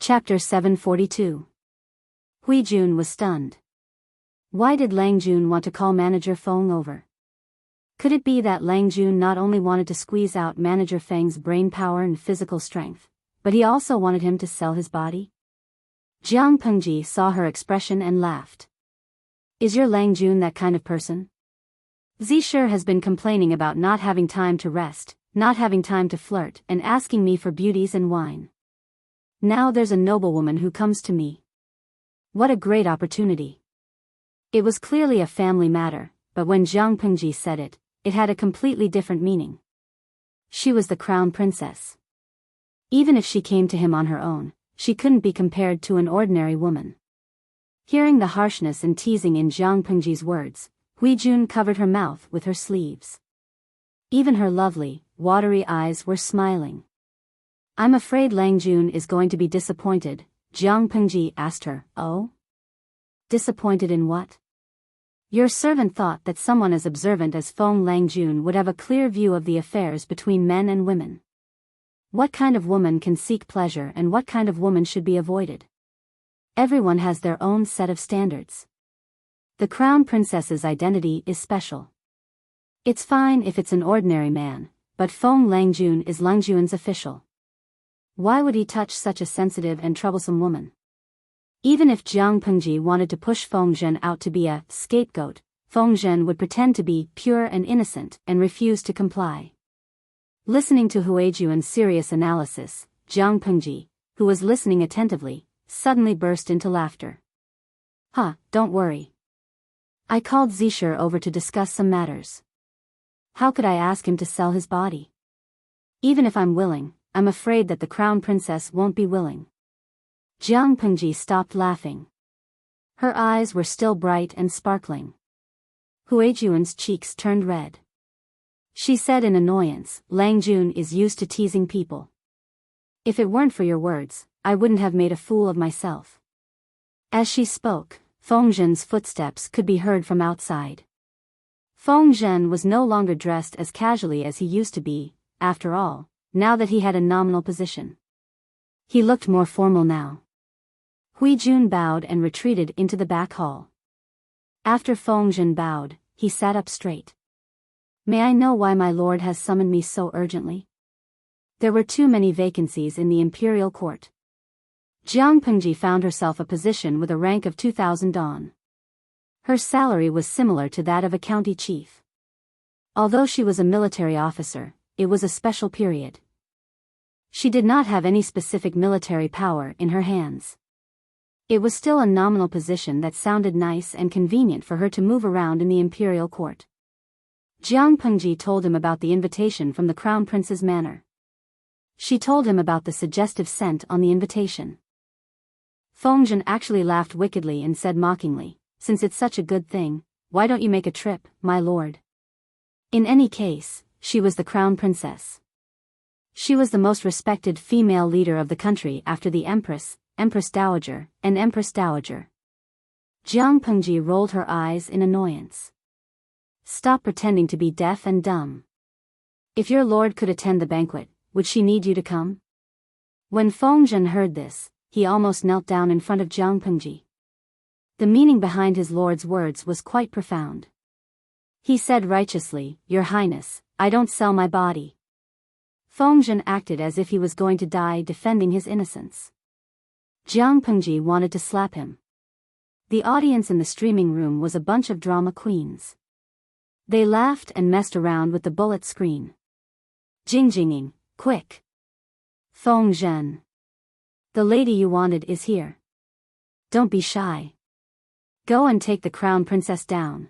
Chapter 742. Hui Jun was stunned. Why did Lang Jun want to call Manager Feng over? Could it be that Lang Jun not only wanted to squeeze out Manager Feng's brain power and physical strength, but he also wanted him to sell his body? Jiang Pengji saw her expression and laughed. Is your Lang Jun that kind of person? Zisher has been complaining about not having time to rest, not having time to flirt, and asking me for beauties and wine. Now there's a noblewoman who comes to me. What a great opportunity. It was clearly a family matter, but when Jiang Pengji said it, it had a completely different meaning. She was the crown princess. Even if she came to him on her own, she couldn't be compared to an ordinary woman. Hearing the harshness and teasing in Jiang Pengji's words, Hui Jun covered her mouth with her sleeves. Even her lovely, watery eyes were smiling. I'm afraid Lang Jun is going to be disappointed, Jiang Pengji asked her. Oh? Disappointed in what? Your servant thought that someone as observant as Feng Lang Jun would have a clear view of the affairs between men and women. What kind of woman can seek pleasure and what kind of woman should be avoided? Everyone has their own set of standards. The crown princess's identity is special. It's fine if it's an ordinary man, but Feng Lang Jun is Lang Jun's official. Why would he touch such a sensitive and troublesome woman? Even if Jiang Pengji wanted to push Feng Zhen out to be a scapegoat, Feng Zhen would pretend to be pure and innocent and refuse to comply. Listening to Hui Jun's serious analysis, Jiang Pengji, who was listening attentively, suddenly burst into laughter. Don't worry. I called Zisher over to discuss some matters. How could I ask him to sell his body? Even if I'm willing, I'm afraid that the crown princess won't be willing. Jiang Pengji stopped laughing. Her eyes were still bright and sparkling. Hui Jun's cheeks turned red. She said in annoyance, Lang Jun is used to teasing people. If it weren't for your words, I wouldn't have made a fool of myself. As she spoke, Feng Zhen's footsteps could be heard from outside. Feng Zhen was no longer dressed as casually as he used to be, after all, now that he had a nominal position. He looked more formal now. Hui Jun bowed and retreated into the back hall. After Feng Zhen bowed, he sat up straight. May I know why my lord has summoned me so urgently? There were too many vacancies in the imperial court. Jiang Pengji found herself a position with a rank of 2,000 dong. Her salary was similar to that of a county chief. Although she was a military officer, it was a special period. She did not have any specific military power in her hands. It was still a nominal position that sounded nice and convenient for her to move around in the imperial court. Jiang Pengji told him about the invitation from the crown prince's manor. She told him about the suggestive scent on the invitation. Feng Zhen actually laughed wickedly and said mockingly, since it's such a good thing, why don't you make a trip, my lord? In any case, she was the crown princess. She was the most respected female leader of the country after the Empress, Empress Dowager, and Empress Dowager. Jiang Pengji rolled her eyes in annoyance. Stop pretending to be deaf and dumb. If your lord could attend the banquet, would she need you to come? When Feng Zhen heard this, he almost knelt down in front of Jiang Pengji. The meaning behind his lord's words was quite profound. He said righteously, Your Highness, I don't sell my body. Feng Zhen acted as if he was going to die defending his innocence. Jiang Pengji wanted to slap him. The audience in the streaming room was a bunch of drama queens. They laughed and messed around with the bullet screen. Jing-jinging, quick! Feng Zhen. The lady you wanted is here. Don't be shy. Go and take the crown princess down.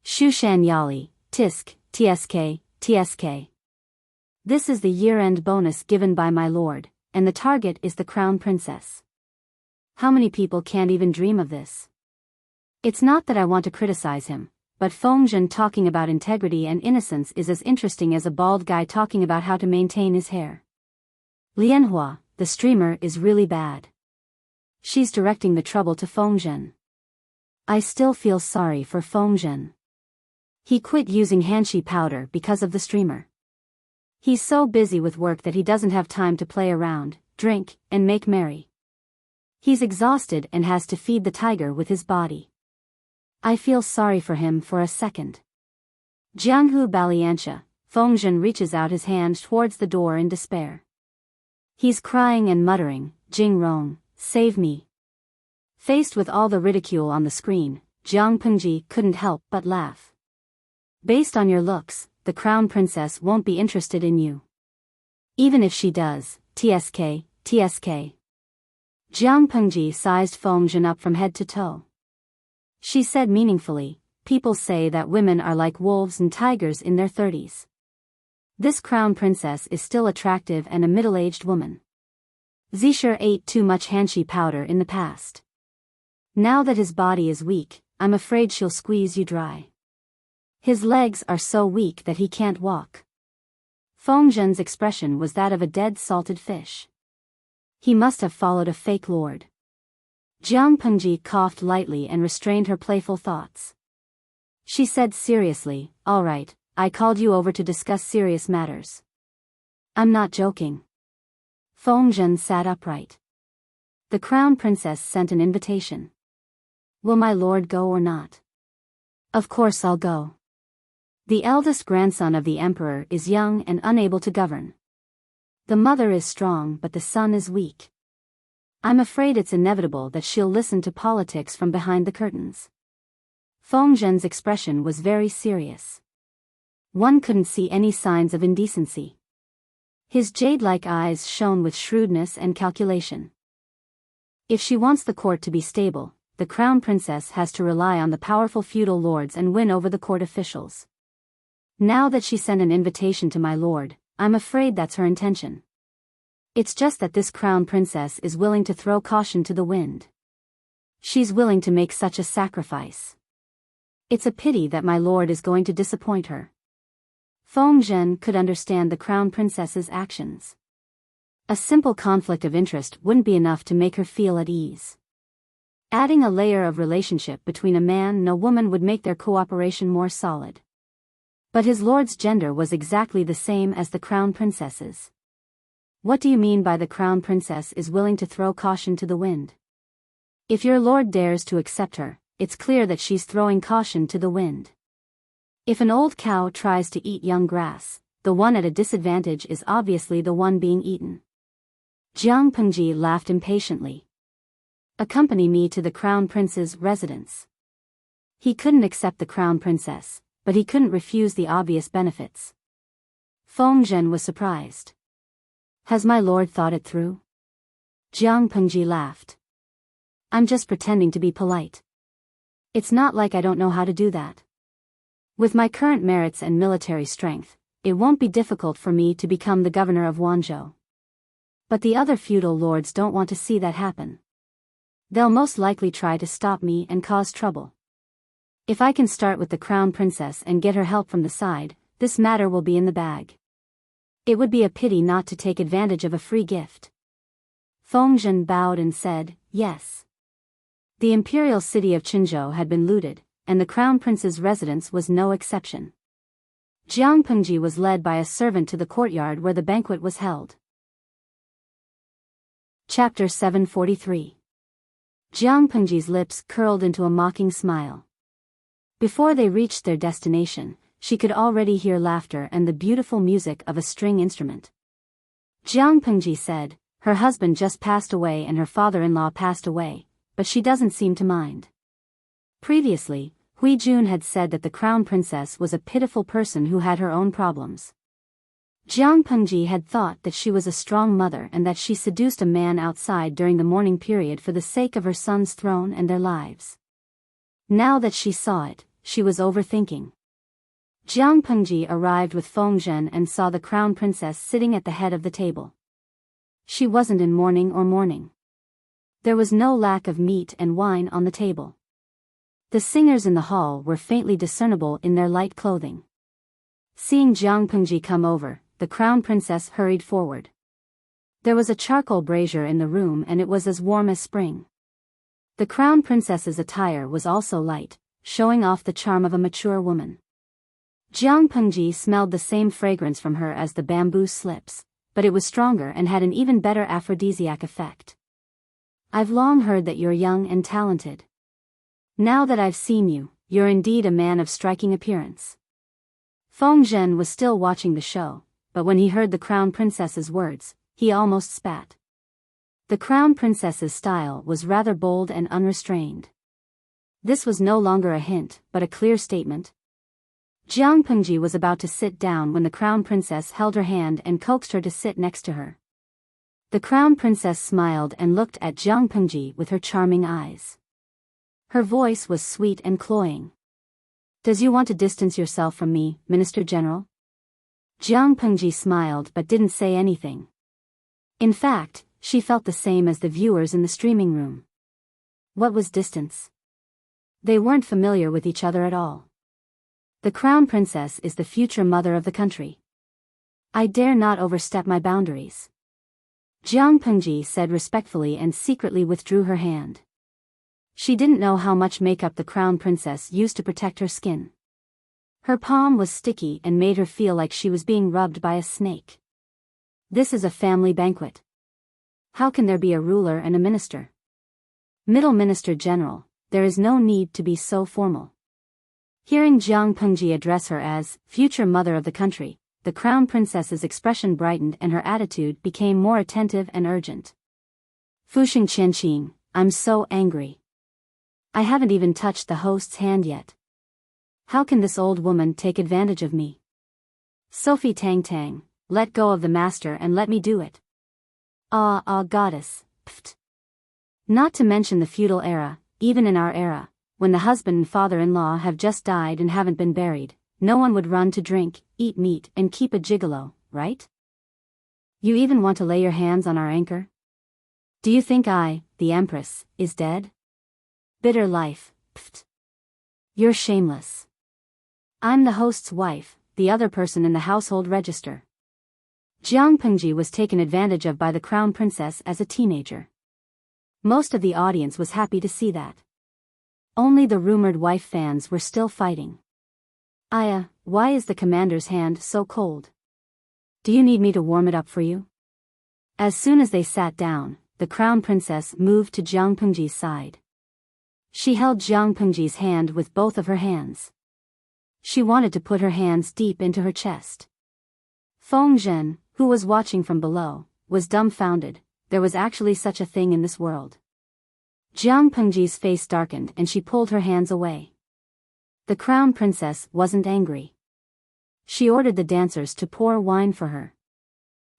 Shushan Yali, Tisk, TSK, TSK. This is the year-end bonus given by my lord, and the target is the crown princess. How many people can't even dream of this? It's not that I want to criticize him, but Feng Zhen talking about integrity and innocence is as interesting as a bald guy talking about how to maintain his hair. Lianhua, the streamer, is really bad. She's directing the trouble to Feng Zhen. I still feel sorry for Feng Zhen. He quit using hanshi powder because of the streamer. He's so busy with work that he doesn't have time to play around, drink, and make merry. He's exhausted and has to feed the tiger with his body. I feel sorry for him for a second. Jianghu Baliantia, Fengzhen reaches out his hand towards the door in despair. He's crying and muttering, Jing Rong, save me. Faced with all the ridicule on the screen, Jiang Pengji couldn't help but laugh. Based on your looks, the crown princess won't be interested in you. Even if she does, TSK, TSK. Jiang Pengji sized Fengzhen up from head to toe. She said meaningfully, people say that women are like wolves and tigers in their 30s. This crown princess is still attractive and a middle-aged woman. Zisher ate too much hanshi powder in the past. Now that his body is weak, I'm afraid she'll squeeze you dry. His legs are so weak that he can't walk. Fengzhen's expression was that of a dead salted fish. He must have followed a fake lord. Jiang Pengji coughed lightly and restrained her playful thoughts. She said seriously, all right, I called you over to discuss serious matters. I'm not joking. Fengzhen sat upright. The crown princess sent an invitation. Will my lord go or not? Of course I'll go. The eldest grandson of the emperor is young and unable to govern. The mother is strong but the son is weak. I'm afraid it's inevitable that she'll listen to politics from behind the curtains. Fengzhen's expression was very serious. One couldn't see any signs of indecency. His jade-like eyes shone with shrewdness and calculation. If she wants the court to be stable, the crown princess has to rely on the powerful feudal lords and win over the court officials. Now that she sent an invitation to my lord, I'm afraid that's her intention. It's just that this crown princess is willing to throw caution to the wind. She's willing to make such a sacrifice. It's a pity that my lord is going to disappoint her. Fengzhen could understand the crown princess's actions. A simple conflict of interest wouldn't be enough to make her feel at ease. Adding a layer of relationship between a man and a woman would make their cooperation more solid. But his lord's gender was exactly the same as the crown princess's. What do you mean by the crown princess is willing to throw caution to the wind? If your lord dares to accept her, it's clear that she's throwing caution to the wind. If an old cow tries to eat young grass, the one at a disadvantage is obviously the one being eaten. Jiang Pengji laughed impatiently. Accompany me to the crown prince's residence. He couldn't accept the crown princess, but he couldn't refuse the obvious benefits. Fengzhen was surprised. Has my lord thought it through? Jiang Pengji laughed. I'm just pretending to be polite. It's not like I don't know how to do that. With my current merits and military strength, it won't be difficult for me to become the governor of Wanzhou. But the other feudal lords don't want to see that happen. They'll most likely try to stop me and cause trouble. If I can start with the crown princess and get her help from the side, this matter will be in the bag. It would be a pity not to take advantage of a free gift. Fengzhen bowed and said, yes. The imperial city of Qinzhou had been looted, and the crown prince's residence was no exception. Jiang Pengji was led by a servant to the courtyard where the banquet was held. Chapter 743. Jiang Pengji's lips curled into a mocking smile. Before they reached their destination, she could already hear laughter and the beautiful music of a string instrument. Jiang Pengji said, her husband just passed away and her father-in-law passed away, but she doesn't seem to mind. Previously, Hui Jun had said that the crown princess was a pitiful person who had her own problems. Jiang Pengji had thought that she was a strong mother and that she seduced a man outside during the mourning period for the sake of her son's throne and their lives. Now that she saw it, she was overthinking. Jiang Pengji arrived with Fengzhen and saw the crown princess sitting at the head of the table. She wasn't in mourning or mourning. There was no lack of meat and wine on the table. The singers in the hall were faintly discernible in their light clothing. Seeing Jiang Pengji come over, the crown princess hurried forward. There was a charcoal brazier in the room and it was as warm as spring. The crown princess's attire was also light, showing off the charm of a mature woman. Jiang Pengji smelled the same fragrance from her as the bamboo slips, but it was stronger and had an even better aphrodisiac effect. I've long heard that you're young and talented. Now that I've seen you, you're indeed a man of striking appearance. Feng Zhen was still watching the show, but when he heard the Crown Princess's words, he almost spat. The Crown Princess's style was rather bold and unrestrained. This was no longer a hint, but a clear statement. Jiang Pengji was about to sit down when the Crown Princess held her hand and coaxed her to sit next to her. The Crown Princess smiled and looked at Jiang Pengji with her charming eyes. Her voice was sweet and cloying. Does you want to distance yourself from me, Minister General? Jiang Pengji smiled but didn't say anything. In fact, she felt the same as the viewers in the streaming room. What was distance? They weren't familiar with each other at all. The Crown Princess is the future mother of the country. I dare not overstep my boundaries. Jiang Pengji said respectfully and secretly withdrew her hand. She didn't know how much makeup the Crown Princess used to protect her skin. Her palm was sticky and made her feel like she was being rubbed by a snake. This is a family banquet. How can there be a ruler and a minister? Middle Minister General, there is no need to be so formal. Hearing Jiang Pengji address her as future mother of the country, the Crown Princess's expression brightened and her attitude became more attentive and urgent. Fuxing Qianqing, I'm so angry. I haven't even touched the host's hand yet. How can this old woman take advantage of me? Sophie Tang Tang, let go of the master and let me do it. Goddess, pft. Not to mention the feudal era, even in our era, when the husband and father-in-law have just died and haven't been buried, no one would run to drink, eat meat and keep a gigolo, right? You even want to lay your hands on our anchor? Do you think I, the Empress, is dead? Bitter life, pft. You're shameless. I'm the host's wife, the other person in the household register. Jiang Pengji was taken advantage of by the Crown Princess as a teenager. Most of the audience was happy to see that. Only the rumored wife fans were still fighting. Aya, why is the commander's hand so cold? Do you need me to warm it up for you? As soon as they sat down, the Crown Princess moved to Jiang Pengji's side. She held Jiang Pengji's hand with both of her hands. She wanted to put her hands deep into her chest. Feng Zhen, who was watching from below, was dumbfounded. There was actually such a thing in this world. Jiang Pengji's face darkened and she pulled her hands away. The Crown Princess wasn't angry. She ordered the dancers to pour wine for her.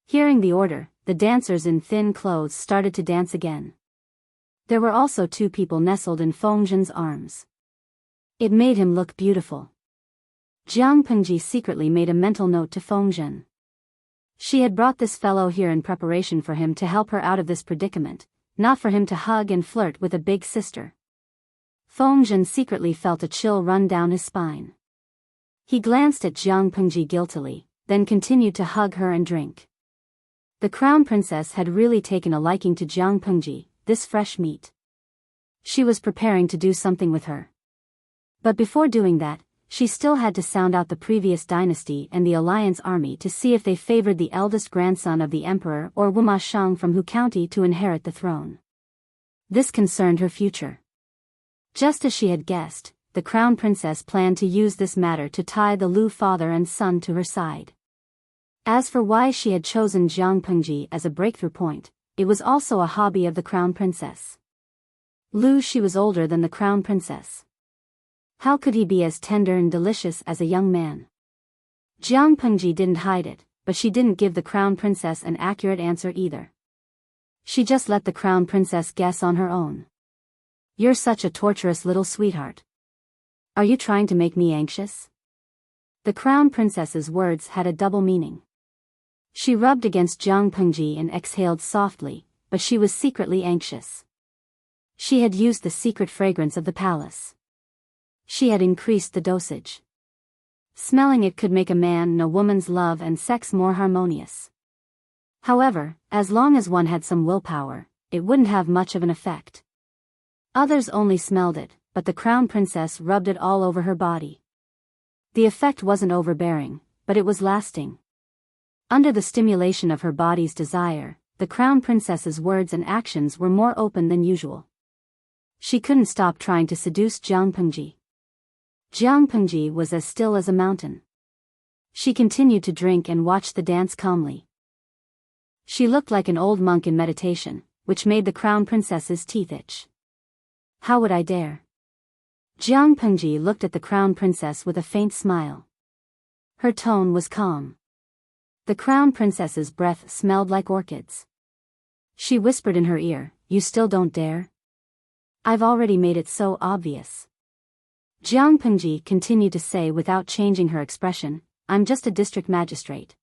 Hearing the order, the dancers in thin clothes started to dance again. There were also two people nestled in Feng Zhen's arms. It made him look beautiful. Jiang Pengji secretly made a mental note to Feng Zhen. She had brought this fellow here in preparation for him to help her out of this predicament, not for him to hug and flirt with a big sister. Feng Zhen secretly felt a chill run down his spine. He glanced at Jiang Pengji guiltily, then continued to hug her and drink. The Crown Princess had really taken a liking to Jiang Pengji, this fresh meat. She was preparing to do something with her. But before doing that, she still had to sound out the previous dynasty and the alliance army to see if they favored the eldest grandson of the emperor or Wuma Shang from Hu County to inherit the throne. This concerned her future. Just as she had guessed, the Crown Princess planned to use this matter to tie the Lu father and son to her side. As for why she had chosen Jiang Pengji as a breakthrough point, it was also a hobby of the Crown Princess. She was older than the Crown Princess. How could he be as tender and delicious as a young man? Jiang Pengji didn't hide it, but she didn't give the Crown Princess an accurate answer either. She just let the Crown Princess guess on her own. You're such a torturous little sweetheart. Are you trying to make me anxious? The Crown Princess's words had a double meaning. She rubbed against Jiang Pengji and exhaled softly, but she was secretly anxious. She had used the secret fragrance of the palace. She had increased the dosage. Smelling it could make a man and a woman's love and sex more harmonious. However, as long as one had some willpower, it wouldn't have much of an effect. Others only smelled it, but the Crown Princess rubbed it all over her body. The effect wasn't overbearing, but it was lasting. Under the stimulation of her body's desire, the crown princess's words and actions were more open than usual. She couldn't stop trying to seduce Jiang Pengji. Jiang Pengji was as still as a mountain. She continued to drink and watch the dance calmly. She looked like an old monk in meditation, which made the crown princess's teeth itch. How would I dare? Jiang Pengji looked at the crown princess with a faint smile. Her tone was calm. The crown princess's breath smelled like orchids. She whispered in her ear, "You still don't dare? I've already made it so obvious." Jiang Pengji continued to say without changing her expression, "I'm just a district magistrate.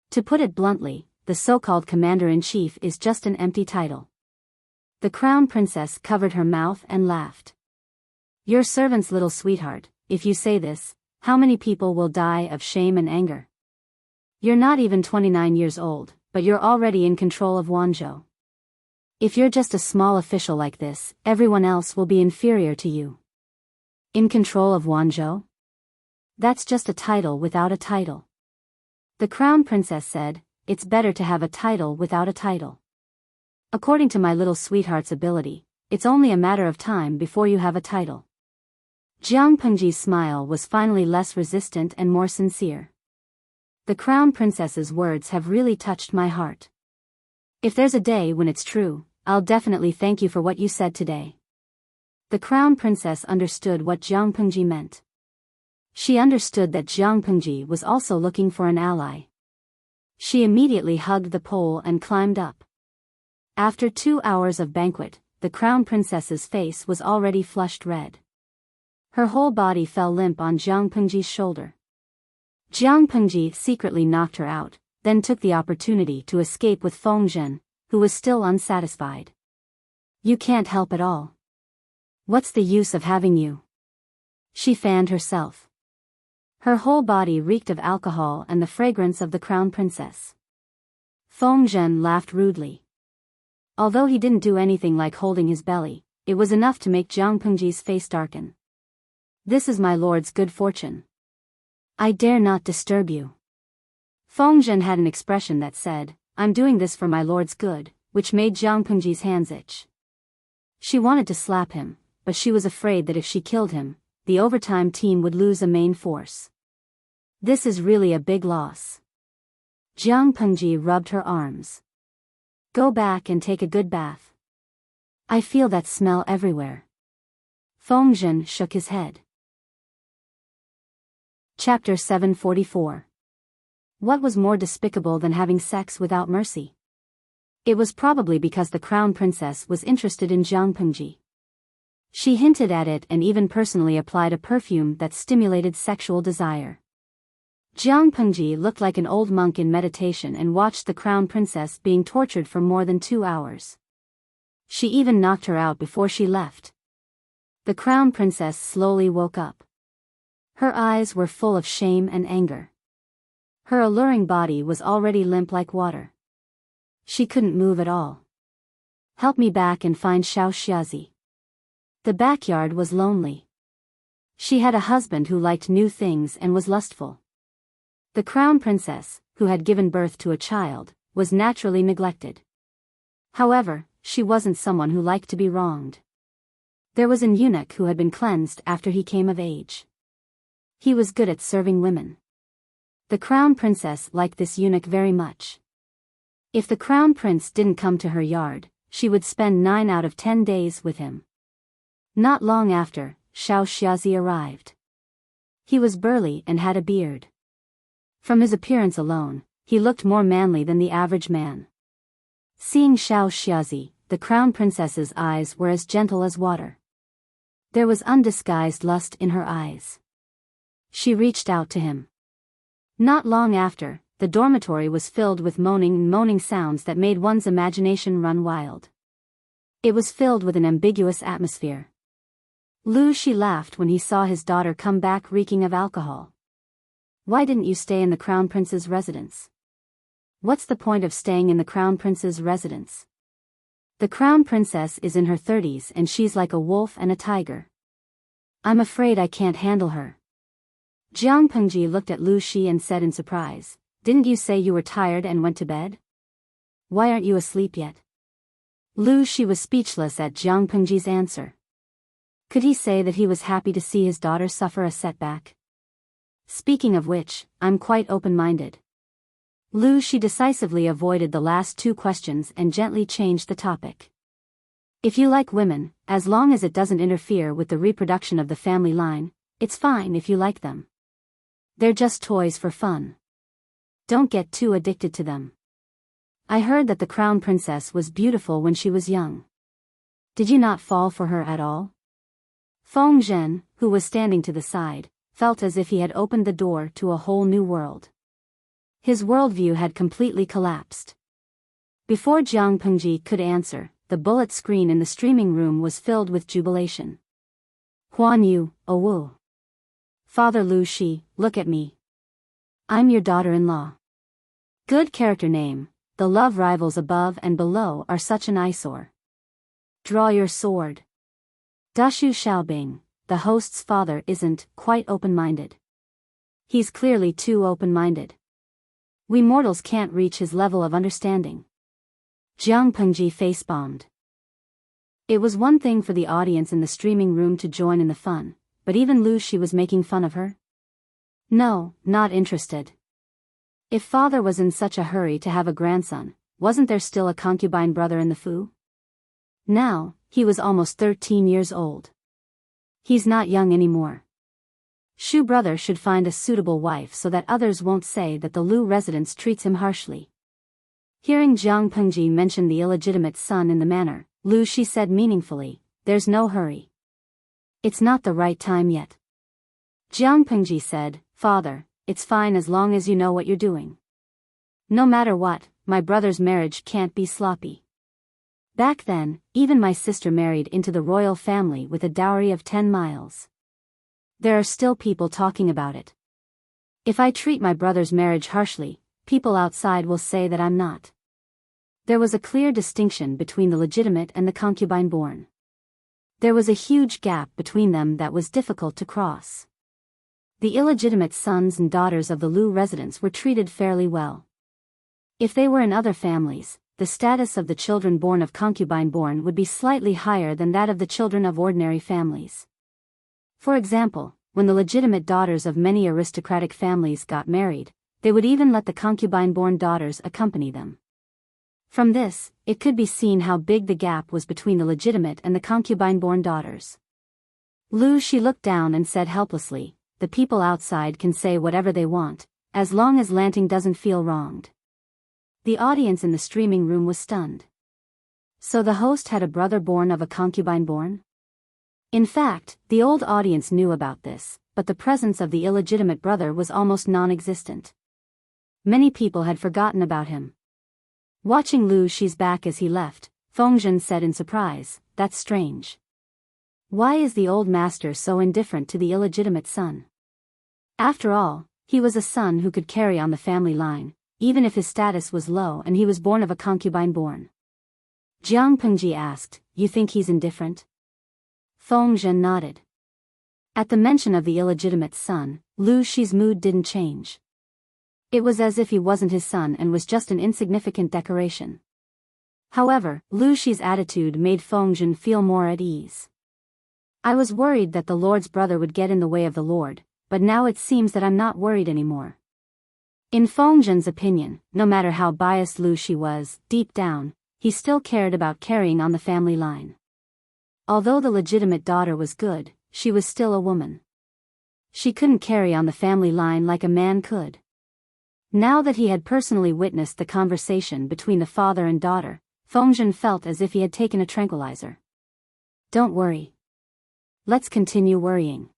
To put it bluntly, the so-called commander-in-chief is just an empty title." The crown princess covered her mouth and laughed. "Your servant's little sweetheart, if you say this, how many people will die of shame and anger? You're not even 29 years old, but you're already in control of Wanzhou. If you're just a small official like this, everyone else will be inferior to you." In control of Wanzhou? That's just a title without a title. The crown princess said, "It's better to have a title without a title. According to my little sweetheart's ability, it's only a matter of time before you have a title." Jiang Pengji's smile was finally less resistant and more sincere. The crown princess's words have really touched my heart. If there's a day when it's true, I'll definitely thank you for what you said today. The crown princess understood what Jiang Pengji meant. She understood that Jiang Pengji was also looking for an ally. She immediately hugged the pole and climbed up. After 2 hours of banquet, the crown princess's face was already flushed red. Her whole body fell limp on Jiang Pengji's shoulder. Jiang Pengji secretly knocked her out, then took the opportunity to escape with Feng Zhen, who was still unsatisfied. "You can't help at all. What's the use of having you?" She fanned herself. Her whole body reeked of alcohol and the fragrance of the crown princess. Feng Zhen laughed rudely. Although he didn't do anything like holding his belly, it was enough to make Jiang Pengji's face darken. "This is my lord's good fortune. I dare not disturb you." Feng Zhen had an expression that said, "I'm doing this for my lord's good," which made Jiang Pengji's hands itch. She wanted to slap him, but she was afraid that if she killed him, the overtime team would lose a main force. This is really a big loss. Jiang Pengji rubbed her arms. "Go back and take a good bath. I feel that smell everywhere." Feng Zhen shook his head. Chapter 744. What was more despicable than having sex without mercy? It was probably because the crown princess was interested in Jiang Pengji. She hinted at it and even personally applied a perfume that stimulated sexual desire. Jiang Pengji looked like an old monk in meditation and watched the crown princess being tortured for more than 2 hours. She even knocked her out before she left. The crown princess slowly woke up. Her eyes were full of shame and anger. Her alluring body was already limp like water. She couldn't move at all. "Help me back and find Xiao Xiazi." The backyard was lonely. She had a husband who liked new things and was lustful. The crown princess, who had given birth to a child, was naturally neglected. However, she wasn't someone who liked to be wronged. There was an eunuch who had been cleansed after he came of age. He was good at serving women. The crown princess liked this eunuch very much. If the crown prince didn't come to her yard, she would spend 9 out of 10 days with him. Not long after, Xiao Xiazi arrived. He was burly and had a beard. From his appearance alone, he looked more manly than the average man. Seeing Xiao Xiazi, the crown princess's eyes were as gentle as water. There was undisguised lust in her eyes. She reached out to him. Not long after, the dormitory was filled with moaning sounds that made one's imagination run wild. It was filled with an ambiguous atmosphere. Lu Shi laughed when he saw his daughter come back reeking of alcohol. "Why didn't you stay in the crown prince's residence?" "What's the point of staying in the crown prince's residence? The crown princess is in her 30s and she's like a wolf and a tiger. I'm afraid I can't handle her." Jiang Pengji looked at Lu Shi and said in surprise, "Didn't you say you were tired and went to bed?" Why aren't you asleep yet? Lu Shi was speechless at Jiang Pengji's answer. Could he say that he was happy to see his daughter suffer a setback? Speaking of which, I'm quite open-minded. Lu Shi decisively avoided the last two questions and gently changed the topic. If you like women, as long as it doesn't interfere with the reproduction of the family line, it's fine if you like them. They're just toys for fun. Don't get too addicted to them. I heard that the crown princess was beautiful when she was young. Did you not fall for her at all? Feng Zhen, who was standing to the side, felt as if he had opened the door to a whole new world. His worldview had completely collapsed. Before Jiang Pengji could answer, the bullet screen in the streaming room was filled with jubilation. Huan Yu, Wu. Father Lu Shi, look at me. I'm your daughter-in-law. Good character name, the love rivals above and below are such an eyesore. Draw your sword. Dashu Xiaobing, the host's father, isn't quite open-minded. He's clearly too open-minded. We mortals can't reach his level of understanding. Jiang Pengji face-bombed. It was one thing for the audience in the streaming room to join in the fun, but even Lu Shi was making fun of her? No, not interested. If father was in such a hurry to have a grandson, wasn't there still a concubine brother in the Fu? Now, he was almost 13 years old. He's not young anymore. Shu brother should find a suitable wife so that others won't say that the Lu residence treats him harshly. Hearing Jiang Pengji mention the illegitimate son in the manner, Lu Shi said meaningfully, there's no hurry. It's not the right time yet. Jiang Pengji said, Father, it's fine as long as you know what you're doing. No matter what, my brother's marriage can't be sloppy. Back then, even my sister married into the royal family with a dowry of 10 miles. There are still people talking about it. If I treat my brother's marriage harshly, people outside will say that I'm not. There was a clear distinction between the legitimate and the concubine-born. There was a huge gap between them that was difficult to cross. The illegitimate sons and daughters of the Lu residents were treated fairly well. If they were in other families, the status of the children born of concubine-born would be slightly higher than that of the children of ordinary families. For example, when the legitimate daughters of many aristocratic families got married, they would even let the concubine-born daughters accompany them. From this, it could be seen how big the gap was between the legitimate and the concubine-born daughters. Lu Shi looked down and said helplessly, the people outside can say whatever they want, as long as Lanting doesn't feel wronged. The audience in the streaming room was stunned. So the host had a brother born of a concubine-born? In fact, the old audience knew about this, but the presence of the illegitimate brother was almost non-existent. Many people had forgotten about him. Watching Lu Shi's back as he left, Feng Zhen said in surprise, that's strange. Why is the old master so indifferent to the illegitimate son? After all, he was a son who could carry on the family line, even if his status was low and he was born of a concubine-born. Jiang Pengji asked, you think he's indifferent? Feng Zhen nodded. At the mention of the illegitimate son, Lu Shi's mood didn't change. It was as if he wasn't his son and was just an insignificant decoration. However, Lu Shi's attitude made Feng Zhen feel more at ease. I was worried that the Lord's brother would get in the way of the Lord, but now it seems that I'm not worried anymore. In Feng Zhen's opinion, no matter how biased Lu Shi was, deep down, he still cared about carrying on the family line. Although the legitimate daughter was good, she was still a woman. She couldn't carry on the family line like a man could. Now that he had personally witnessed the conversation between the father and daughter, Feng Zhen felt as if he had taken a tranquilizer. Don't worry. Let's continue worrying.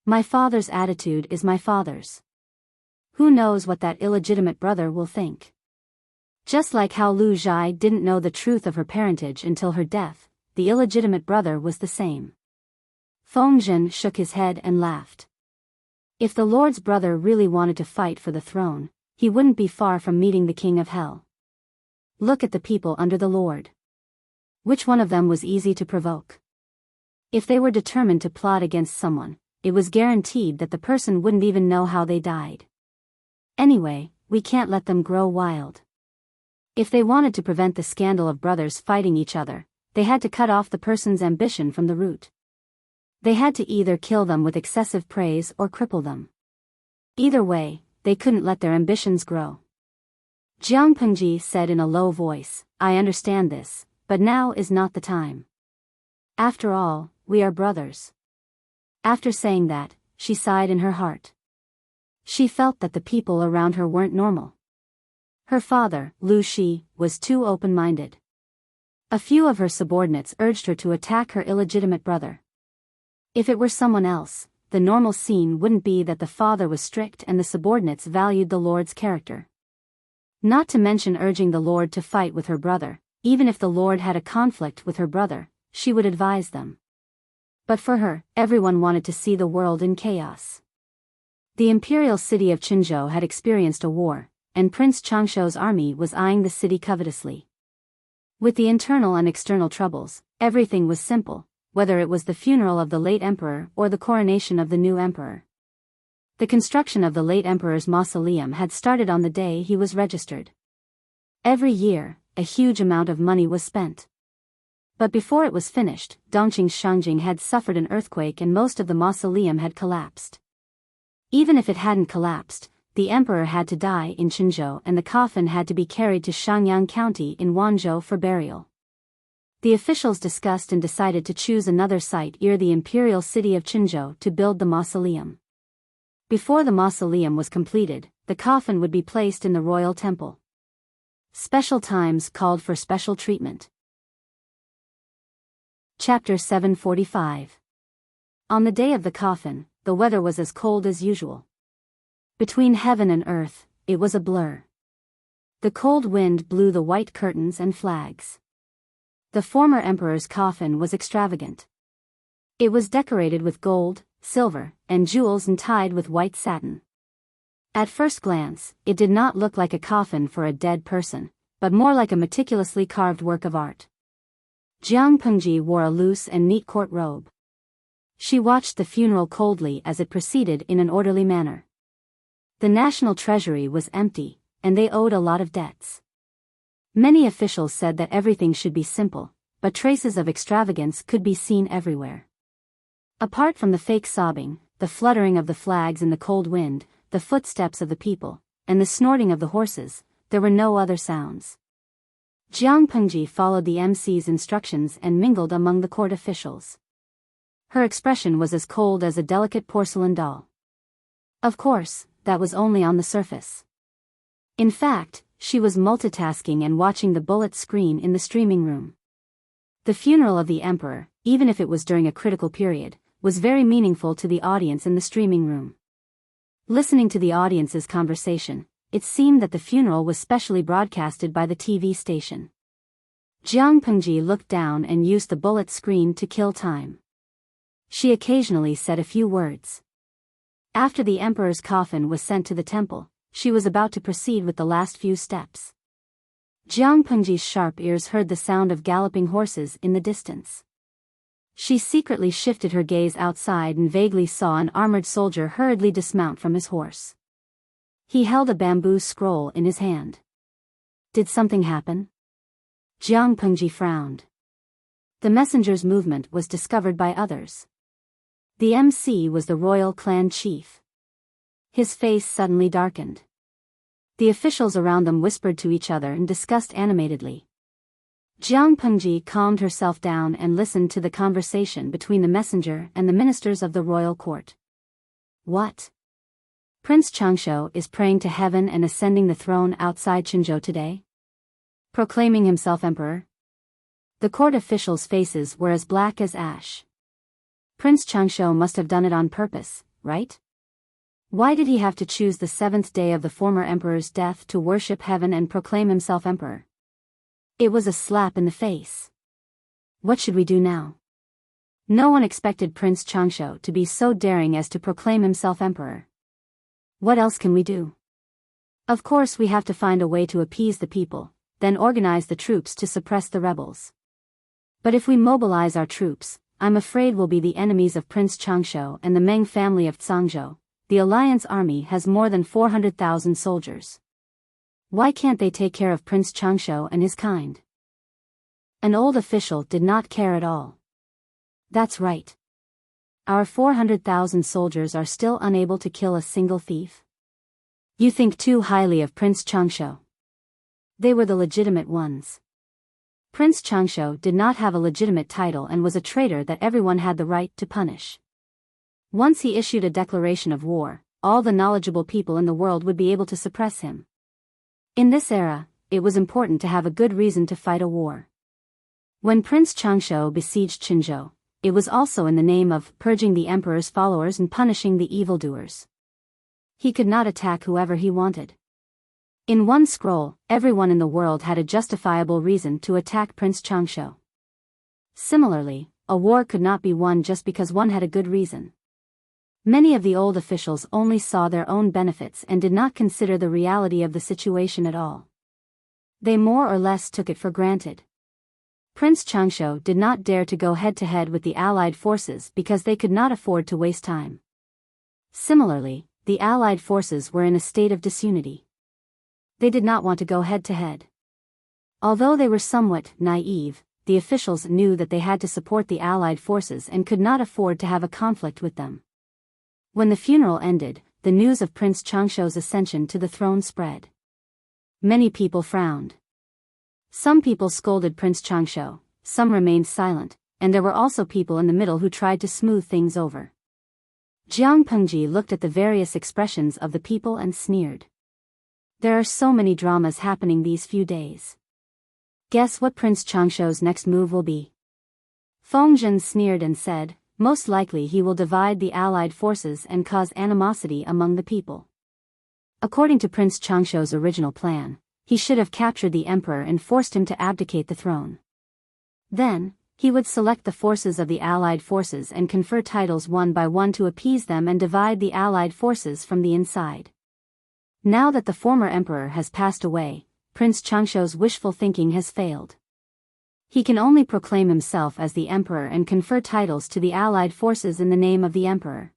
My father's attitude is my father's. Who knows what that illegitimate brother will think? Just like how Lu Zhai didn't know the truth of her parentage until her death, the illegitimate brother was the same. Feng Zhen shook his head and laughed. If the Lord's brother really wanted to fight for the throne, he wouldn't be far from meeting the King of Hell. Look at the people under the Lord. Which one of them was easy to provoke? If they were determined to plot against someone, it was guaranteed that the person wouldn't even know how they died. Anyway, we can't let them grow wild. If they wanted to prevent the scandal of brothers fighting each other, they had to cut off the person's ambition from the root. They had to either kill them with excessive praise or cripple them. Either way, they couldn't let their ambitions grow. Jiang Pengji said in a low voice, "I understand this, but now is not the time. After all, we are brothers." After saying that, she sighed in her heart. She felt that the people around her weren't normal. Her father, Lu Shi, was too open-minded. A few of her subordinates urged her to attack her illegitimate brother. If it were someone else, the normal scene wouldn't be that the father was strict and the subordinates valued the Lord's character. Not to mention urging the Lord to fight with her brother, even if the Lord had a conflict with her brother, she would advise them. But for her, everyone wanted to see the world in chaos. The imperial city of Qinzhou had experienced a war, and Prince Changshuo's army was eyeing the city covetously. With the internal and external troubles, everything was simple, whether it was the funeral of the late emperor or the coronation of the new emperor. The construction of the late emperor's mausoleum had started on the day he was registered. Every year, a huge amount of money was spent. But before it was finished, Dongqing's Shangjing had suffered an earthquake and most of the mausoleum had collapsed. Even if it hadn't collapsed, the emperor had to die in Qinzhou and the coffin had to be carried to Shangyang County in Wanzhou for burial. The officials discussed and decided to choose another site near the imperial city of Qinzhou to build the mausoleum. Before the mausoleum was completed, the coffin would be placed in the royal temple. Special times called for special treatment. Chapter 745. On the day of the coffin, the weather was as cold as usual. Between heaven and earth, it was a blur. The cold wind blew the white curtains and flags. The former emperor's coffin was extravagant. It was decorated with gold, silver, and jewels and tied with white satin. At first glance, it did not look like a coffin for a dead person, but more like a meticulously carved work of art. Jiang Pengji wore a loose and neat court robe. She watched the funeral coldly as it proceeded in an orderly manner. The national treasury was empty, and they owed a lot of debts. Many officials said that everything should be simple, but traces of extravagance could be seen everywhere. Apart from the fake sobbing, the fluttering of the flags in the cold wind, the footsteps of the people, and the snorting of the horses, there were no other sounds. Jiang Pengji followed the MC's instructions and mingled among the court officials. Her expression was as cold as a delicate porcelain doll. Of course, that was only on the surface. In fact, she was multitasking and watching the bullet screen in the streaming room. The funeral of the emperor, even if it was during a critical period, was very meaningful to the audience in the streaming room. Listening to the audience's conversation, it seemed that the funeral was specially broadcasted by the TV station. Jiang Pengji looked down and used the bullet screen to kill time. She occasionally said a few words. After the emperor's coffin was sent to the temple, she was about to proceed with the last few steps. Jiang Pengji's sharp ears heard the sound of galloping horses in the distance. She secretly shifted her gaze outside and vaguely saw an armored soldier hurriedly dismount from his horse. He held a bamboo scroll in his hand. Did something happen? Jiang Pengji frowned. The messenger's movement was discovered by others. The MC was the royal clan chief. His face suddenly darkened. The officials around them whispered to each other and discussed animatedly. Jiang Pengji calmed herself down and listened to the conversation between the messenger and the ministers of the royal court. What? Prince Changshuo is praying to heaven and ascending the throne outside Qinzhou today? Proclaiming himself emperor? The court officials' faces were as black as ash. Prince Changshuo must have done it on purpose, right? Why did he have to choose the 7th day of the former emperor's death to worship heaven and proclaim himself emperor? It was a slap in the face. What should we do now? No one expected Prince Changshuo to be so daring as to proclaim himself emperor. What else can we do? Of course we have to find a way to appease the people, then organize the troops to suppress the rebels. But if we mobilize our troops, I'm afraid we'll be the enemies of Prince Changshuo and the Meng family of Zhangzhou. The alliance army has more than 400,000 soldiers. Why can't they take care of Prince Changsho and his kind? An old official did not care at all. That's right. Our 400,000 soldiers are still unable to kill a single thief. You think too highly of Prince Changsho. They were the legitimate ones. Prince Changsho did not have a legitimate title and was a traitor that everyone had the right to punish. Once he issued a declaration of war, all the knowledgeable people in the world would be able to suppress him. In this era, it was important to have a good reason to fight a war. When Prince Changsho besieged Qinzhou, it was also in the name of purging the emperor's followers and punishing the evildoers. He could not attack whoever he wanted. In one scroll, everyone in the world had a justifiable reason to attack Prince Changsho. Similarly, a war could not be won just because one had a good reason. Many of the old officials only saw their own benefits and did not consider the reality of the situation at all. They more or less took it for granted. Prince Changsho did not dare to go head-to-head with the Allied forces because they could not afford to waste time. Similarly, the Allied forces were in a state of disunity. They did not want to go head-to-head. Although they were somewhat naive, the officials knew that they had to support the Allied forces and could not afford to have a conflict with them. When the funeral ended, the news of Prince Changsho's ascension to the throne spread. Many people frowned. Some people scolded Prince Changsho, some remained silent, and there were also people in the middle who tried to smooth things over. Jiang Pengji looked at the various expressions of the people and sneered. There are so many dramas happening these few days. Guess what Prince Changsho's next move will be? Feng Zhen sneered and said, most likely he will divide the Allied forces and cause animosity among the people. According to Prince Changsho's original plan, he should have captured the emperor and forced him to abdicate the throne. Then, he would select the forces of the Allied forces and confer titles one by one to appease them and divide the Allied forces from the inside. Now that the former emperor has passed away, Prince Changsho's wishful thinking has failed. He can only proclaim himself as the emperor and confer titles to the Allied forces in the name of the emperor.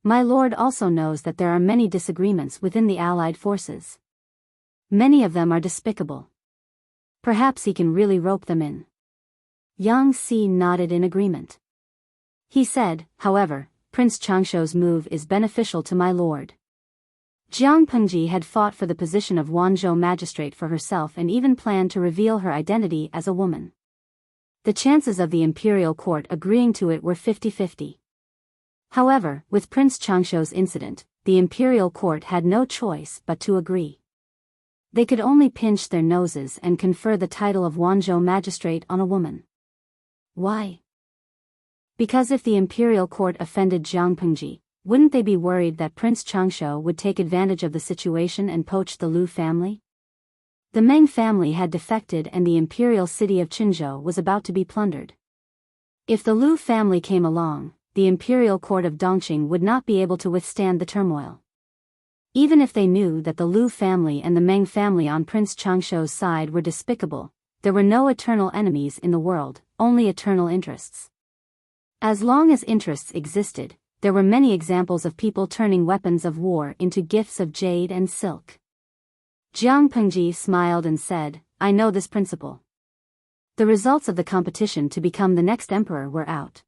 My lord also knows that there are many disagreements within the Allied forces. Many of them are despicable. Perhaps he can really rope them in. Yang Si nodded in agreement. He said, however, Prince Changsho's move is beneficial to my lord. Jiang Pengji had fought for the position of Wanzhou magistrate for herself and even planned to reveal her identity as a woman. The chances of the imperial court agreeing to it were 50-50. However, with Prince Changsho's incident, the imperial court had no choice but to agree. They could only pinch their noses and confer the title of Wanzhou magistrate on a woman. Why? Because if the imperial court offended Jiang Pengji, wouldn't they be worried that Prince Changsho would take advantage of the situation and poach the Lu family? The Meng family had defected and the imperial city of Qinzhou was about to be plundered. If the Lu family came along, the imperial court of Dongqing would not be able to withstand the turmoil. Even if they knew that the Lu family and the Meng family on Prince Changsho's side were despicable, there were no eternal enemies in the world, only eternal interests. As long as interests existed, there were many examples of people turning weapons of war into gifts of jade and silk. Jiang Pengji smiled and said, I know this principle. The results of the competition to become the next emperor were out.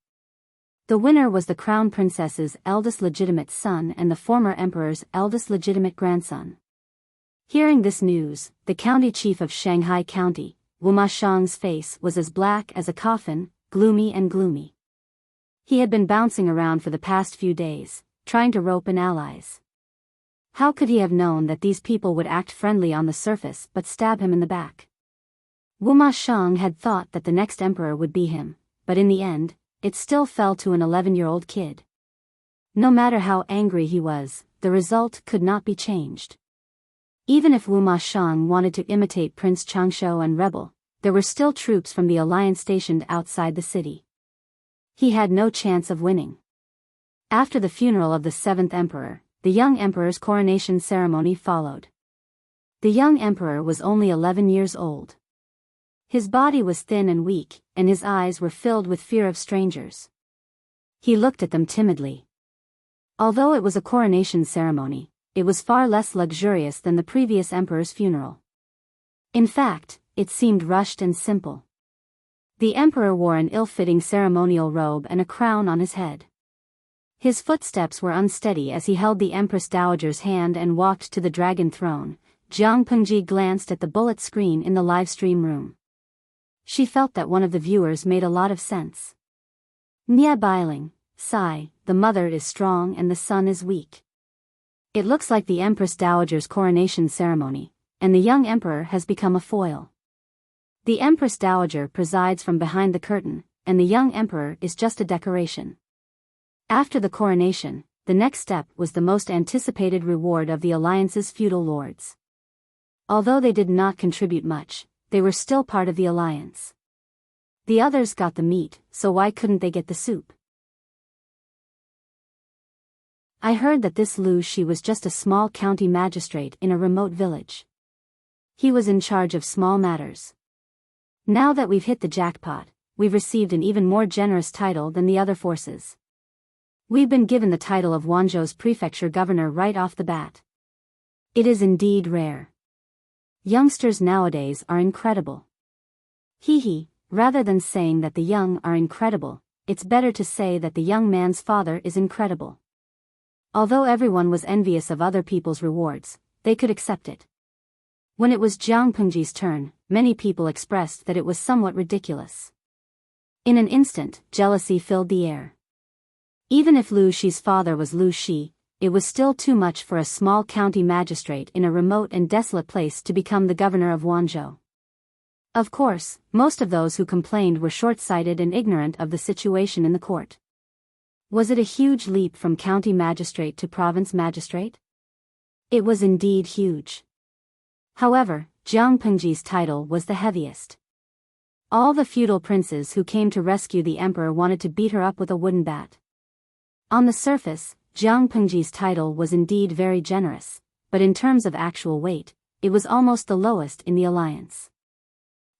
The winner was the crown princess's eldest legitimate son and the former emperor's eldest legitimate grandson. Hearing this news, the county chief of Shanghai County, Wu Mashang's face was as black as a coffin, gloomy and gloomy. He had been bouncing around for the past few days, trying to rope in allies. How could he have known that these people would act friendly on the surface but stab him in the back? Wu Mashang had thought that the next emperor would be him, but in the end, it still fell to an 11-year-old kid. No matter how angry he was, the result could not be changed. Even if Wu Mashang wanted to imitate Prince Changsho and rebel, there were still troops from the alliance stationed outside the city. He had no chance of winning. After the funeral of the 7th emperor, the young emperor's coronation ceremony followed. The young emperor was only 11 years old. His body was thin and weak, and his eyes were filled with fear of strangers. He looked at them timidly. Although it was a coronation ceremony, it was far less luxurious than the previous emperor's funeral. In fact, it seemed rushed and simple. The emperor wore an ill-fitting ceremonial robe and a crown on his head. His footsteps were unsteady as he held the Empress Dowager's hand and walked to the dragon throne. Jiang Pengji glanced at the bullet screen in the livestream room. She felt that one of the viewers made a lot of sense. Nia Bailing, sigh, the mother is strong and the son is weak. It looks like the Empress Dowager's coronation ceremony, and the young emperor has become a foil. The Empress Dowager presides from behind the curtain, and the young emperor is just a decoration. After the coronation, the next step was the most anticipated reward of the alliance's feudal lords. Although they did not contribute much, they were still part of the alliance. The others got the meat, so why couldn't they get the soup? I heard that this Lu Shi was just a small county magistrate in a remote village. He was in charge of small matters. Now that we've hit the jackpot, we've received an even more generous title than the other forces. We've been given the title of Wanzhou's prefecture governor right off the bat. It is indeed rare. Youngsters nowadays are incredible. Hee, rather than saying that the young are incredible, it's better to say that the young man's father is incredible. Although everyone was envious of other people's rewards, they could accept it. When it was Jiang Pengji's turn, many people expressed that it was somewhat ridiculous. In an instant, jealousy filled the air. Even if Lu Shi's father was Lu Shi, it was still too much for a small county magistrate in a remote and desolate place to become the governor of Wanzhou. Of course, most of those who complained were short-sighted and ignorant of the situation in the court. Was it a huge leap from county magistrate to province magistrate? It was indeed huge. However, Jiang Pengji's title was the heaviest. All the feudal princes who came to rescue the emperor wanted to beat her up with a wooden bat. On the surface, Jiang Pengji's title was indeed very generous, but in terms of actual weight, it was almost the lowest in the alliance.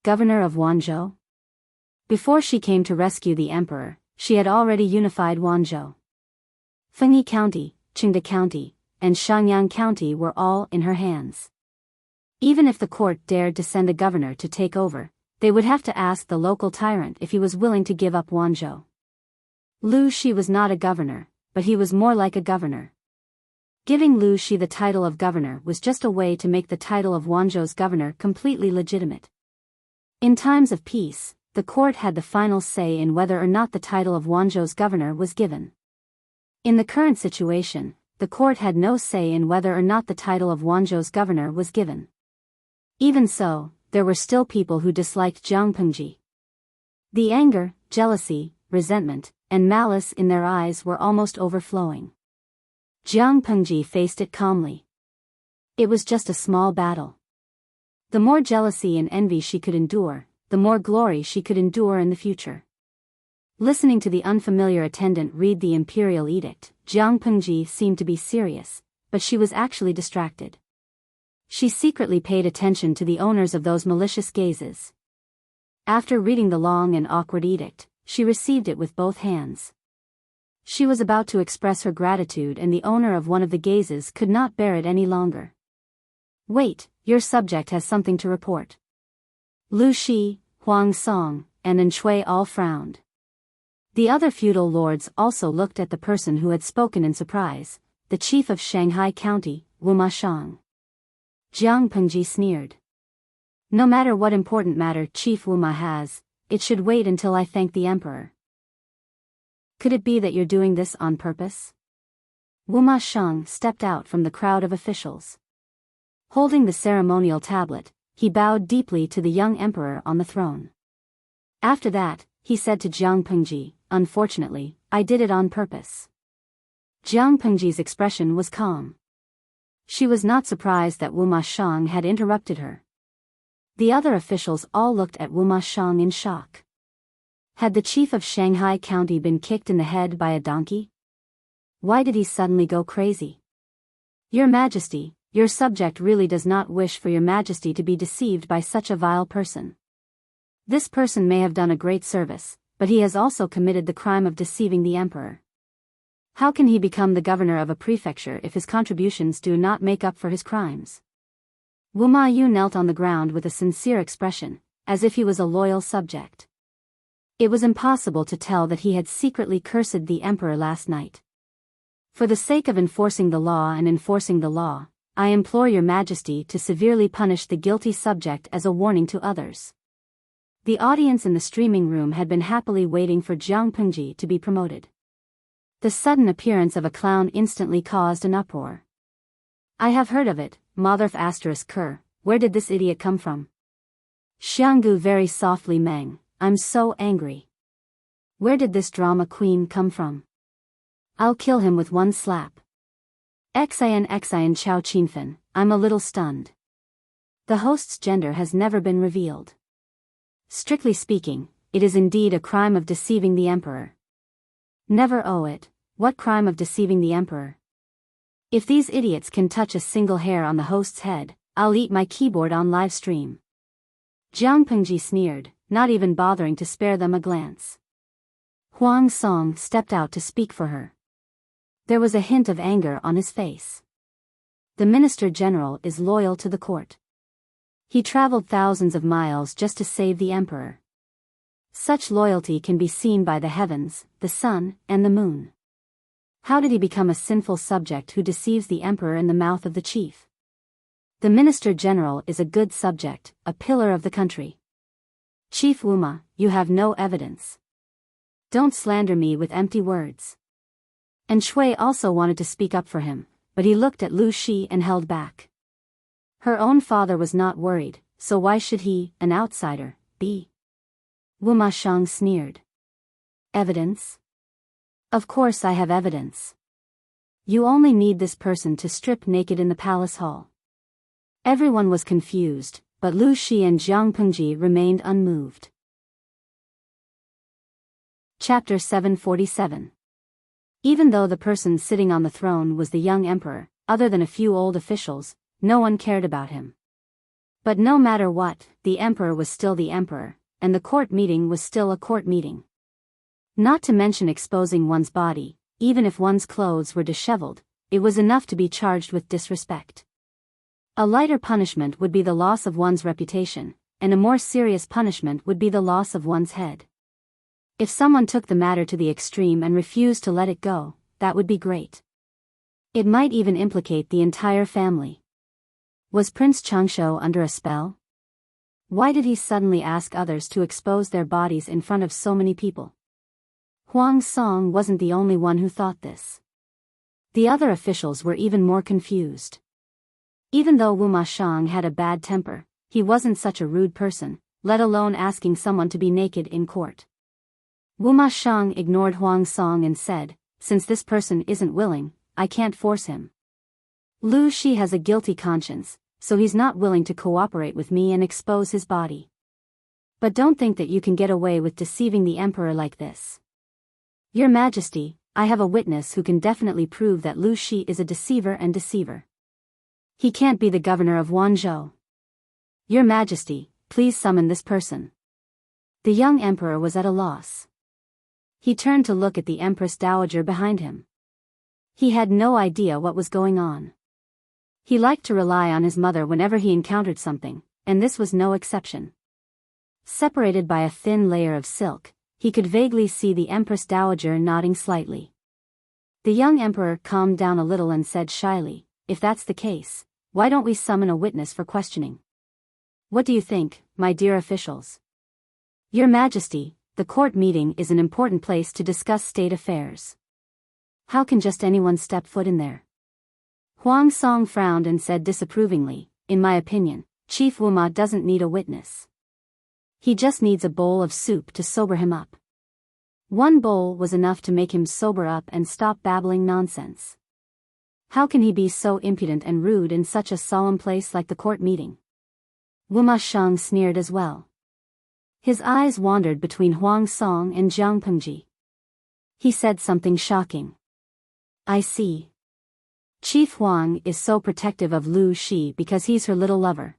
Governor of Wanzhou? Before she came to rescue the emperor, she had already unified Wanzhou. Fengyi County, Qingde County, and Shangyang County were all in her hands. Even if the court dared to send a governor to take over, they would have to ask the local tyrant if he was willing to give up Wanzhou. Lu Shi was not a governor, but he was more like a governor. Giving Lu Shi the title of governor was just a way to make the title of Wanzhou's governor completely legitimate. In times of peace, the court had the final say in whether or not the title of Wanzhou's governor was given. In the current situation, the court had no say in whether or not the title of Wanzhou's governor was given. Even so, there were still people who disliked Jiang Pengji. The anger, jealousy, resentment, and malice in their eyes were almost overflowing. Jiang Pengji faced it calmly. It was just a small battle. The more jealousy and envy she could endure, the more glory she could endure in the future. Listening to the unfamiliar attendant read the imperial edict, Jiang Pengji seemed to be serious, but she was actually distracted. She secretly paid attention to the owners of those malicious gazes. After reading the long and awkward edict, she received it with both hands. She was about to express her gratitude and the owner of one of the gazes could not bear it any longer. Wait, your subject has something to report. Lu Shi, Huang Song, and An Shui all frowned. The other feudal lords also looked at the person who had spoken in surprise, the chief of Shanghai County, Wu Ma Shang. Jiang Pengji sneered. No matter what important matter Chief Wu Ma has, it should wait until I thank the emperor. Could it be that you're doing this on purpose? Wu Ma Shang stepped out from the crowd of officials. Holding the ceremonial tablet, he bowed deeply to the young emperor on the throne. After that, he said to Jiang Pengji, unfortunately, I did it on purpose. Jiang Pengji's expression was calm. She was not surprised that Wu Ma Shang had interrupted her. The other officials all looked at Wu Ma Shang in shock. Had the chief of Shanghai County been kicked in the head by a donkey? Why did he suddenly go crazy? Your Majesty, your subject really does not wish for your Majesty to be deceived by such a vile person. This person may have done a great service, but he has also committed the crime of deceiving the emperor. How can he become the governor of a prefecture if his contributions do not make up for his crimes? Wu Ma Yu knelt on the ground with a sincere expression, as if he was a loyal subject. It was impossible to tell that he had secretly cursed the emperor last night. For the sake of enforcing the law and enforcing the law, I implore your majesty to severely punish the guilty subject as a warning to others. The audience in the streaming room had been happily waiting for Jiang Pengji to be promoted. The sudden appearance of a clown instantly caused an uproar. I have heard of it, Motherf *Ker, where did this idiot come from? Xianggu very softly Meng, I'm so angry. Where did this drama queen come from? I'll kill him with one slap. Xian Chao Qinfen, I'm a little stunned. The host's gender has never been revealed. Strictly speaking, it is indeed a crime of deceiving the emperor. Never owe it, what crime of deceiving the emperor? If these idiots can touch a single hair on the host's head, I'll eat my keyboard on live stream. Jiang Pengji sneered, not even bothering to spare them a glance. Huang Song stepped out to speak for her. There was a hint of anger on his face. The Minister General is loyal to the court. He traveled thousands of miles just to save the emperor. Such loyalty can be seen by the heavens, the sun, and the moon. How did he become a sinful subject who deceives the emperor in the mouth of the chief? The Minister General is a good subject, a pillar of the country. Chief Wuma, you have no evidence. Don't slander me with empty words. And Shui also wanted to speak up for him, but he looked at Lu Shi and held back. Her own father was not worried, so why should he, an outsider, be? Wu Ma Shang sneered. Evidence? Of course I have evidence. You only need this person to strip naked in the palace hall. Everyone was confused, but Lu Shi and Jiang Pengji remained unmoved. Chapter 747. Even though the person sitting on the throne was the young emperor, other than a few old officials, no one cared about him. But no matter what, the emperor was still the emperor, and the court meeting was still a court meeting. Not to mention exposing one's body, even if one's clothes were disheveled, it was enough to be charged with disrespect. A lighter punishment would be the loss of one's reputation, and a more serious punishment would be the loss of one's head. If someone took the matter to the extreme and refused to let it go, that would be great. It might even implicate the entire family. Was Prince Changsho under a spell? Why did he suddenly ask others to expose their bodies in front of so many people? Huang Song wasn't the only one who thought this. The other officials were even more confused. Even though Wu Ma Shang had a bad temper, he wasn't such a rude person, let alone asking someone to be naked in court. Wu Ma Shang ignored Huang Song and said, since this person isn't willing, I can't force him. Lu Shi has a guilty conscience, so he's not willing to cooperate with me and expose his body. But don't think that you can get away with deceiving the emperor like this. Your Majesty, I have a witness who can definitely prove that Lu Shi is a deceiver and deceiver. He can't be the governor of Wanzhou. Your Majesty, please summon this person. The young emperor was at a loss. He turned to look at the Empress Dowager behind him. He had no idea what was going on. He liked to rely on his mother whenever he encountered something, and this was no exception. Separated by a thin layer of silk, he could vaguely see the Empress Dowager nodding slightly. The young emperor calmed down a little and said shyly, if that's the case, why don't we summon a witness for questioning? What do you think, my dear officials? Your Majesty, the court meeting is an important place to discuss state affairs. How can just anyone step foot in there? Huang Song frowned and said disapprovingly, in my opinion, Chief Wu Ma doesn't need a witness. He just needs a bowl of soup to sober him up. One bowl was enough to make him sober up and stop babbling nonsense. How can he be so impudent and rude in such a solemn place like the court meeting? Wu Ma Shang sneered as well. His eyes wandered between Huang Song and Jiang Pengji. He said something shocking. I see. Chief Huang is so protective of Lu Shi because he's her little lover.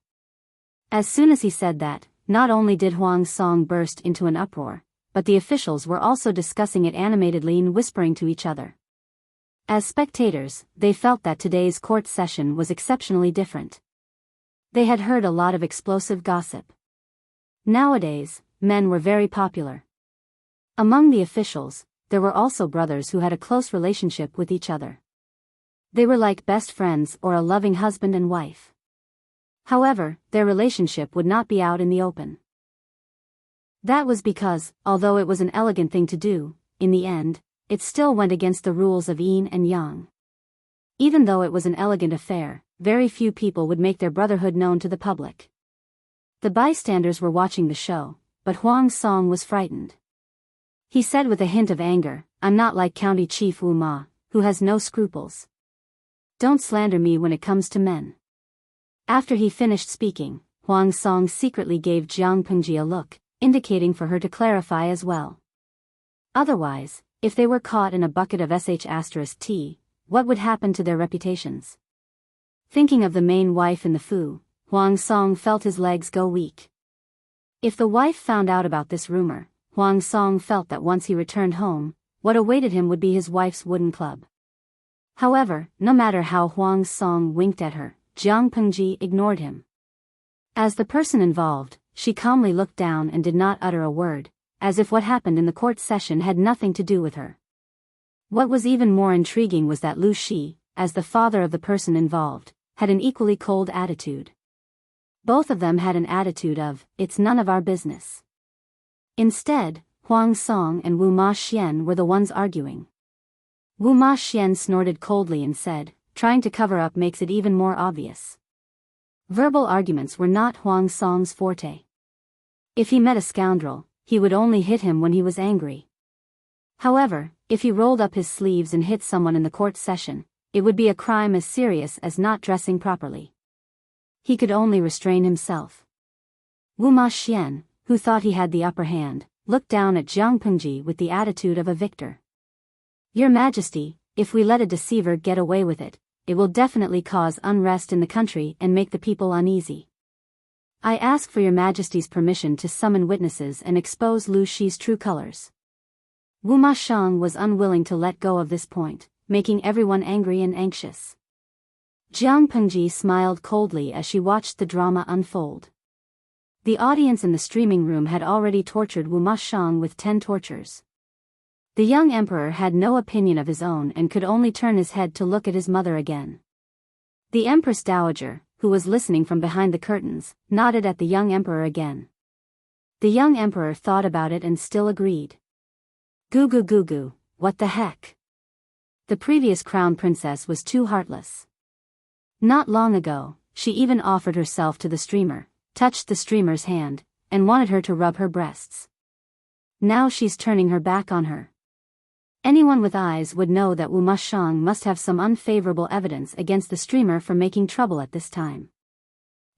As soon as he said that, not only did Huang Song burst into an uproar, but the officials were also discussing it animatedly and whispering to each other. As spectators, they felt that today's court session was exceptionally different. They had heard a lot of explosive gossip. Nowadays, men were very popular. Among the officials, there were also brothers who had a close relationship with each other. They were like best friends or a loving husband and wife. However, their relationship would not be out in the open. That was because, although it was an elegant thing to do, in the end, it still went against the rules of yin and yang. Even though it was an elegant affair, very few people would make their brotherhood known to the public. The bystanders were watching the show, but Huang Song was frightened. He said with a hint of anger, "I'm not like County Chief Wu Ma, who has no scruples. Don't slander me when it comes to men." After he finished speaking, Huang Song secretly gave Jiang Pengji a look, indicating for her to clarify as well. Otherwise, if they were caught in a bucket of sh*t, what would happen to their reputations? Thinking of the main wife in the fu, Huang Song felt his legs go weak. If the wife found out about this rumor, Huang Song felt that once he returned home, what awaited him would be his wife's wooden club. However, no matter how Huang Song winked at her, Jiang Pengji ignored him. As the person involved, she calmly looked down and did not utter a word, as if what happened in the court session had nothing to do with her. What was even more intriguing was that Lu Shi, as the father of the person involved, had an equally cold attitude. Both of them had an attitude of, "It's none of our business." Instead, Huang Song and Wu Ma Xian were the ones arguing. Wu Ma Xian snorted coldly and said, "Trying to cover up makes it even more obvious." Verbal arguments were not Huang Song's forte. If he met a scoundrel, he would only hit him when he was angry. However, if he rolled up his sleeves and hit someone in the court session, it would be a crime as serious as not dressing properly. He could only restrain himself. Wu Ma Xian, who thought he had the upper hand, looked down at Jiang Pengji with the attitude of a victor. "Your Majesty, if we let a deceiver get away with it, it will definitely cause unrest in the country and make the people uneasy. I ask for your Majesty's permission to summon witnesses and expose Lu Shi's true colors." Wu Ma Shang was unwilling to let go of this point, making everyone angry and anxious. Jiang Pengji smiled coldly as she watched the drama unfold. The audience in the streaming room had already tortured Wu Ma Shang with 10 tortures. The young emperor had no opinion of his own and could only turn his head to look at his mother again. The Empress Dowager, who was listening from behind the curtains, nodded at the young emperor again. The young emperor thought about it and still agreed. Goo goo goo goo, what the heck? The previous crown princess was too heartless. Not long ago, she even offered herself to the streamer, touched the streamer's hand, and wanted her to rub her breasts. Now she's turning her back on her. Anyone with eyes would know that Wu Ma Shang must have some unfavorable evidence against the streamer for making trouble at this time.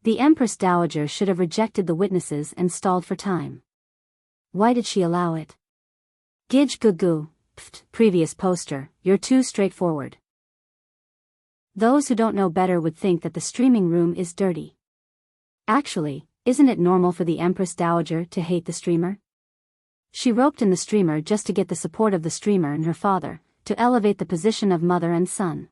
The Empress Dowager should have rejected the witnesses and stalled for time. Why did she allow it? Gij gugu, pft, previous poster, you're too straightforward. Those who don't know better would think that the streaming room is dirty. Actually, isn't it normal for the Empress Dowager to hate the streamer? She roped in the streamer just to get the support of the streamer and her father, to elevate the position of mother and son.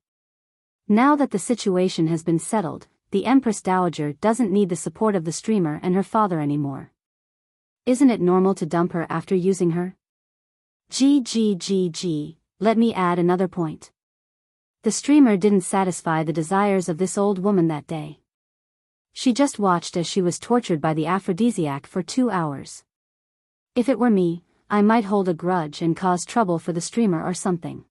Now that the situation has been settled, the Empress Dowager doesn't need the support of the streamer and her father anymore. Isn't it normal to dump her after using her? Let me add another point. The streamer didn't satisfy the desires of this old woman that day. She just watched as she was tortured by the aphrodisiac for 2 hours. If it were me, I might hold a grudge and cause trouble for the streamer or something.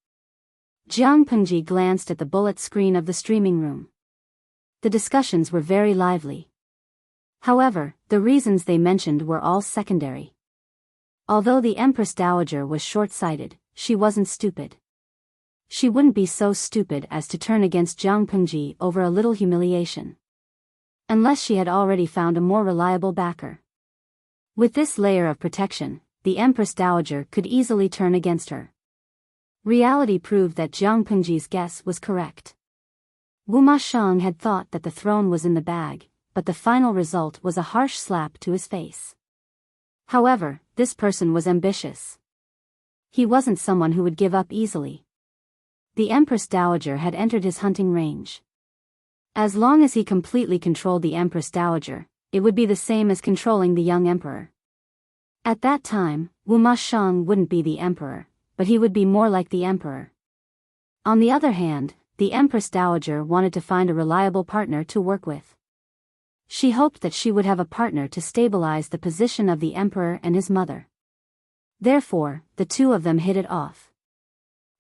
Jiang Pengji glanced at the bullet screen of the streaming room. The discussions were very lively. However, the reasons they mentioned were all secondary. Although the Empress Dowager was short-sighted, she wasn't stupid. She wouldn't be so stupid as to turn against Jiang Pengji over a little humiliation. Unless she had already found a more reliable backer. With this layer of protection, the Empress Dowager could easily turn against her. Reality proved that Jiang Pengji's guess was correct. Wu Ma Shang had thought that the throne was in the bag, but the final result was a harsh slap to his face. However, this person was ambitious. He wasn't someone who would give up easily. The Empress Dowager had entered his hunting range. As long as he completely controlled the Empress Dowager, it would be the same as controlling the young emperor. At that time, Wu Mashang wouldn't be the emperor, but he would be more like the emperor. On the other hand, the Empress Dowager wanted to find a reliable partner to work with. She hoped that she would have a partner to stabilize the position of the emperor and his mother. Therefore, the two of them hit it off.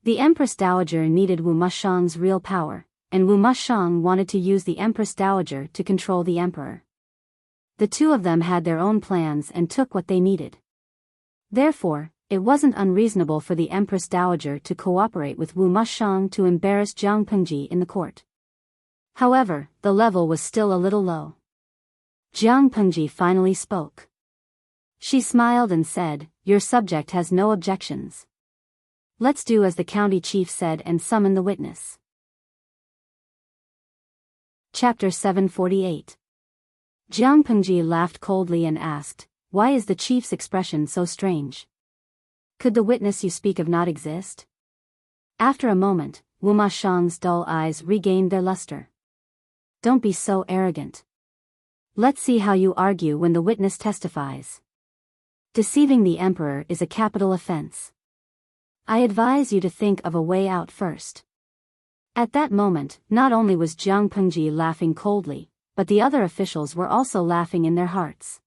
The Empress Dowager needed Wu Mashang's real power, and Wu Mashang wanted to use the Empress Dowager to control the emperor. The two of them had their own plans and took what they needed. Therefore, it wasn't unreasonable for the Empress Dowager to cooperate with Wu Mashang to embarrass Jiang Pengji in the court. However, the level was still a little low. Jiang Pengji finally spoke. She smiled and said, "Your subject has no objections. Let's do as the county chief said and summon the witness." Chapter 748. Jiang Pengji laughed coldly and asked, "Why is the chief's expression so strange? Could the witness you speak of not exist?" After a moment, Wu Mashang's dull eyes regained their luster. "Don't be so arrogant. Let's see how you argue when the witness testifies. Deceiving the emperor is a capital offense. I advise you to think of a way out first." At that moment, not only was Jiang Pengji laughing coldly, but the other officials were also laughing in their hearts.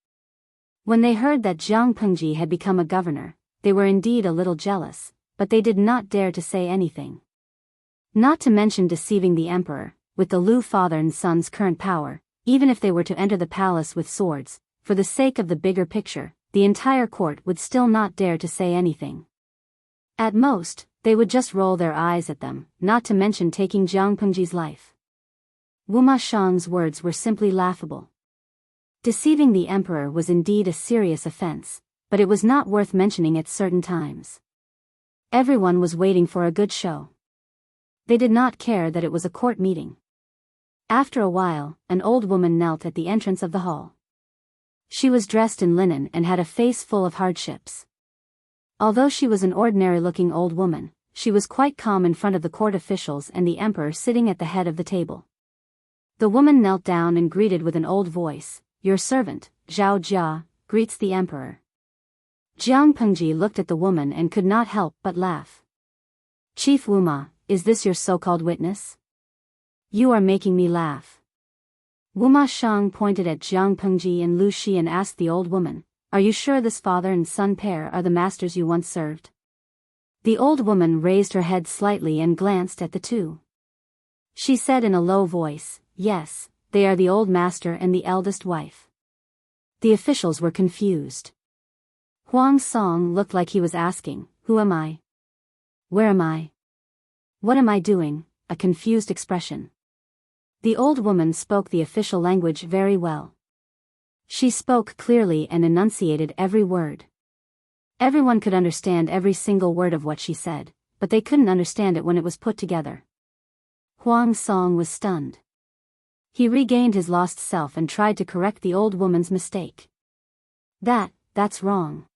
When they heard that Jiang Pengji had become a governor, they were indeed a little jealous, but they did not dare to say anything. Not to mention deceiving the emperor, with the Lu father and son's current power, even if they were to enter the palace with swords, for the sake of the bigger picture, the entire court would still not dare to say anything. At most, they would just roll their eyes at them, not to mention taking Jiang Pengji's life. Wu Mashang's words were simply laughable. Deceiving the emperor was indeed a serious offense, but it was not worth mentioning at certain times. Everyone was waiting for a good show. They did not care that it was a court meeting. After a while, an old woman knelt at the entrance of the hall. She was dressed in linen and had a face full of hardships. Although she was an ordinary-looking old woman, she was quite calm in front of the court officials and the emperor sitting at the head of the table. The woman knelt down and greeted with an old voice, "Your servant, Zhao Jia, greets the emperor." Jiang Pengji looked at the woman and could not help but laugh. "Chief Wu Ma, is this your so-called witness? You are making me laugh." Wu Mashang pointed at Jiang Pengji and Lu Shi and asked the old woman, "Are you sure this father and son pair are the masters you once served?" The old woman raised her head slightly and glanced at the two. She said in a low voice, "Yes, they are the old master and the eldest wife." The officials were confused. Huang Song looked like he was asking, "Who am I? Where am I? What am I doing?" A confused expression. The old woman spoke the official language very well. She spoke clearly and enunciated every word. Everyone could understand every single word of what she said, but they couldn't understand it when it was put together. Huang Song was stunned. He regained his lost self and tried to correct the old woman's mistake. That's wrong.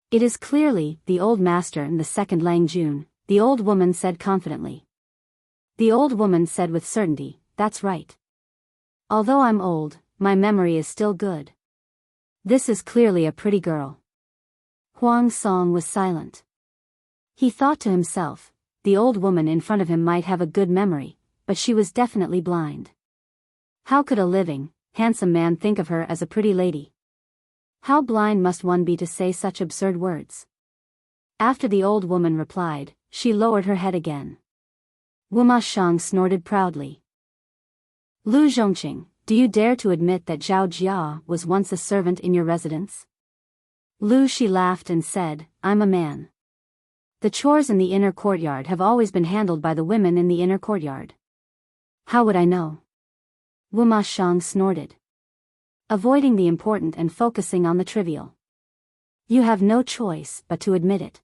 It is clearly the old master and the second Lang Jun," the old woman said confidently. The old woman said with certainty, "That's right. Although I'm old, my memory is still good. This is clearly a pretty girl." Huang Song was silent. He thought to himself, the old woman in front of him might have a good memory, but she was definitely blind. How could a living, handsome man think of her as a pretty lady? How blind must one be to say such absurd words? After the old woman replied, she lowered her head again. Wu Mashang snorted proudly. "Lu Zhongqing, do you dare to admit that Zhao Jia was once a servant in your residence?" Lu Shi laughed and said, "I'm a man. The chores in the inner courtyard have always been handled by the women in the inner courtyard." "How would I know?" Wu Mashang snorted. Avoiding the important and focusing on the trivial. "You have no choice but to admit it.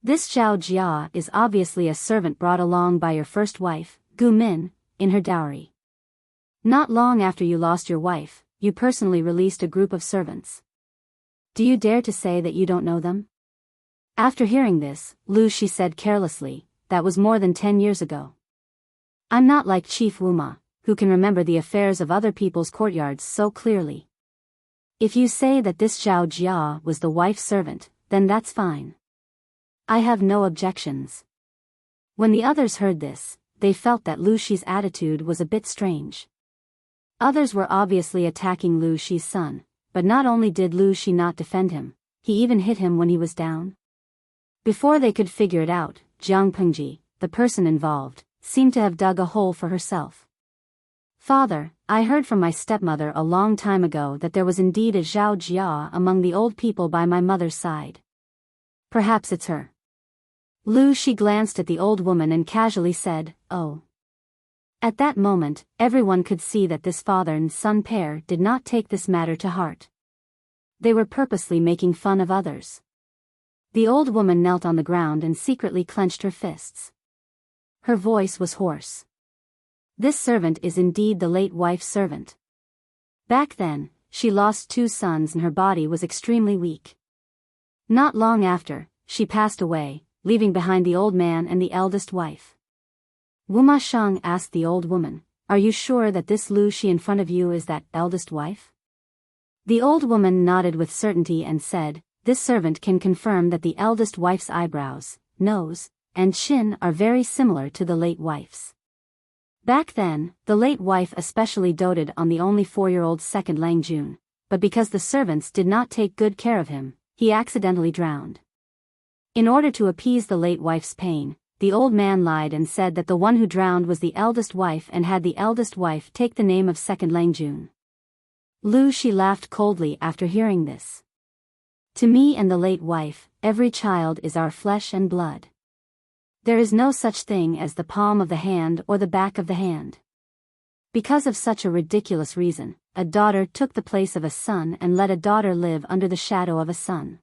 This Zhao Jia is obviously a servant brought along by your first wife, Gu Min, in her dowry. Not long after you lost your wife, you personally released a group of servants. Do you dare to say that you don't know them?" After hearing this, Lu Shi said carelessly, that was more than 10 years ago. I'm not like Chief Wuma, who can remember the affairs of other people's courtyards so clearly. If you say that this Zhao Jia was the wife's servant, then that's fine. I have no objections. When the others heard this, they felt that Lu Shi's attitude was a bit strange. Others were obviously attacking Lu Shi's son, but not only did Lu Shi not defend him, he even hit him when he was down. Before they could figure it out, Jiang Pengji, the person involved, seemed to have dug a hole for herself. Father, I heard from my stepmother a long time ago that there was indeed a Zhao Jia among the old people by my mother's side. Perhaps it's her. Lu Shi glanced at the old woman and casually said, "Oh." At that moment, everyone could see that this father and son pair did not take this matter to heart. They were purposely making fun of others. The old woman knelt on the ground and secretly clenched her fists. Her voice was hoarse. This servant is indeed the late wife's servant. Back then, she lost 2 sons and her body was extremely weak. Not long after, she passed away, leaving behind the old man and the eldest wife. Wuma Shang asked the old woman, "Are you sure that this Lu Shi in front of you is that eldest wife?" The old woman nodded with certainty and said, "This servant can confirm that the eldest wife's eyebrows, nose, and chin are very similar to the late wife's." Back then, the late wife especially doted on the only 4-year-old second Lang Jun, but because the servants did not take good care of him, he accidentally drowned. In order to appease the late wife's pain, the old man lied and said that the one who drowned was the eldest wife and had the eldest wife take the name of second Lang Jun. Lu Shi laughed coldly after hearing this. "To me and the late wife, every child is our flesh and blood. There is no such thing as the palm of the hand or the back of the hand." Because of such a ridiculous reason, a daughter took the place of a son and let a daughter live under the shadow of a son.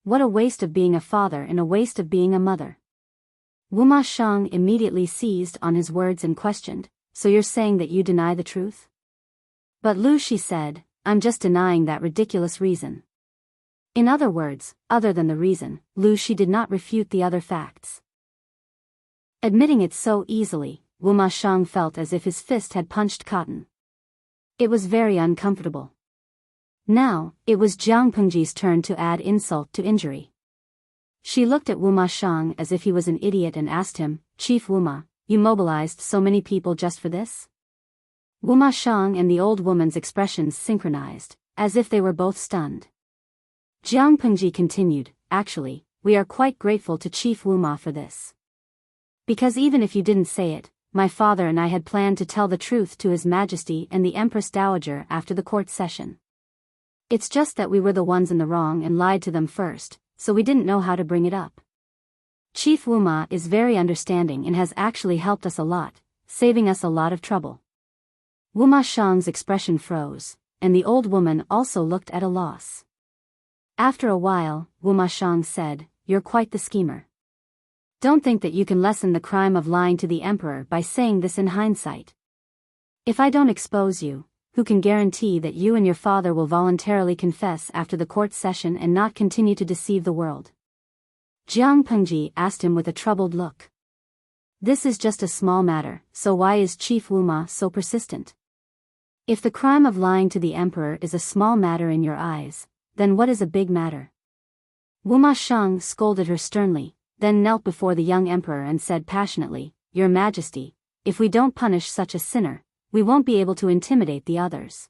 What a waste of being a father and a waste of being a mother. Wuma Shang immediately seized on his words and questioned, "So you're saying that you deny the truth?" But Lu Shi said, "I'm just denying that ridiculous reason." In other words, other than the reason, Lu Shi did not refute the other facts. Admitting it so easily, Wuma Shang felt as if his fist had punched cotton. It was very uncomfortable. Now, it was Jiang Pengji's turn to add insult to injury. She looked at Wuma Shang as if he was an idiot and asked him, "Chief Wuma, you mobilized so many people just for this?" Wuma Shang and the old woman's expressions synchronized, as if they were both stunned. Jiang Pengji continued, "Actually, we are quite grateful to Chief Wuma for this. Because even if you didn't say it, my father and I had planned to tell the truth to His Majesty and the Empress Dowager after the court session. It's just that we were the ones in the wrong and lied to them first, so we didn't know how to bring it up. Chief Wuma is very understanding and has actually helped us a lot, saving us a lot of trouble." Wuma Shang's expression froze, and the old woman also looked at a loss. After a while, Wuma Shang said, "You're quite the schemer. Don't think that you can lessen the crime of lying to the emperor by saying this in hindsight. If I don't expose you, who can guarantee that you and your father will voluntarily confess after the court session and not continue to deceive the world?" Jiang Pengji asked him with a troubled look. "This is just a small matter, so why is Chief Wuma so persistent? If the crime of lying to the emperor is a small matter in your eyes, then what is a big matter?" Wuma Shang scolded her sternly, then knelt before the young emperor and said passionately, "Your Majesty, if we don't punish such a sinner, we won't be able to intimidate the others.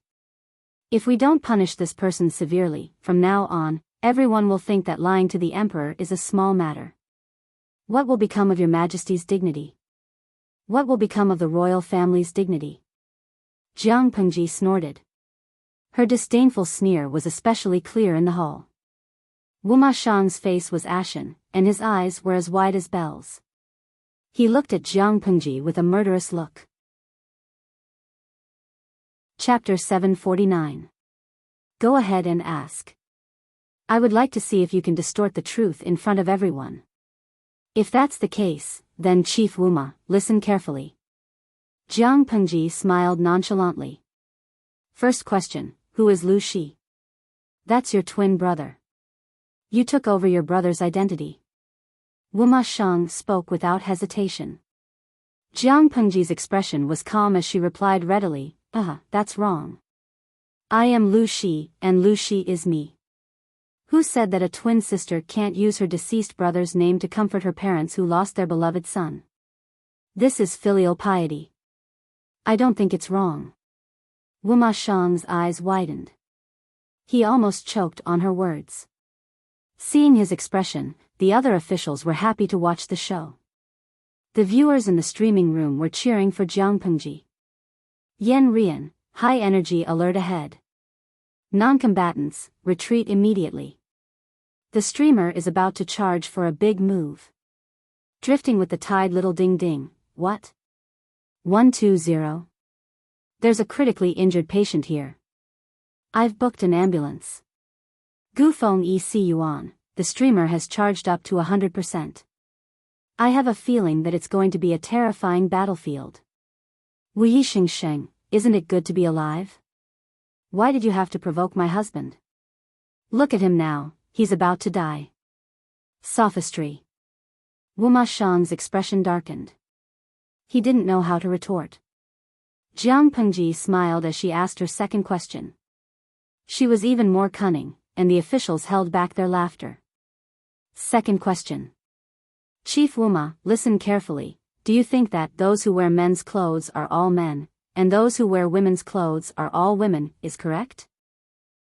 If we don't punish this person severely, from now on, everyone will think that lying to the emperor is a small matter. What will become of your Majesty's dignity? What will become of the royal family's dignity?" Jiang Pengji snorted. Her disdainful sneer was especially clear in the hall. Wuma Shang's face was ashen, and his eyes were as wide as bells. He looked at Jiang Pengji with a murderous look. Chapter 749. Go ahead and ask. I would like to see if you can distort the truth in front of everyone. If that's the case, then Chief Wuma, listen carefully. Jiang Pengji smiled nonchalantly. First question, who is Lu Shi? That's your twin brother. You took over your brother's identity. Wu Ma Shang spoke without hesitation. Jiang Pengji's expression was calm as she replied readily, that's wrong. I am Lu Shi, and Lu Shi is me. Who said that a twin sister can't use her deceased brother's name to comfort her parents who lost their beloved son? This is filial piety. I don't think it's wrong. Wu Ma Shang's eyes widened. He almost choked on her words. Seeing his expression, the other officials were happy to watch the show. The viewers in the streaming room were cheering for Jiang Pengji. Yan Rian, high energy alert ahead. Non-combatants, retreat immediately. The streamer is about to charge for a big move. Drifting with the tide, little ding ding, what? 120. There's a critically injured patient here. I've booked an ambulance. Gufeng EC Yuan, the streamer has charged up to 100%. I have a feeling that it's going to be a terrifying battlefield. Wu Yixing Sheng, isn't it good to be alive? Why did you have to provoke my husband? Look at him now, he's about to die. Sophistry. Wu Ma Shang's expression darkened. He didn't know how to retort. Jiang Pengji smiled as she asked her second question. She was even more cunning, and the officials held back their laughter. Second question. Chief Wu Ma, listen carefully. Do you think that those who wear men's clothes are all men, and those who wear women's clothes are all women, is correct?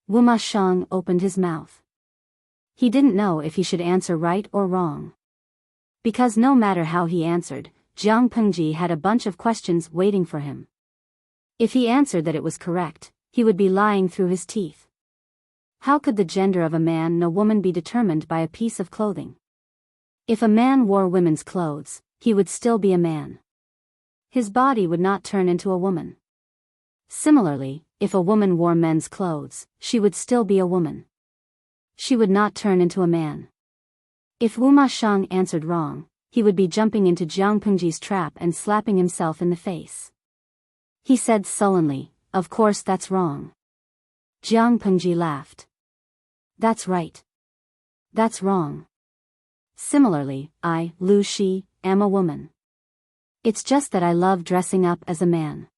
Wu Ma Shang opened his mouth. He didn't know if he should answer right or wrong. Because no matter how he answered, Jiang Pengji had a bunch of questions waiting for him. If he answered that it was correct, he would be lying through his teeth. How could the gender of a man and a woman be determined by a piece of clothing? If a man wore women's clothes, he would still be a man. His body would not turn into a woman. Similarly, if a woman wore men's clothes, she would still be a woman. She would not turn into a man. If Wu Ma Shang answered wrong, he would be jumping into Jiang Pengji's trap and slapping himself in the face. He said sullenly, "Of course that's wrong." Jiang Pengji laughed. "That's right. That's wrong. Similarly, I, Lu Shi, am a woman. It's just that I love dressing up as a man.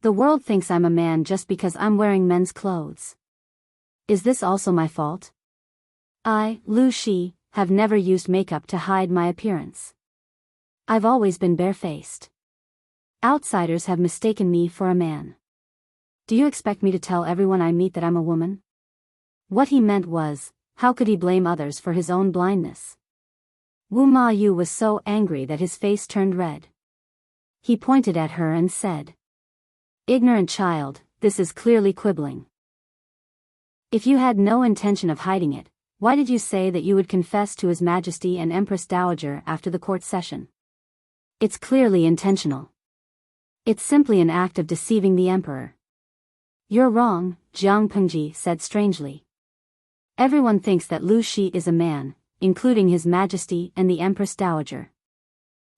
The world thinks I'm a man just because I'm wearing men's clothes. Is this also my fault? I, Lu Shi, have never used makeup to hide my appearance. I've always been barefaced. Outsiders have mistaken me for a man. Do you expect me to tell everyone I meet that I'm a woman?" What he meant was, how could he blame others for his own blindness? Wu Ma Yu was so angry that his face turned red. He pointed at her and said, "Ignorant child, this is clearly quibbling. If you had no intention of hiding it, why did you say that you would confess to His Majesty and Empress Dowager after the court session? It's clearly intentional. It's simply an act of deceiving the emperor." "You're wrong," Jiang Pengji said strangely. "Everyone thinks that Lu Shi is a man, including His Majesty and the Empress Dowager.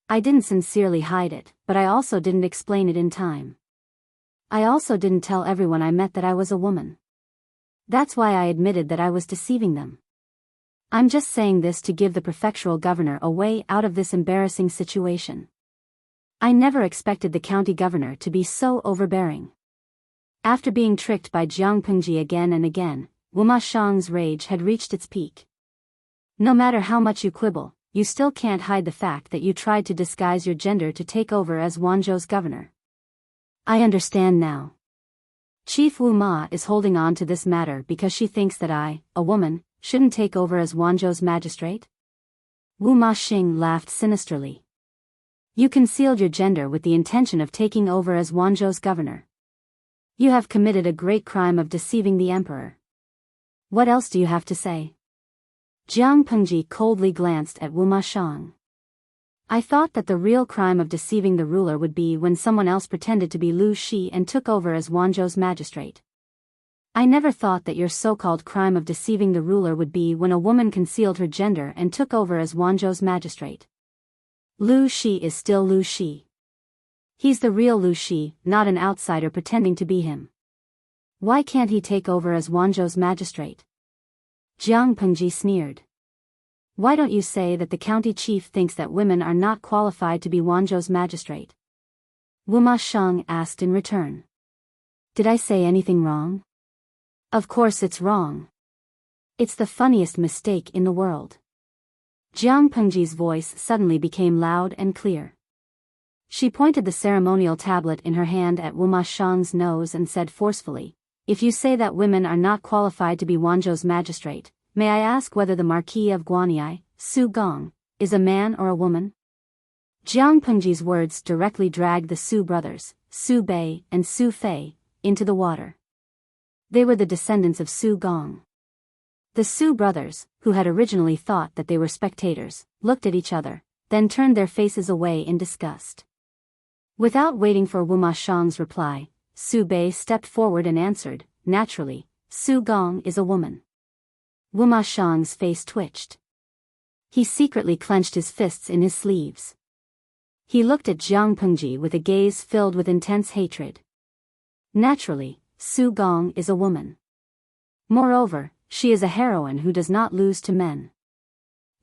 I didn't sincerely hide it, but I also didn't explain it in time. I also didn't tell everyone I met that I was a woman. That's why I admitted that I was deceiving them. I'm just saying this to give the prefectural governor a way out of this embarrassing situation. I never expected the county governor to be so overbearing." After being tricked by Jiang Pengji again and again, Wu Ma Shang's rage had reached its peak. No matter how much you quibble, you still can't hide the fact that you tried to disguise your gender to take over as Wanzhou's governor. I understand now. Chief Wu Ma is holding on to this matter because she thinks that I, a woman, shouldn't take over as Wanzhou's magistrate? Wu Ma Xing laughed sinisterly. You concealed your gender with the intention of taking over as Wanzhou's governor. You have committed a great crime of deceiving the emperor. What else do you have to say? Jiang Pengji coldly glanced at Wu Ma Shang. I thought that the real crime of deceiving the ruler would be when someone else pretended to be Lu Shi and took over as Wanzhou's magistrate. I never thought that your so-called crime of deceiving the ruler would be when a woman concealed her gender and took over as Wanzhou's magistrate. Lu Shi is still Lu Shi. He's the real Lu Shi, not an outsider pretending to be him. Why can't he take over as Wanzhou's magistrate? Jiang Pengji sneered. Why don't you say that the county chief thinks that women are not qualified to be Wanzhou's magistrate? Wu Ma Shang asked in return. Did I say anything wrong? Of course it's wrong. It's the funniest mistake in the world. Jiang Pengji's voice suddenly became loud and clear. She pointed the ceremonial tablet in her hand at Wu Ma Shang's nose and said forcefully, "If you say that women are not qualified to be Wanzhou's magistrate, may I ask whether the Marquis of Guanyi, Su Gong, is a man or a woman?" Jiang Pengji's words directly dragged the Su brothers, Su Bei and Su Fei, into the water. They were the descendants of Su Gong. The Su brothers, who had originally thought that they were spectators, looked at each other, then turned their faces away in disgust. Without waiting for Wu Ma Shang's reply, Su Bei stepped forward and answered, "Naturally, Su Gong is a woman." Wu Ma Shang's face twitched. He secretly clenched his fists in his sleeves. He looked at Jiang Pengji with a gaze filled with intense hatred. Naturally, Su Gong is a woman. Moreover, she is a heroine who does not lose to men.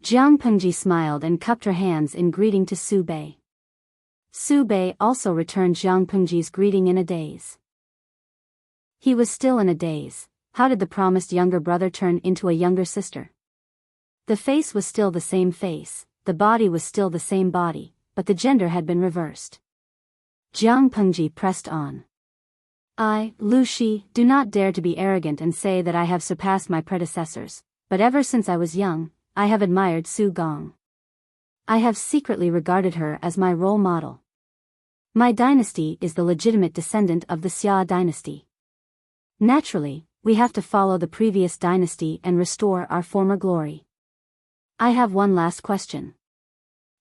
Jiang Pengji smiled and cupped her hands in greeting to Su Bei. Su Bei also returned Jiang Pengji's greeting in a daze. He was still in a daze. How did the promised younger brother turn into a younger sister? The face was still the same face, the body was still the same body, but the gender had been reversed. Jiang Pengji pressed on. "I, Lu Shi, do not dare to be arrogant and say that I have surpassed my predecessors, but ever since I was young, I have admired Su Gong. I have secretly regarded her as my role model. My dynasty is the legitimate descendant of the Xia dynasty. Naturally, we have to follow the previous dynasty and restore our former glory. I have one last question.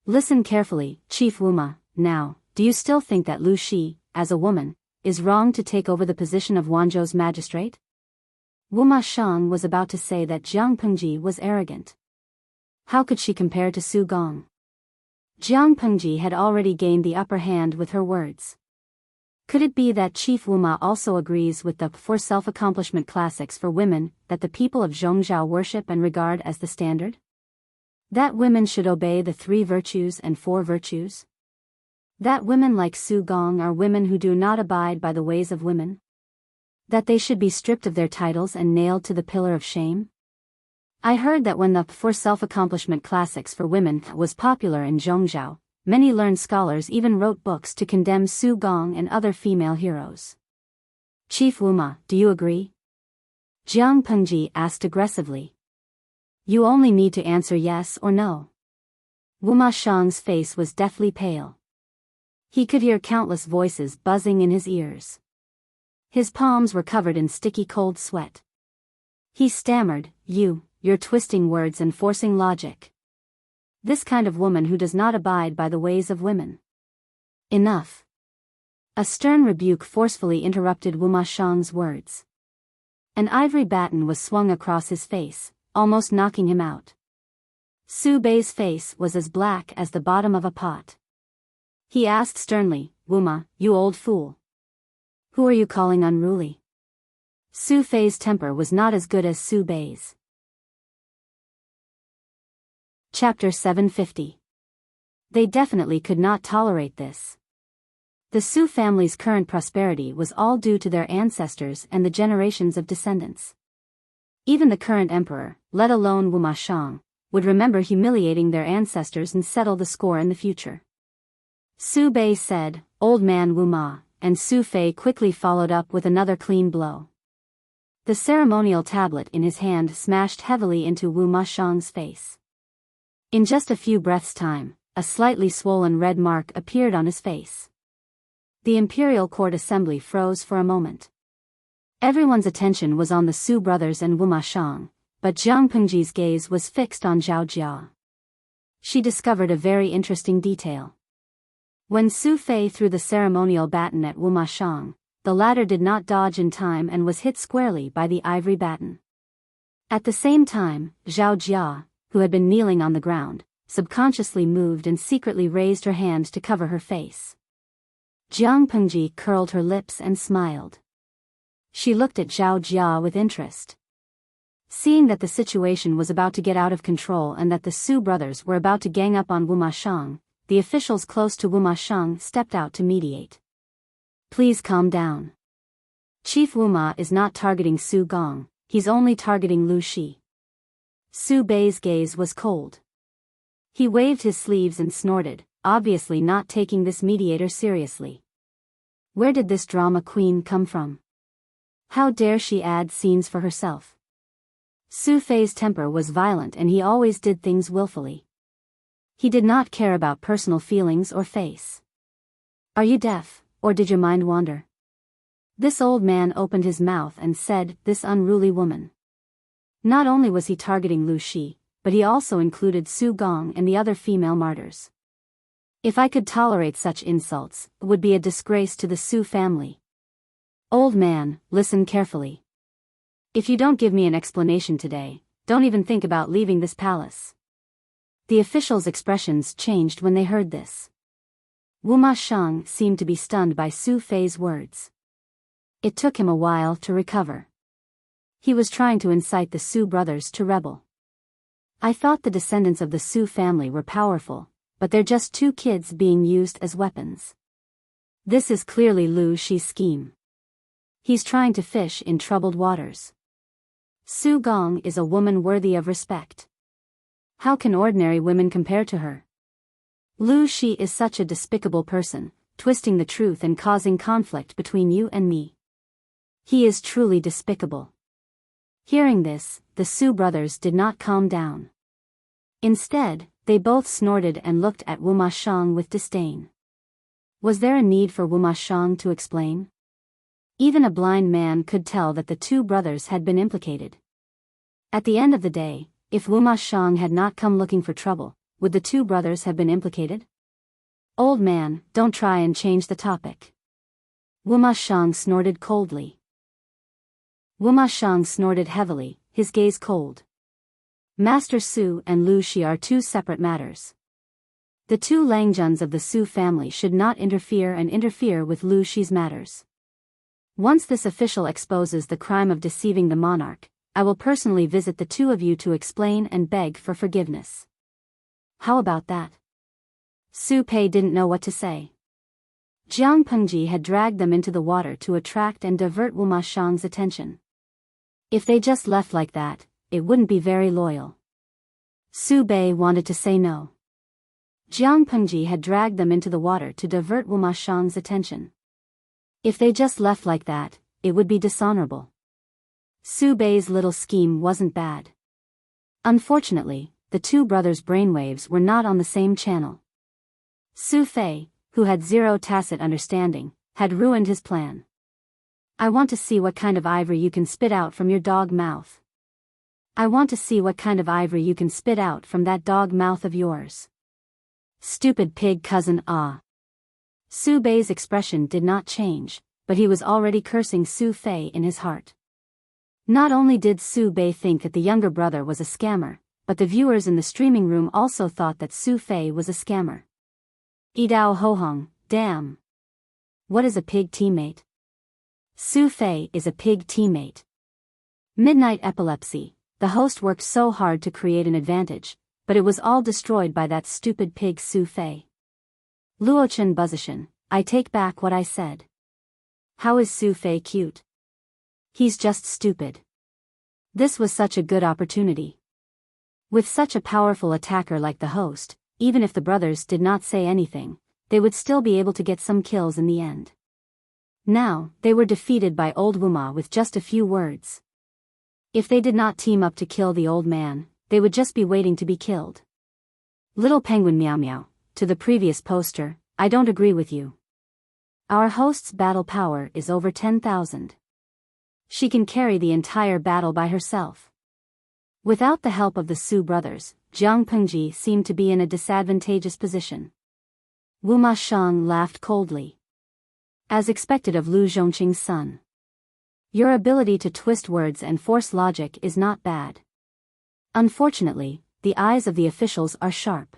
Listen carefully, Chief Wuma. Now, do you still think that Lu Shi, as a woman, is wrong to take over the position of Wanzhou's magistrate?" Wu Ma Shang was about to say that Jiang Pengji was arrogant. How could she compare to Su Gong? Jiang Pengji had already gained the upper hand with her words. Could it be that Chief Wuma also agrees with the four self-accomplishment classics for women that the people of Zhongzhou worship and regard as the standard? That women should obey the 3 virtues and 4 virtues? That women like Su Gong are women who do not abide by the ways of women? That they should be stripped of their titles and nailed to the pillar of shame? I heard that when the 4 self-accomplishment classics for women was popular in Zhongzhou, many learned scholars even wrote books to condemn Su Gong and other female heroes. Chief Wuma, do you agree? Jiang Pengji asked aggressively. You only need to answer yes or no. Wu Ma Shang's face was deathly pale. He could hear countless voices buzzing in his ears. His palms were covered in sticky cold sweat. He stammered, You're twisting words and forcing logic. This kind of woman who does not abide by the ways of women. Enough. A stern rebuke forcefully interrupted Wu Ma Shang's words. An ivory baton was swung across his face, almost knocking him out. Su Bei's face was as black as the bottom of a pot. He asked sternly, Wuma, you old fool. Who are you calling unruly? Su Fei's temper was not as good as Su Bei's. Chapter 750. They definitely could not tolerate this. The Su family's current prosperity was all due to their ancestors and the generations of descendants. Even the current emperor, let alone Wu Ma Shang, would remember humiliating their ancestors and settle the score in the future. Su Bei said, Old man Wu Ma, and Su Fei quickly followed up with another clean blow. The ceremonial tablet in his hand smashed heavily into Wu Ma Shang's face. In just a few breaths' time, a slightly swollen red mark appeared on his face. The imperial court assembly froze for a moment. Everyone's attention was on the Su brothers and Wu Ma Shang, but Jiang Pengji's gaze was fixed on Zhao Jia. She discovered a very interesting detail. When Su Fei threw the ceremonial baton at Wu Ma Shang, the latter did not dodge in time and was hit squarely by the ivory baton. At the same time, Zhao Jia, who had been kneeling on the ground, subconsciously moved and secretly raised her hand to cover her face. Jiang Pengji curled her lips and smiled. She looked at Zhao Jia with interest. Seeing that the situation was about to get out of control and that the Su brothers were about to gang up on Wuma Shang, the officials close to Wuma Shang stepped out to mediate. Please calm down. Chief Wuma is not targeting Su Gong, he's only targeting Lu Shi. Su Bei's gaze was cold. He waved his sleeves and snorted, obviously not taking this mediator seriously. Where did this drama queen come from? How dare she add scenes for herself? Su Fei's temper was violent and he always did things willfully. He did not care about personal feelings or face. Are you deaf, or did your mind wander? This old man opened his mouth and said, this unruly woman. Not only was he targeting Lu Shi, but he also included Su Gong and the other female martyrs. If I could tolerate such insults, it would be a disgrace to the Su family. Old man, listen carefully. If you don't give me an explanation today, don't even think about leaving this palace. The officials' expressions changed when they heard this. Wuma Shang seemed to be stunned by Su Fei's words. It took him a while to recover. He was trying to incite the Su brothers to rebel. I thought the descendants of the Su family were powerful, but they're just two kids being used as weapons. This is clearly Lu Shi's scheme. He's trying to fish in troubled waters. Su Gong is a woman worthy of respect. How can ordinary women compare to her? Lu Shi is such a despicable person, twisting the truth and causing conflict between you and me. He is truly despicable. Hearing this, the Su brothers did not calm down. Instead, they both snorted and looked at Wuma Shang with disdain. Was there a need for Wuma Shang to explain? Even a blind man could tell that the two brothers had been implicated. At the end of the day, if Wuma Shang had not come looking for trouble, would the two brothers have been implicated? Old man, don't try and change the topic. Wuma Shang snorted coldly. Wuma Shang snorted heavily, his gaze cold. Master Su and Lu Shi are two separate matters. The two Langjuns of the Su family should not interfere with Lu Shi's matters. Once this official exposes the crime of deceiving the monarch, I will personally visit the two of you to explain and beg for forgiveness. How about that? Su Pei didn't know what to say. Jiang Pengji had dragged them into the water to attract and divert Wuma Shang's attention. If they just left like that, it wouldn't be very loyal. Su Bei wanted to say no. Jiang Pengji had dragged them into the water to divert Wuma Shang's attention. If they just left like that, it would be dishonorable. Su Bei's little scheme wasn't bad. Unfortunately, the two brothers' brainwaves were not on the same channel. Su Fei, who had zero tacit understanding, had ruined his plan. I want to see what kind of ivory you can spit out from your dog mouth. I want to see what kind of ivory you can spit out from that dog mouth of yours. Stupid pig cousin ah. Su Bei's expression did not change, but he was already cursing Su Fei in his heart. Not only did Su Bei think that the younger brother was a scammer, but the viewers in the streaming room also thought that Su Fei was a scammer. Idao Hohong, damn. What is a pig teammate? Su Fei is a pig teammate. Midnight epilepsy, the host worked so hard to create an advantage, but it was all destroyed by that stupid pig Su Fei. Luochen Buzzishan, I take back what I said. How is Su Fei cute? He's just stupid. This was such a good opportunity. With such a powerful attacker like the host, even if the brothers did not say anything, they would still be able to get some kills in the end. Now, they were defeated by old Wuma with just a few words. If they did not team up to kill the old man, they would just be waiting to be killed. Little Penguin Meow Meow, to the previous poster, I don't agree with you. Our host's battle power is over 10,000. She can carry the entire battle by herself. Without the help of the Su brothers, Jiang Pengji seemed to be in a disadvantageous position. Wuma Shang laughed coldly. As expected of Lu Zhongqing's son. Your ability to twist words and force logic is not bad. Unfortunately, the eyes of the officials are sharp.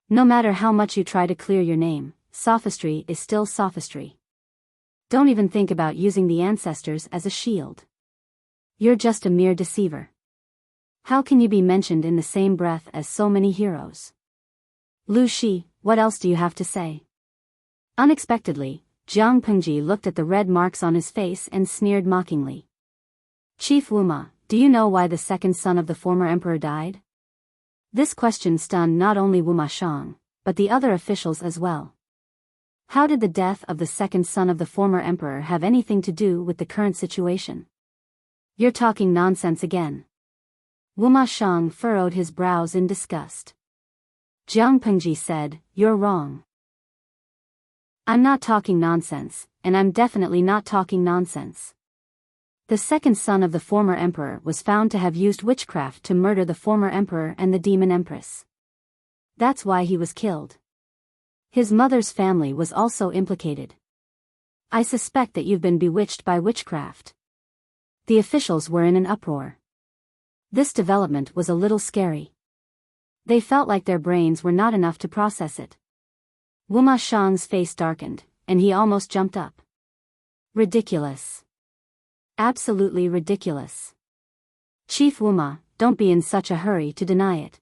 No matter how much you try to clear your name, sophistry is still sophistry. Don't even think about using the ancestors as a shield. You're just a mere deceiver. How can you be mentioned in the same breath as so many heroes? Lu Shi, what else do you have to say? Unexpectedly, Jiang Pengji looked at the red marks on his face and sneered mockingly. Chief Wuma, do you know why the second son of the former emperor died? This question stunned not only Wuma Shang, but the other officials as well. How did the death of the second son of the former emperor have anything to do with the current situation? You're talking nonsense again. Wuma Shang furrowed his brows in disgust. Jiang Pengji said, "You're wrong. I'm not talking nonsense, and I'm definitely not talking nonsense. The second son of the former emperor was found to have used witchcraft to murder the former emperor and the demon Empress. That's why he was killed. His mother's family was also implicated. I suspect that you've been bewitched by witchcraft." The officials were in an uproar. This development was a little scary. They felt like their brains were not enough to process it. Wuma Shang's face darkened, and he almost jumped up. Ridiculous. Absolutely ridiculous. Chief Wuma, don't be in such a hurry to deny it.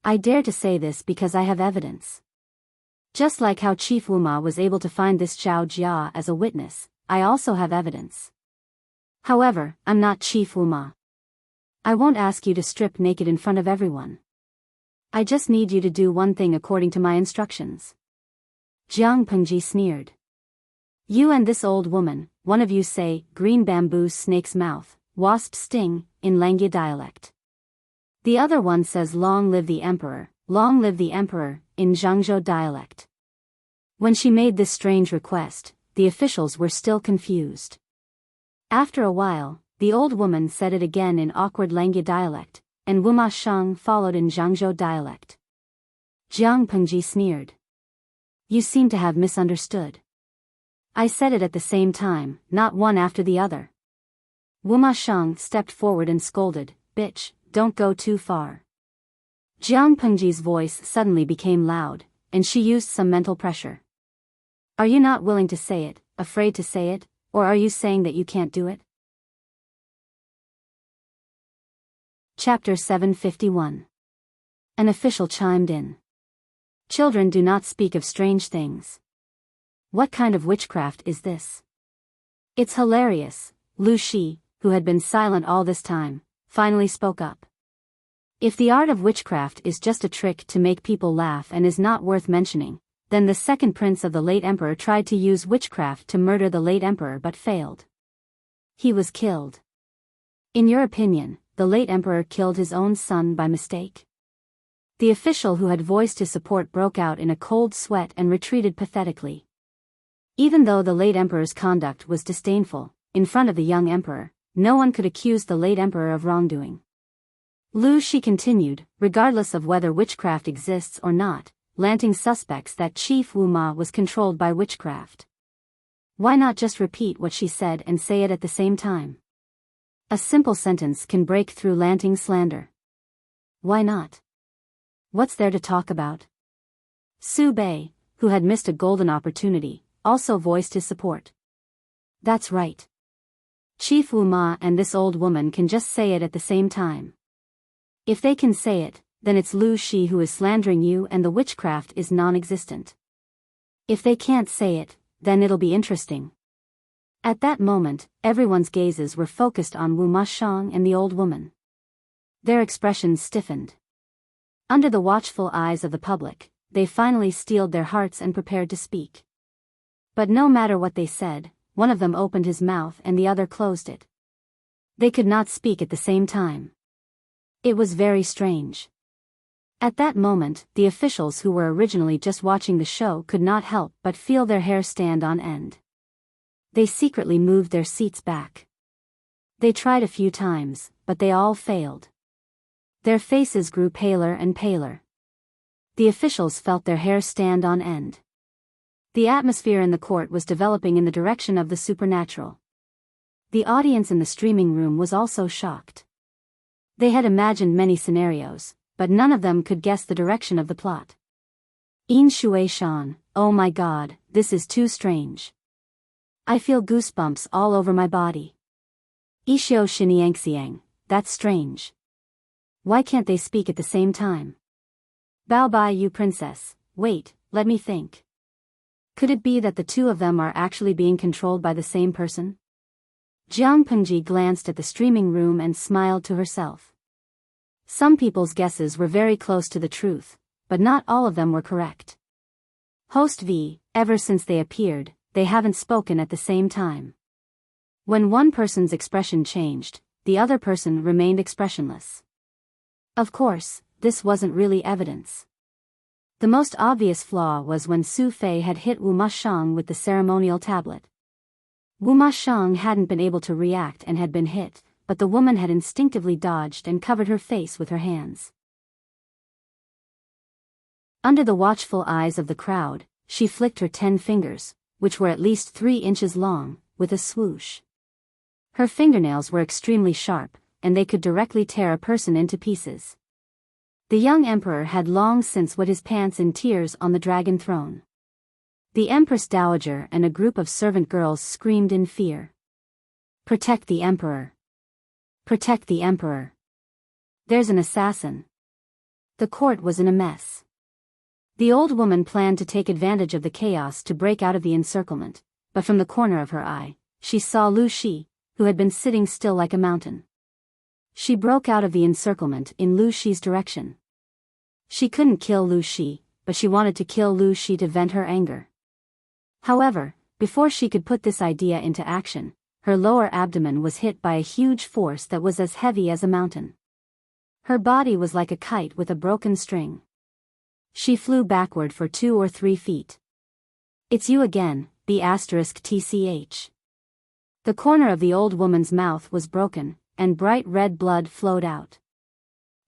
I dare to say this because I have evidence. Just like how Chief Wuma was able to find this Zhao Jia as a witness, I also have evidence. However, I'm not Chief Wuma. I won't ask you to strip naked in front of everyone. I just need you to do one thing according to my instructions. Jiang Pengji sneered. You and this old woman, one of you say, green bamboo snake's mouth, wasp sting, in Langya dialect. The other one says long live the emperor, in Zhangzhou dialect. When she made this strange request, the officials were still confused. After a while, the old woman said it again in awkward Langya dialect, and Wuma Shang followed in Zhangzhou dialect. Jiang Pengji sneered. You seem to have misunderstood. I said it at the same time, not one after the other. Wuma Shang stepped forward and scolded, Bitch, don't go too far. Jiang Pengji's voice suddenly became loud, and she used some mental pressure. Are you not willing to say it, afraid to say it, or are you saying that you can't do it? Chapter 751. An official chimed in. Children do not speak of strange things. What kind of witchcraft is this? It's hilarious. Lu Shi, who had been silent all this time, finally spoke up. If the art of witchcraft is just a trick to make people laugh and is not worth mentioning, then the second prince of the late emperor tried to use witchcraft to murder the late emperor but failed. He was killed. In your opinion, the late emperor killed his own son by mistake? The official who had voiced his support broke out in a cold sweat and retreated pathetically. Even though the late emperor's conduct was disdainful, in front of the young emperor, no one could accuse the late emperor of wrongdoing. Lu Shi continued, regardless of whether witchcraft exists or not, Lanting suspects that Chief Wuma was controlled by witchcraft. Why not just repeat what she said and say it at the same time? A simple sentence can break through Lanting's slander. Why not? What's there to talk about? Su Bei, who had missed a golden opportunity, also voiced his support. That's right. Chief Wuma and this old woman can just say it at the same time. If they can say it, then it's Lu Shi who is slandering you and the witchcraft is non-existent. If they can't say it, then it'll be interesting. At that moment, everyone's gazes were focused on Wuma Shang and the old woman. Their expressions stiffened. Under the watchful eyes of the public, they finally steeled their hearts and prepared to speak. But no matter what they said, one of them opened his mouth and the other closed it. They could not speak at the same time. It was very strange. At that moment, the officials who were originally just watching the show could not help but feel their hair stand on end. They secretly moved their seats back. They tried a few times, but they all failed. Their faces grew paler and paler. The officials felt their hair stand on end. The atmosphere in the court was developing in the direction of the supernatural. The audience in the streaming room was also shocked. They had imagined many scenarios, but none of them could guess the direction of the plot. In Shui Shan, oh my god, this is too strange. I feel goosebumps all over my body. Ishio Shiniangxiang, that's strange. Why can't they speak at the same time? Bow bye you princess, wait, let me think. Could it be that the two of them are actually being controlled by the same person? Jiang Pengji glanced at the streaming room and smiled to herself. Some people's guesses were very close to the truth, but not all of them were correct. Host V, ever since they appeared, they haven't spoken at the same time. When one person's expression changed, the other person remained expressionless. Of course, this wasn't really evidence. The most obvious flaw was when Su Fei had hit Wu Mashang with the ceremonial tablet. Wu Mashang hadn't been able to react and had been hit, but the woman had instinctively dodged and covered her face with her hands. Under the watchful eyes of the crowd, she flicked her 10 fingers, which were at least 3 inches long, with a swoosh. Her fingernails were extremely sharp, and they could directly tear a person into pieces. The young emperor had long since wet his pants in tears on the dragon throne. The Empress Dowager and a group of servant girls screamed in fear. Protect the emperor! Protect the emperor! There's an assassin! The court was in a mess. The old woman planned to take advantage of the chaos to break out of the encirclement, but from the corner of her eye, she saw Lu Shi, who had been sitting still like a mountain. She broke out of the encirclement in Lu Shi's direction. She couldn't kill Lu Shi, but she wanted to kill Lu Shi to vent her anger. However, before she could put this idea into action, her lower abdomen was hit by a huge force that was as heavy as a mountain. Her body was like a kite with a broken string. She flew backward for 2 or 3 feet. It's you again, B*TCH. The corner of the old woman's mouth was broken, and bright red blood flowed out.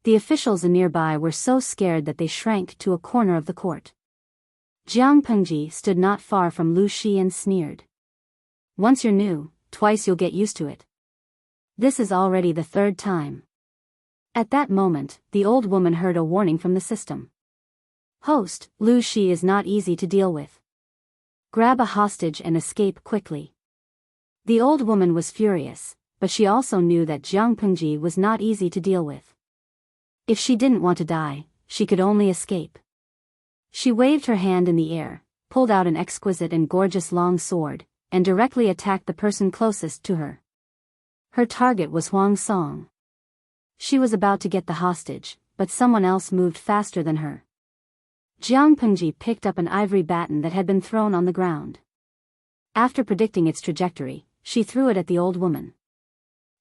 The officials nearby were so scared that they shrank to a corner of the court. Jiang Pengji stood not far from Lu Shi and sneered. Once you're new, twice you'll get used to it. This is already the 3rd time. At that moment, the old woman heard a warning from the system. Host, Lu Shi is not easy to deal with. Grab a hostage and escape quickly. The old woman was furious, but she also knew that Jiang Pengji was not easy to deal with. If she didn't want to die, she could only escape. She waved her hand in the air, pulled out an exquisite and gorgeous long sword, and directly attacked the person closest to her. Her target was Huang Song. She was about to get the hostage, but someone else moved faster than her. Jiang Pengji picked up an ivory baton that had been thrown on the ground. After predicting its trajectory, she threw it at the old woman.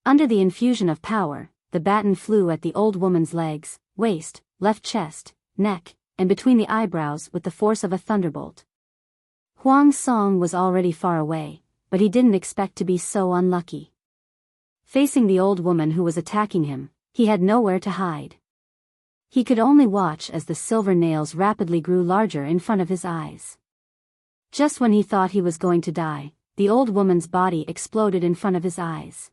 Under the infusion of power, the baton flew at the old woman's legs, waist, left chest, neck, and between the eyebrows with the force of a thunderbolt. Huang Song was already far away, but he didn't expect to be so unlucky. Facing the old woman who was attacking him, he had nowhere to hide. He could only watch as the silver nails rapidly grew larger in front of his eyes. Just when he thought he was going to die, the old woman's body exploded in front of his eyes.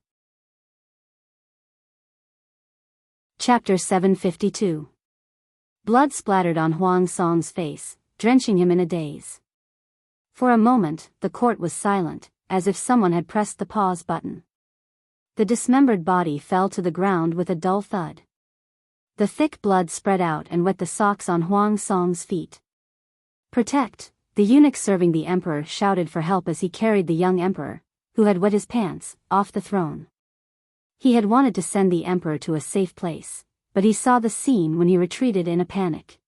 Chapter 752. Blood splattered on Huang Song's face, drenching him in a daze. For a moment, the court was silent, as if someone had pressed the pause button. The dismembered body fell to the ground with a dull thud. The thick blood spread out and wet the socks on Huang Song's feet. Protect! The eunuch serving the emperor shouted for help as he carried the young emperor, who had wet his pants, off the throne. He had wanted to send the emperor to a safe place, but he saw the scene when he retreated in a panic.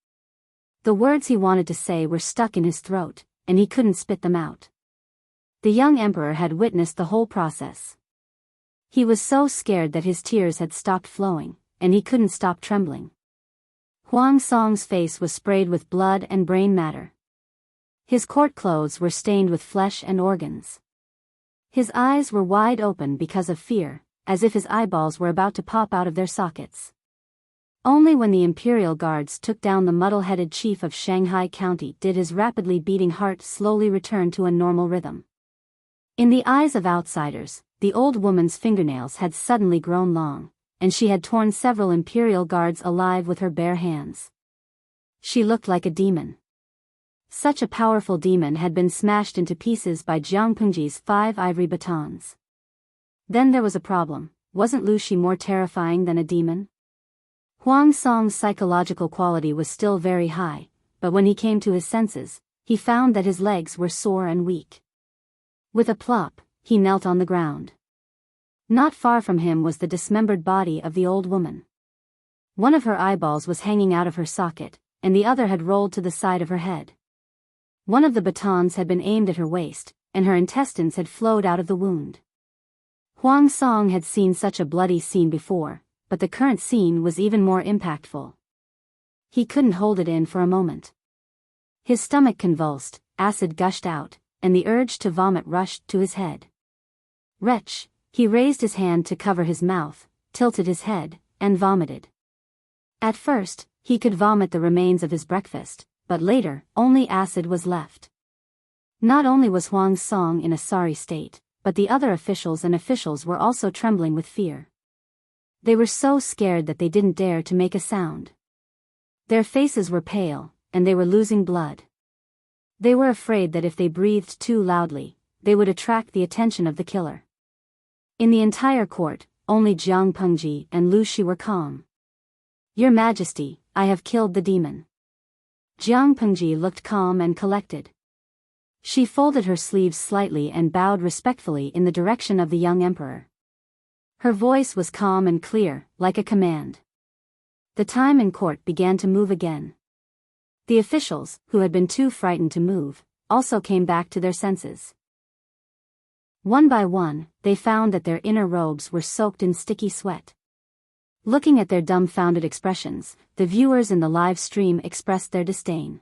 The words he wanted to say were stuck in his throat, and he couldn't spit them out. The young emperor had witnessed the whole process. He was so scared that his tears had stopped flowing, and he couldn't stop trembling. Huang Song's face was sprayed with blood and brain matter. His court clothes were stained with flesh and organs. His eyes were wide open because of fear, as if his eyeballs were about to pop out of their sockets. Only when the imperial guards took down the muddle-headed chief of Shanghai County did his rapidly beating heart slowly return to a normal rhythm. In the eyes of outsiders, the old woman's fingernails had suddenly grown long, and she had torn several imperial guards alive with her bare hands. She looked like a demon. Such a powerful demon had been smashed into pieces by Jiang Pengji's 5 ivory batons. Then there was a problem. Wasn't Lu Shi more terrifying than a demon? Huang Song's psychological quality was still very high, but when he came to his senses, he found that his legs were sore and weak. With a plop, he knelt on the ground. Not far from him was the dismembered body of the old woman. One of her eyeballs was hanging out of her socket, and the other had rolled to the side of her head. One of the batons had been aimed at her waist, and her intestines had flowed out of the wound. Huang Song had seen such a bloody scene before, but the current scene was even more impactful. He couldn't hold it in for a moment. His stomach convulsed, acid gushed out, and the urge to vomit rushed to his head. Wretch, he raised his hand to cover his mouth, tilted his head, and vomited. At first, he could vomit the remains of his breakfast, but later, only acid was left. Not only was Huang Song in a sorry state, but the other officials were also trembling with fear. They were so scared that they didn't dare to make a sound. Their faces were pale, and they were losing blood. They were afraid that if they breathed too loudly, they would attract the attention of the killer. In the entire court, only Jiang Pengji and Lu Shi were calm. "Your Majesty, I have killed the demon." Jiang Pengji looked calm and collected. She folded her sleeves slightly and bowed respectfully in the direction of the young emperor. Her voice was calm and clear, like a command. The time in court began to move again. The officials, who had been too frightened to move, also came back to their senses. One by one, they found that their inner robes were soaked in sticky sweat. Looking at their dumbfounded expressions, the viewers in the live stream expressed their disdain.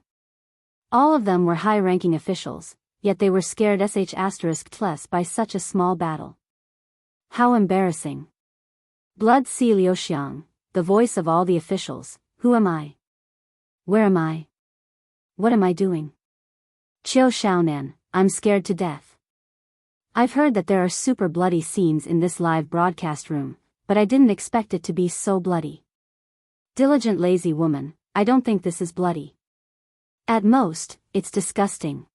All of them were high-ranking officials, yet they were scared *+ by such a small battle. How embarrassing. Blood Si Liuxiang, the voice of all the officials, "Who am I? Where am I? What am I doing? Qiu Shaonan, I'm scared to death. I've heard that there are super bloody scenes in this live broadcast room, but I didn't expect it to be so bloody. Diligent lazy woman, I don't think this is bloody. At most, it's disgusting.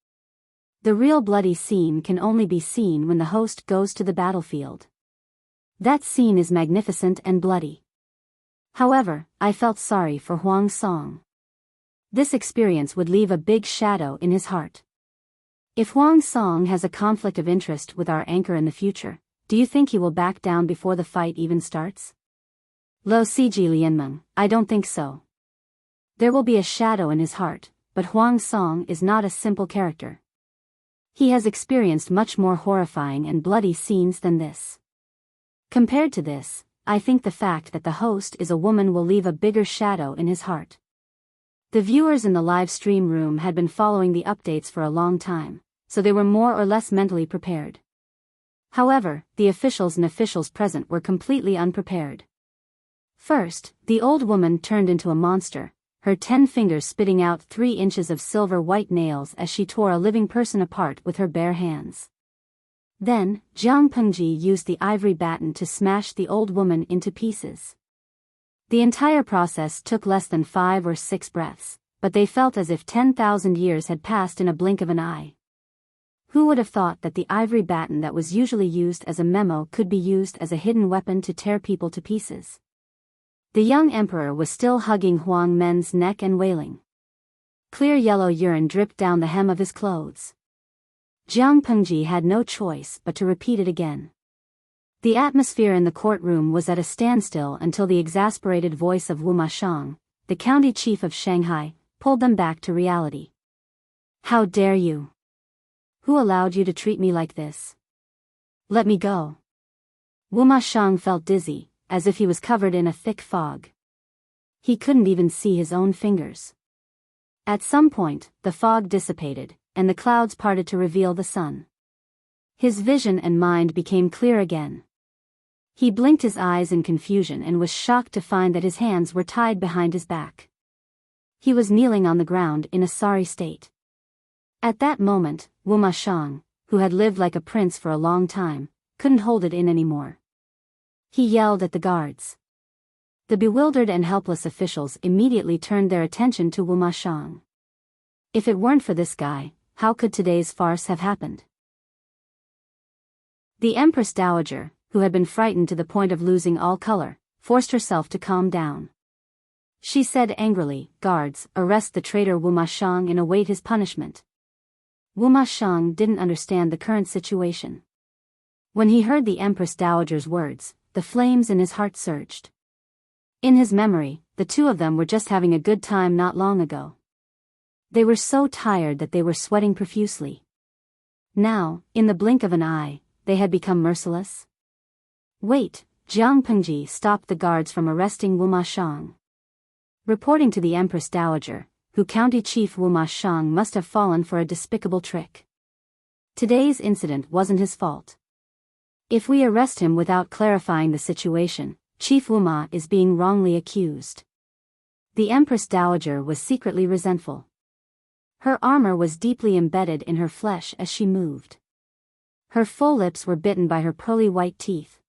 The real bloody scene can only be seen when the host goes to the battlefield. That scene is magnificent and bloody." However, I felt sorry for Huang Song. This experience would leave a big shadow in his heart. If Huang Song has a conflict of interest with our anchor in the future, do you think he will back down before the fight even starts? Lo Siji Lianmeng, I don't think so. There will be a shadow in his heart, but Huang Song is not a simple character. He has experienced much more horrifying and bloody scenes than this. Compared to this, I think the fact that the host is a woman will leave a bigger shadow in his heart. The viewers in the live stream room had been following the updates for a long time, so they were more or less mentally prepared. However, the officials present were completely unprepared. First, the old woman turned into a monster, her 10 fingers spitting out 3 inches of silver-white nails as she tore a living person apart with her bare hands. Then, Jiang Pengji used the ivory baton to smash the old woman into pieces. The entire process took less than 5 or 6 breaths, but they felt as if 10,000 years had passed in a blink of an eye. Who would have thought that the ivory baton that was usually used as a memo could be used as a hidden weapon to tear people to pieces? The young emperor was still hugging Huang Men's neck and wailing. Clear yellow urine dripped down the hem of his clothes. Jiang Pengji had no choice but to repeat it again. The atmosphere in the courtroom was at a standstill until the exasperated voice of Wu Mashang, the county chief of Shanghai, pulled them back to reality. "How dare you? Who allowed you to treat me like this? Let me go." Wu Mashang felt dizzy, as if he was covered in a thick fog. He couldn't even see his own fingers. At some point, the fog dissipated, and the clouds parted to reveal the sun. His vision and mind became clear again. He blinked his eyes in confusion and was shocked to find that his hands were tied behind his back. He was kneeling on the ground in a sorry state. At that moment, Wu Mashang, who had lived like a prince for a long time, couldn't hold it in anymore. He yelled at the guards. The bewildered and helpless officials immediately turned their attention to Wu Mashang. If it weren't for this guy, how could today's farce have happened? The Empress Dowager, who had been frightened to the point of losing all color, forced herself to calm down. She said angrily, "Guards, arrest the traitor Wu Mashang and await his punishment." Wu Mashang didn't understand the current situation. When he heard the Empress Dowager's words, the flames in his heart surged. In his memory, the two of them were just having a good time not long ago. They were so tired that they were sweating profusely. Now, in the blink of an eye, they had become merciless. "Wait," Jiang Pengji stopped the guards from arresting Wu Mashang. Reporting to the Empress Dowager, who County Chief Wu Mashang must have fallen for a despicable trick. Today's incident wasn't his fault. If we arrest him without clarifying the situation, Chief Wu Ma is being wrongly accused. The Empress Dowager was secretly resentful. Her armor was deeply embedded in her flesh as she moved. Her full lips were bitten by her pearly white teeth.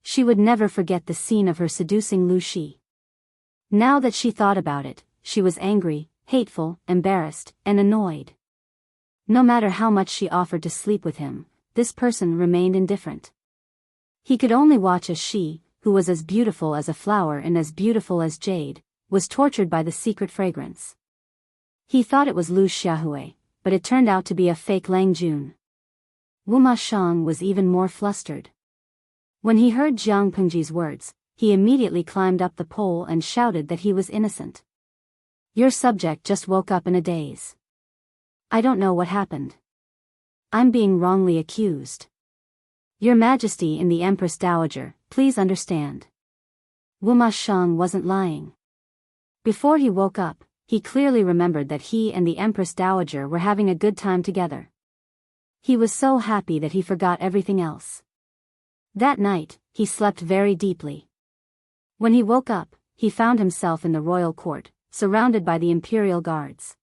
She would never forget the scene of her seducing Lu Shi. Now that she thought about it, she was angry, hateful, embarrassed, and annoyed. No matter how much she offered to sleep with him, this person remained indifferent. He could only watch as she, who was as beautiful as a flower and as beautiful as jade, was tortured by the secret fragrance. He thought it was Lu Xiaohui, but it turned out to be a fake Lang Jun. Wu Mashang was even more flustered. When he heard Jiang Pengji's words, he immediately climbed up the pole and shouted that he was innocent. "Your subject just woke up in a daze. I don't know what happened. I'm being wrongly accused. Your Majesty and the Empress Dowager, please understand." Wu Mashang wasn't lying. Before he woke up, he clearly remembered that he and the Empress Dowager were having a good time together. He was so happy that he forgot everything else. That night, he slept very deeply. When he woke up, he found himself in the royal court, surrounded by the imperial guards.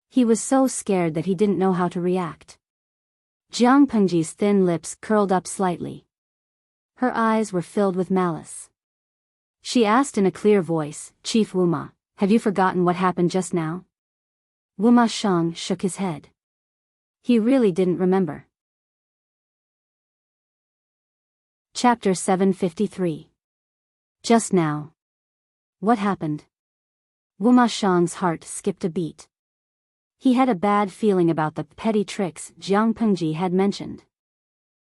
He was so scared that he didn't know how to react. Jiang Pengji's thin lips curled up slightly. Her eyes were filled with malice. She asked in a clear voice, "Chief Wu Ma, have you forgotten what happened just now?" Wu Mashang shook his head. He really didn't remember. Chapter 753. Just now. What happened? Wu Mashang's heart skipped a beat. He had a bad feeling about the petty tricks Jiang Pengji had mentioned.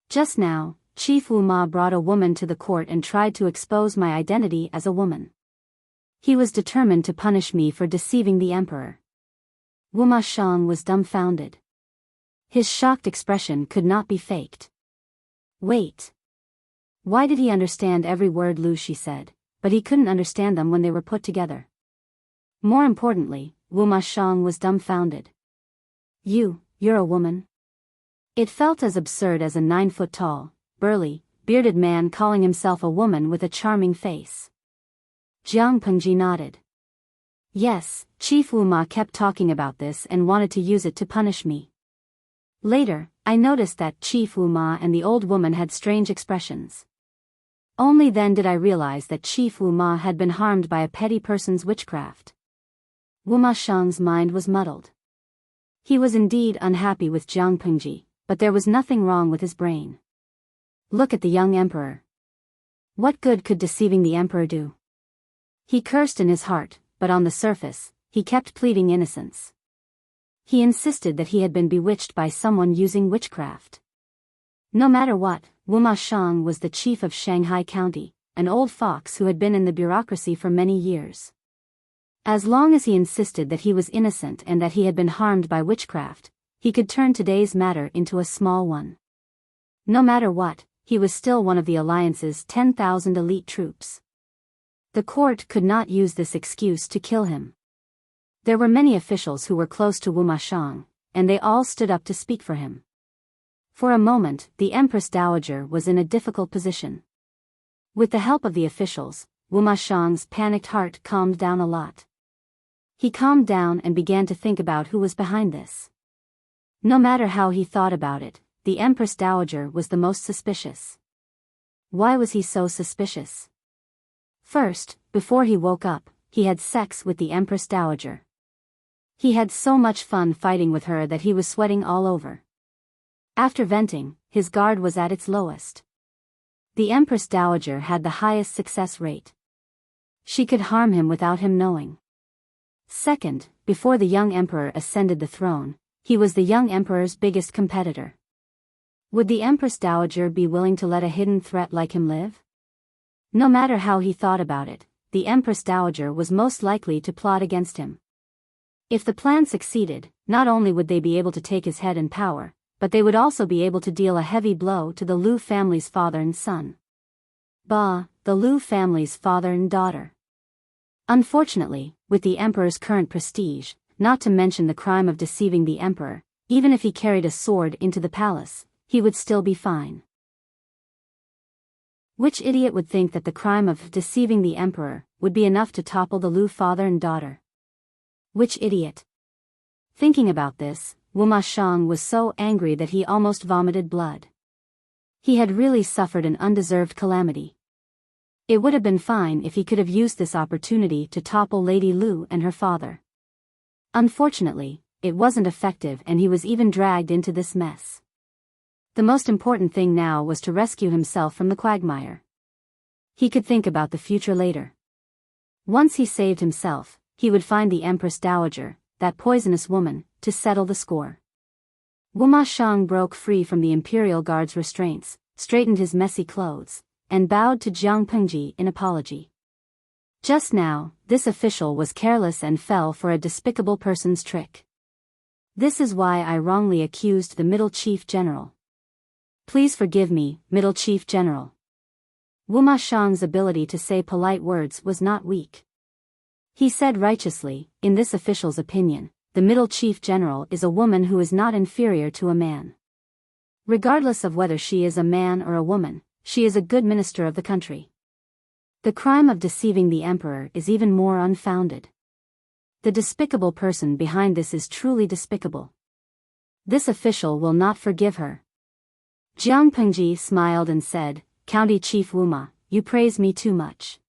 Just now, Chief Wu Ma brought a woman to the court and tried to expose my identity as a woman. He was determined to punish me for deceiving the emperor. Wu Mashang was dumbfounded. His shocked expression could not be faked. Wait. Why did he understand every word Lu Shi said, but he couldn't understand them when they were put together? More importantly, Wu Mashang was dumbfounded. You're a woman? It felt as absurd as a 9-foot-tall, burly, bearded man calling himself a woman with a charming face. Jiang Pengji nodded. Yes, Chief Wu Ma kept talking about this and wanted to use it to punish me. Later, I noticed that Chief Wu Ma and the old woman had strange expressions. Only then did I realize that Chief Wu Ma had been harmed by a petty person's witchcraft. Wu Mashang's mind was muddled. He was indeed unhappy with Jiang Pengji, but there was nothing wrong with his brain. Look at the young emperor. What good could deceiving the emperor do? He cursed in his heart, but on the surface, he kept pleading innocence. He insisted that he had been bewitched by someone using witchcraft. No matter what, Wu Mashang was the chief of Shanghai County, an old fox who had been in the bureaucracy for many years. As long as he insisted that he was innocent and that he had been harmed by witchcraft, he could turn today's matter into a small one. No matter what, he was still one of the Alliance's 10,000 elite troops. The court could not use this excuse to kill him. There were many officials who were close to Wu Mashang, and they all stood up to speak for him. For a moment, the Empress Dowager was in a difficult position. With the help of the officials, Wu Mashang's panicked heart calmed down a lot. He calmed down and began to think about who was behind this. No matter how he thought about it, the Empress Dowager was the most suspicious. Why was he so suspicious? First, before he woke up, he had sex with the Empress Dowager. He had so much fun fighting with her that he was sweating all over. After venting, his guard was at its lowest. The Empress Dowager had the highest success rate. She could harm him without him knowing. Second, before the young emperor ascended the throne, he was the young emperor's biggest competitor. Would the Empress Dowager be willing to let a hidden threat like him live? No matter how he thought about it, the Empress Dowager was most likely to plot against him. If the plan succeeded, not only would they be able to take his head and power, but they would also be able to deal a heavy blow to the Liu family's father and son. Bah, the Liu family's father and daughter. Unfortunately, with the emperor's current prestige, not to mention the crime of deceiving the emperor, even if he carried a sword into the palace, he would still be fine. Which idiot would think that the crime of deceiving the emperor would be enough to topple the Liu father and daughter? Which idiot? Thinking about this, Wu Ma Shang was so angry that he almost vomited blood. He had really suffered an undeserved calamity. It would have been fine if he could have used this opportunity to topple Lady Liu and her father. Unfortunately, it wasn't effective and he was even dragged into this mess. The most important thing now was to rescue himself from the quagmire. He could think about the future later. Once he saved himself, he would find the Empress Dowager, that poisonous woman, to settle the score. Wu Ma Shang broke free from the Imperial Guard's restraints, straightened his messy clothes, and bowed to Jiang Pengji in apology. Just now, this official was careless and fell for a despicable person's trick. This is why I wrongly accused the Middle Chief General. Please forgive me, Middle Chief General. Wu Ma Shang's ability to say polite words was not weak. He said righteously, in this official's opinion, the Middle Chief General is a woman who is not inferior to a man. Regardless of whether she is a man or a woman, she is a good minister of the country. The crime of deceiving the emperor is even more unfounded. The despicable person behind this is truly despicable. This official will not forgive her. Jiang Pengji smiled and said, County Chief Wu Ma, you praise me too much.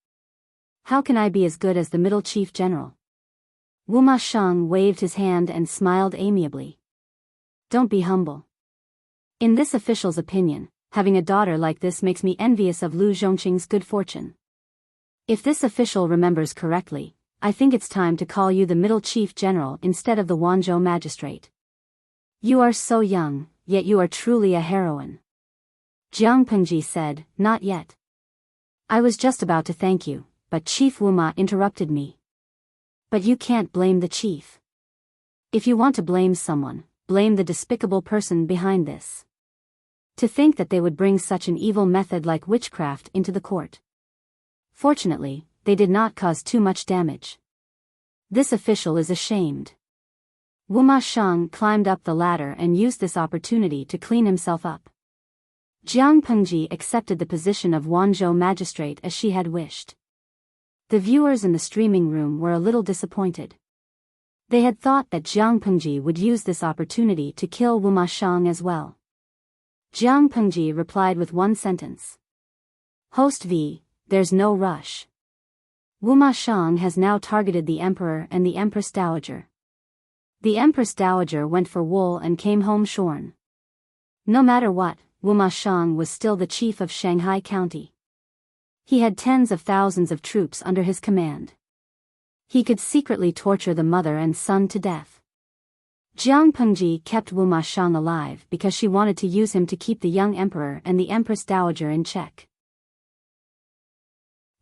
How can I be as good as the Middle Chief General? Wu Ma Shang waved his hand and smiled amiably. Don't be humble. In this official's opinion, having a daughter like this makes me envious of Liu Zhongqing's good fortune. If this official remembers correctly, I think it's time to call you the Middle Chief General instead of the Wanzhou Magistrate. You are so young, yet you are truly a heroine. Jiang Pengji said, not yet. I was just about to thank you, but Chief Wu Ma interrupted me. But you can't blame the chief. If you want to blame someone, blame the despicable person behind this. To think that they would bring such an evil method like witchcraft into the court. Fortunately, they did not cause too much damage. This official is ashamed. Wu Ma Shang climbed up the ladder and used this opportunity to clean himself up. Jiang Pengji accepted the position of Wanzhou Magistrate as she had wished. The viewers in the streaming room were a little disappointed. They had thought that Jiang Pengji would use this opportunity to kill Wu Ma Shang as well. Jiang Pengji replied with one sentence. Host V, there's no rush. Wu Ma Shang has now targeted the Emperor and the Empress Dowager. The Empress Dowager went for wool and came home shorn. No matter what, Wu Ma Shang was still the chief of Shanghai County. He had tens of thousands of troops under his command. He could secretly torture the mother and son to death. Jiang Pengji kept Wu Ma Shang alive because she wanted to use him to keep the young emperor and the Empress Dowager in check.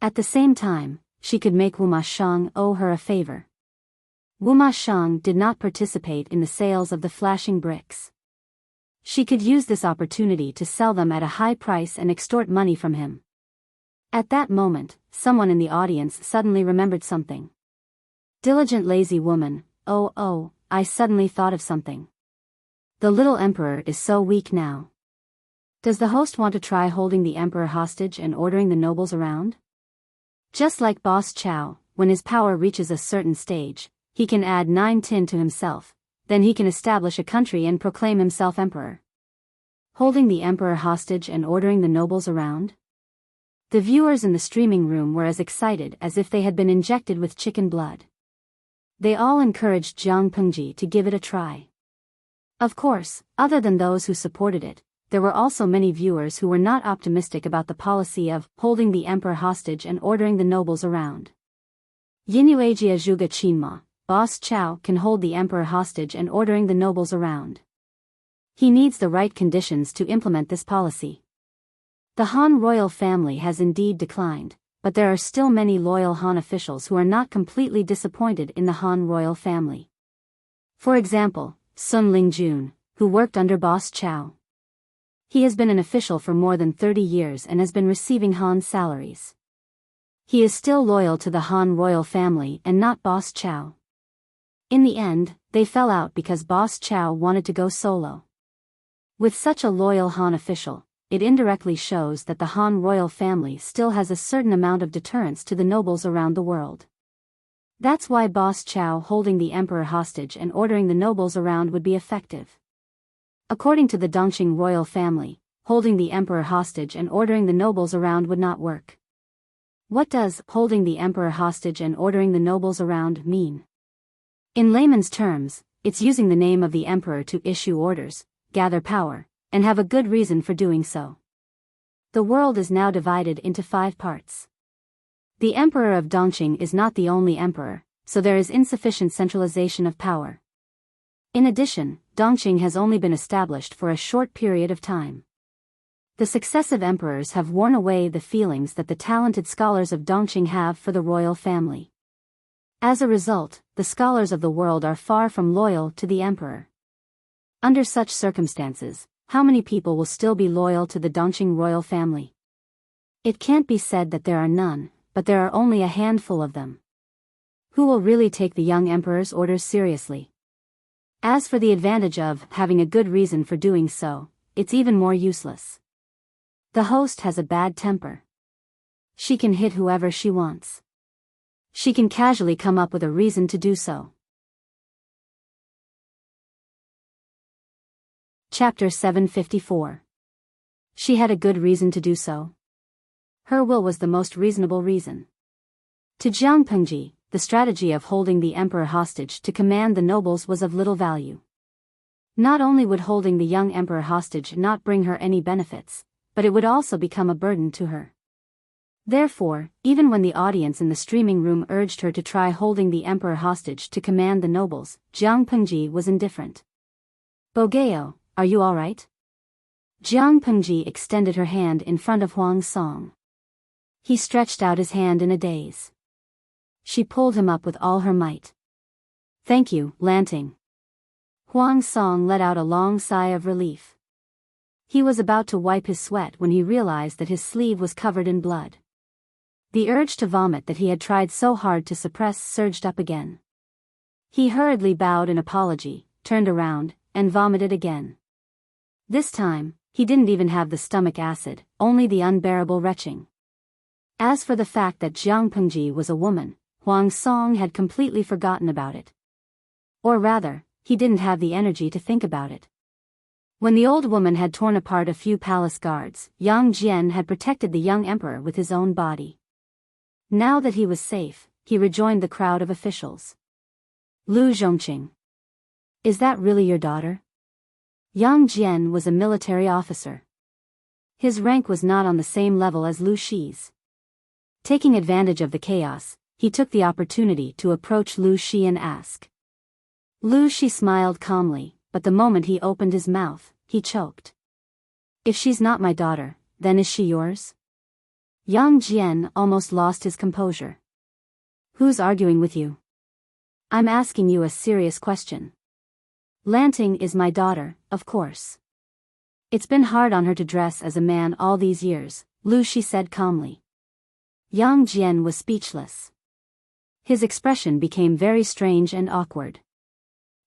At the same time, she could make Wu Ma Shang owe her a favor. Wu Ma Shang did not participate in the sales of the flashing bricks. She could use this opportunity to sell them at a high price and extort money from him. At that moment, someone in the audience suddenly remembered something. Diligent lazy woman, oh, I suddenly thought of something. The little emperor is so weak now. Does the host want to try holding the emperor hostage and ordering the nobles around? Just like Boss Chow, when his power reaches a certain stage, he can add 9 tin to himself, then he can establish a country and proclaim himself emperor. Holding the emperor hostage and ordering the nobles around? The viewers in the streaming room were as excited as if they had been injected with chicken blood. They all encouraged Jiang Pengji to give it a try. Of course, other than those who supported it, there were also many viewers who were not optimistic about the policy of holding the emperor hostage and ordering the nobles around. Yinuagia Zhuge Qinma, Boss Chow can hold the emperor hostage and ordering the nobles around. He needs the right conditions to implement this policy. The Han royal family has indeed declined, but there are still many loyal Han officials who are not completely disappointed in the Han royal family. For example, Sun Lingjun, who worked under Boss Chow. He has been an official for more than 30 years and has been receiving Han salaries. He is still loyal to the Han royal family and not Boss Chow. In the end, they fell out because Boss Chow wanted to go solo. With such a loyal Han official, it indirectly shows that the Han royal family still has a certain amount of deterrence to the nobles around the world. That's why Boss Chow holding the emperor hostage and ordering the nobles around would be effective. According to the Dongqing royal family, holding the emperor hostage and ordering the nobles around would not work. What does holding the emperor hostage and ordering the nobles around mean? In layman's terms, it's using the name of the emperor to issue orders, gather power, and have a good reason for doing so. The world is now divided into 5 parts. The emperor of Dongqing is not the only emperor, so there is insufficient centralization of power. In addition, Dongqing has only been established for a short period of time. The successive emperors have worn away the feelings that the talented scholars of Dongqing have for the royal family. As a result, the scholars of the world are far from loyal to the emperor. Under such circumstances, how many people will still be loyal to the Dongqing royal family? It can't be said that there are none, but there are only a handful of them. Who will really take the young emperor's orders seriously? As for the advantage of having a good reason for doing so, it's even more useless. The host has a bad temper. She can hit whoever she wants. She can casually come up with a reason to do so. Chapter 754. She had a good reason to do so. Her will was the most reasonable reason. To Jiang Pengji, the strategy of holding the emperor hostage to command the nobles was of little value. Not only would holding the young emperor hostage not bring her any benefits, but it would also become a burden to her. Therefore, even when the audience in the streaming room urged her to try holding the emperor hostage to command the nobles, Jiang Pengji was indifferent. Bogeo, are you all right? Jiang Pengji extended her hand in front of Huang Song. He stretched out his hand in a daze. She pulled him up with all her might. Thank you, Lanting. Huang Song let out a long sigh of relief. He was about to wipe his sweat when he realized that his sleeve was covered in blood. The urge to vomit that he had tried so hard to suppress surged up again. He hurriedly bowed in apology, turned around, and vomited again. This time, he didn't even have the stomach acid, only the unbearable retching. As for the fact that Jiang Pengji was a woman, Huang Song had completely forgotten about it. Or rather, he didn't have the energy to think about it. When the old woman had torn apart a few palace guards, Yang Jian had protected the young emperor with his own body. Now that he was safe, he rejoined the crowd of officials. Lu Zhongqing. Is that really your daughter? Yang Jian was a military officer. His rank was not on the same level as Lu Shi's. Taking advantage of the chaos, he took the opportunity to approach Lu Shi and ask. Lu Shi smiled calmly, but the moment he opened his mouth, he choked. If she's not my daughter, then is she yours? Yang Jian almost lost his composure. Who's arguing with you? I'm asking you a serious question. Lanting is my daughter, of course. It's been hard on her to dress as a man all these years, Lu Shi said calmly. Yang Jian was speechless. His expression became very strange and awkward.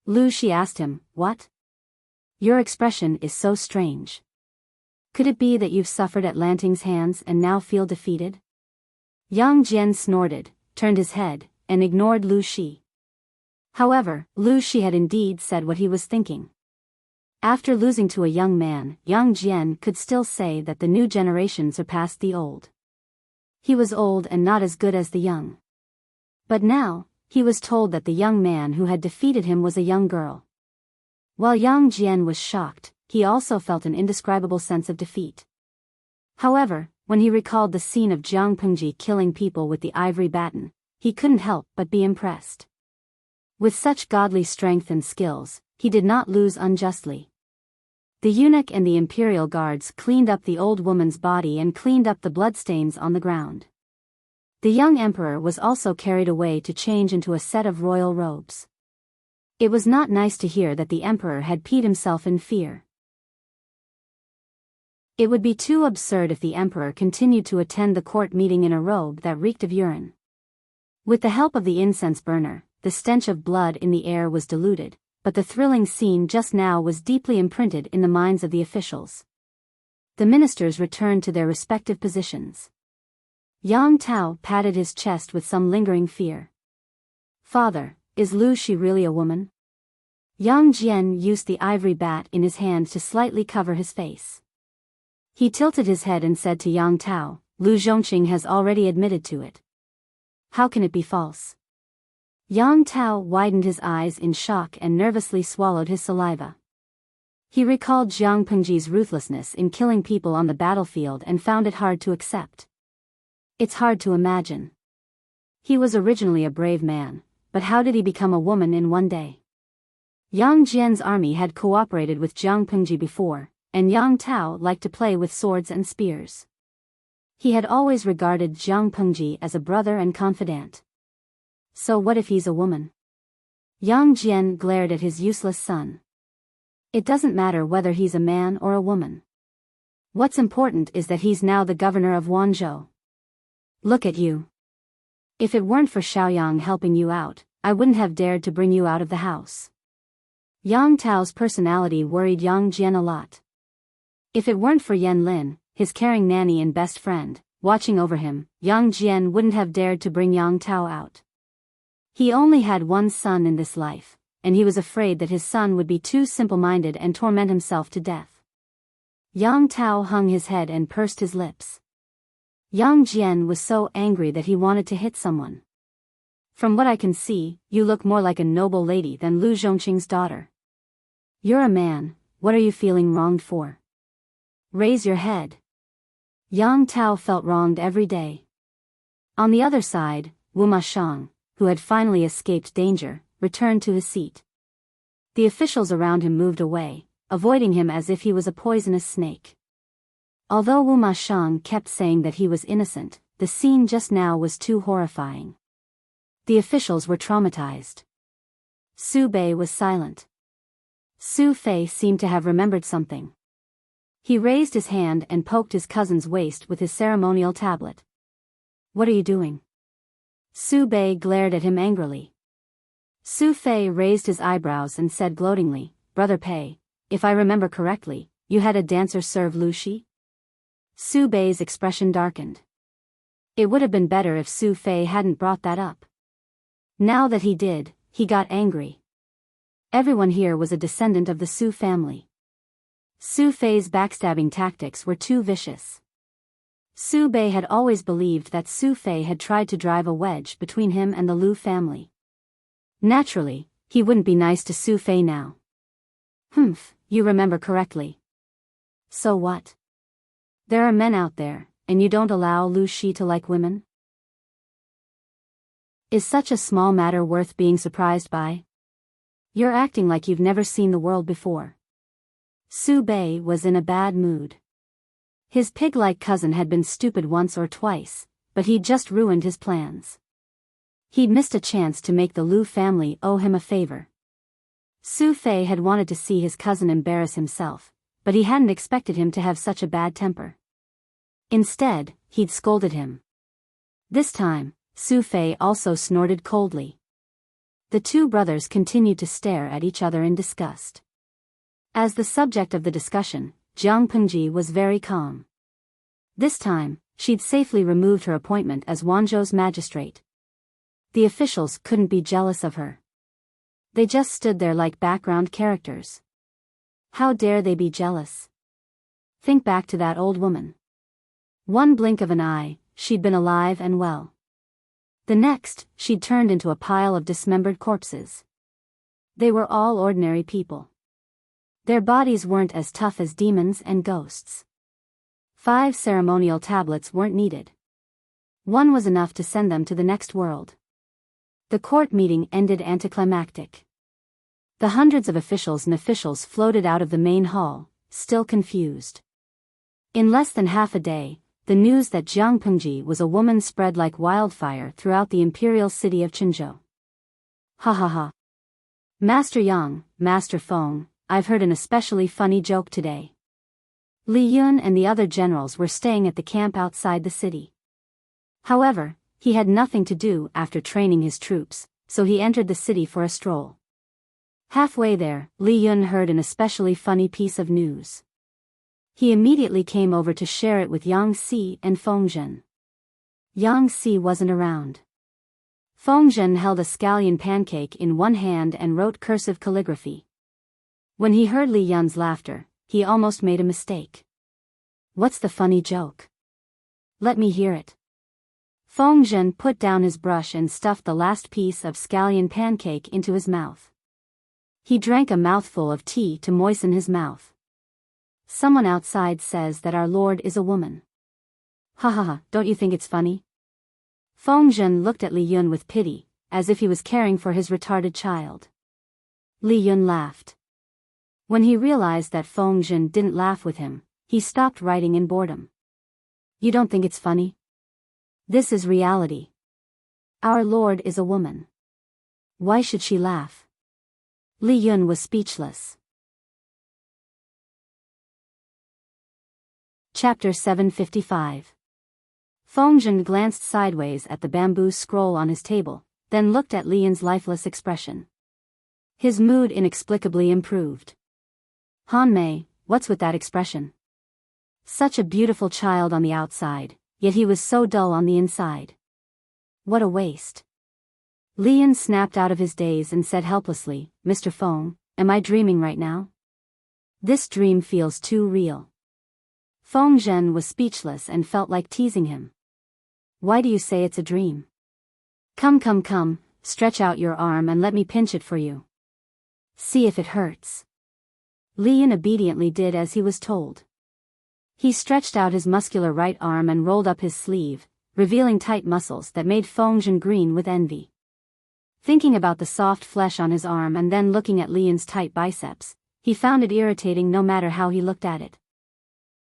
Lu Shi asked him, what? Your expression is so strange. Could it be that you've suffered at Lanting's hands and now feel defeated? Yang Jian snorted, turned his head, and ignored Lu Shi. However, Lu Shi had indeed said what he was thinking. After losing to a young man, Yang Jian could still say that the new generation surpassed the old. He was old and not as good as the young. But now, he was told that the young man who had defeated him was a young girl. While Yang Jian was shocked, he also felt an indescribable sense of defeat. However, when he recalled the scene of Jiang Pengji killing people with the ivory baton, he couldn't help but be impressed. With such godly strength and skills, he did not lose unjustly. The eunuch and the imperial guards cleaned up the old woman's body and cleaned up the bloodstains on the ground. The young emperor was also carried away to change into a set of royal robes. It was not nice to hear that the emperor had peed himself in fear. It would be too absurd if the emperor continued to attend the court meeting in a robe that reeked of urine. With the help of the incense burner, the stench of blood in the air was diluted, but the thrilling scene just now was deeply imprinted in the minds of the officials. The ministers returned to their respective positions. Yang Tao patted his chest with some lingering fear. "Father, is Lu Shi really a woman?" Yang Jian used the ivory bat in his hand to slightly cover his face. He tilted his head and said to Yang Tao, "Lu Zhongqing has already admitted to it. How can it be false?" Yang Tao widened his eyes in shock and nervously swallowed his saliva. He recalled Jiang Pengji's ruthlessness in killing people on the battlefield and found it hard to accept. It's hard to imagine. He was originally a brave man, but how did he become a woman in one day? Yang Jian's army had cooperated with Jiang Pengji before, and Yang Tao liked to play with swords and spears. He had always regarded Jiang Pengji as a brother and confidant. So what if he's a woman? Yang Jian glared at his useless son. It doesn't matter whether he's a man or a woman. What's important is that he's now the governor of Wanzhou. Look at you. If it weren't for Xiaoyang helping you out, I wouldn't have dared to bring you out of the house. Yang Tao's personality worried Yang Jian a lot. If it weren't for Yan Lin, his caring nanny and best friend, watching over him, Yang Jian wouldn't have dared to bring Yang Tao out. He only had one son in this life, and he was afraid that his son would be too simple-minded and torment himself to death. Yang Tao hung his head and pursed his lips. Yang Jian was so angry that he wanted to hit someone. "From what I can see, you look more like a noble lady than Lu Zhongqing's daughter. You're a man, what are you feeling wronged for? Raise your head." Yang Tao felt wronged every day. On the other side, Wu Mashang, who had finally escaped danger, returned to his seat. The officials around him moved away, avoiding him as if he was a poisonous snake. Although Wu Mashang kept saying that he was innocent, the scene just now was too horrifying. The officials were traumatized. Su Bei was silent. Su Fei seemed to have remembered something. He raised his hand and poked his cousin's waist with his ceremonial tablet. "What are you doing?" Su Bei glared at him angrily. Su Fei raised his eyebrows and said gloatingly, "Brother Pei, if I remember correctly, you had a dancer serve Lu Shi?" Su Bei's expression darkened. It would have been better if Su Fei hadn't brought that up. Now that he did, he got angry. Everyone here was a descendant of the Su family. Su Fei's backstabbing tactics were too vicious. Su Bei had always believed that Su Fei had tried to drive a wedge between him and the Lu family. Naturally, he wouldn't be nice to Su Fei now. "Humph, you remember correctly. So what? There are men out there, and you don't allow Lu Shi to like women? Is such a small matter worth being surprised by? You're acting like you've never seen the world before." Su Bei was in a bad mood. His pig-like cousin had been stupid once or twice, but he'd just ruined his plans. He'd missed a chance to make the Lu family owe him a favor. Su Fei had wanted to see his cousin embarrass himself, but he hadn't expected him to have such a bad temper. Instead, he'd scolded him. This time, Su Fei also snorted coldly. The two brothers continued to stare at each other in disgust. As the subject of the discussion, Jiang Pengji was very calm. This time, she'd safely removed her appointment as Wanzhou's magistrate. The officials couldn't be jealous of her. They just stood there like background characters. How dare they be jealous? Think back to that old woman. One blink of an eye, she'd been alive and well. The next, she'd turned into a pile of dismembered corpses. They were all ordinary people. Their bodies weren't as tough as demons and ghosts. 5 ceremonial tablets weren't needed. One was enough to send them to the next world. The court meeting ended anticlimactic. The hundreds of officials and officials floated out of the main hall, still confused. In less than half a day, the news that Jiang Pengji was a woman spread like wildfire throughout the imperial city of Qinzhou. Ha ha ha. Master Yang, Master Feng, I've heard an especially funny joke today. Li Yun and the other generals were staying at the camp outside the city. However, he had nothing to do after training his troops, so he entered the city for a stroll. Halfway there, Li Yun heard an especially funny piece of news. He immediately came over to share it with Yang Si and Feng Zhen. Yang Si wasn't around. Feng Zhen held a scallion pancake in one hand and wrote cursive calligraphy. When he heard Li Yun's laughter, he almost made a mistake. What's the funny joke? Let me hear it. Feng Zhen put down his brush and stuffed the last piece of scallion pancake into his mouth. He drank a mouthful of tea to moisten his mouth. Someone outside says that our Lord is a woman. Ha ha ha, don't you think it's funny? Feng Zhen looked at Li Yun with pity, as if he was caring for his retarded child. Li Yun laughed. When he realized that Feng Zhen didn't laugh with him, he stopped writing in boredom. You don't think it's funny? This is reality. Our Lord is a woman. Why should she laugh? Li Yun was speechless. Chapter 755. Feng Zhen glanced sideways at the bamboo scroll on his table, then looked at Li Yun's lifeless expression. His mood inexplicably improved. Han Mei, what's with that expression? Such a beautiful child on the outside, yet he was so dull on the inside. What a waste. Li Yun snapped out of his daze and said helplessly, Mr. Feng, am I dreaming right now? This dream feels too real. Feng Zhen was speechless and felt like teasing him. Why do you say it's a dream? Come, stretch out your arm and let me pinch it for you. See if it hurts. Li Yun obediently did as he was told. He stretched out his muscular right arm and rolled up his sleeve, revealing tight muscles that made Feng Zhen green with envy. Thinking about the soft flesh on his arm and then looking at Li Yun's tight biceps, he found it irritating no matter how he looked at it.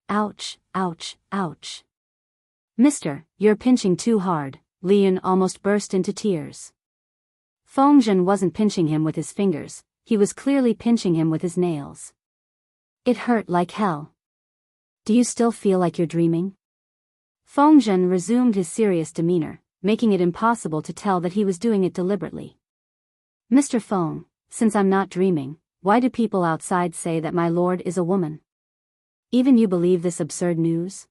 Ouch, ouch, ouch. Mister, you're pinching too hard, Li Yun almost burst into tears. Feng Zhen wasn't pinching him with his fingers, he was clearly pinching him with his nails. It hurt like hell. Do you still feel like you're dreaming? Feng Zhen resumed his serious demeanor, making it impossible to tell that he was doing it deliberately. Mr. Feng, since I'm not dreaming, why do people outside say that my lord is a woman? Even you believe this absurd news?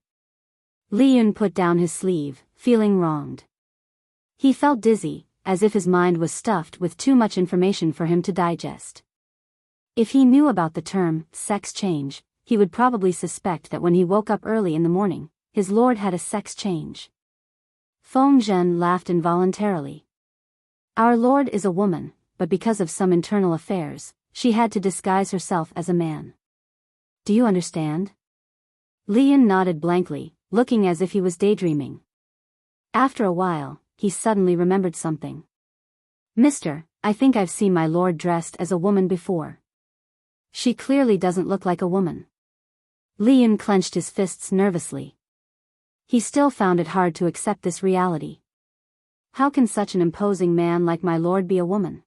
Li Yun put down his sleeve, feeling wronged. He felt dizzy, as if his mind was stuffed with too much information for him to digest. If he knew about the term, sex change, he would probably suspect that when he woke up early in the morning, his lord had a sex change. Feng Zhen laughed involuntarily. Our lord is a woman, but because of some internal affairs, she had to disguise herself as a man. Do you understand? Li Yun nodded blankly, looking as if he was daydreaming. After a while, he suddenly remembered something. Mister, I think I've seen my lord dressed as a woman before. She clearly doesn't look like a woman. Li Yun clenched his fists nervously. He still found it hard to accept this reality. How can such an imposing man like my lord be a woman?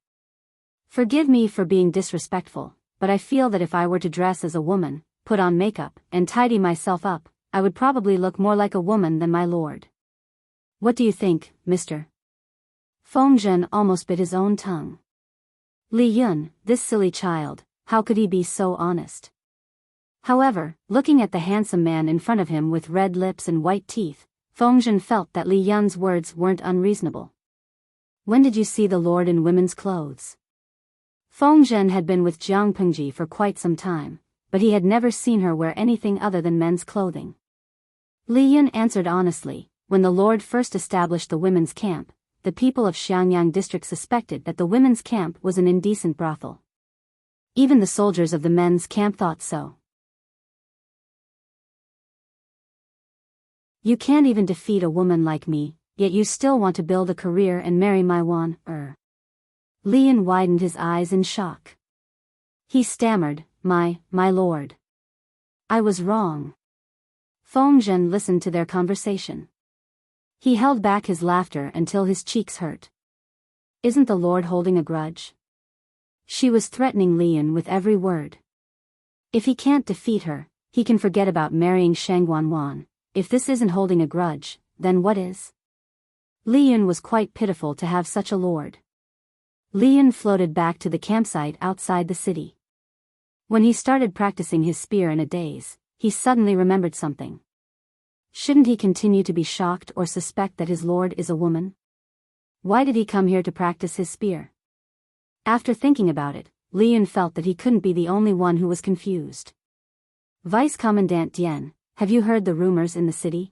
Forgive me for being disrespectful, but I feel that if I were to dress as a woman, put on makeup, and tidy myself up, I would probably look more like a woman than my lord. What do you think, mister? Feng Zhen almost bit his own tongue. Li Yun, this silly child, how could he be so honest? However, looking at the handsome man in front of him with red lips and white teeth, Feng Zhen felt that Li Yun's words weren't unreasonable. When did you see the lord in women's clothes? Feng Zhen had been with Jiang Pengji for quite some time, but he had never seen her wear anything other than men's clothing. Li Yun answered honestly, when the lord first established the women's camp, the people of Xiangyang district suspected that the women's camp was an indecent brothel. Even the soldiers of the men's camp thought so. You can't even defeat a woman like me, yet you still want to build a career and marry my Wan. Lian widened his eyes in shock. He stammered, my lord. I was wrong. Feng Zhen listened to their conversation. He held back his laughter until his cheeks hurt. Isn't the lord holding a grudge? She was threatening Lian with every word. If he can't defeat her, he can forget about marrying Shang Wanwan. If this isn't holding a grudge, then what is? Lian was quite pitiful to have such a lord. Lian floated back to the campsite outside the city. When he started practicing his spear in a daze, he suddenly remembered something. Shouldn't he continue to be shocked or suspect that his lord is a woman? Why did he come here to practice his spear? After thinking about it, Lian felt that he couldn't be the only one who was confused. Vice Commandant Dian, have you heard the rumors in the city?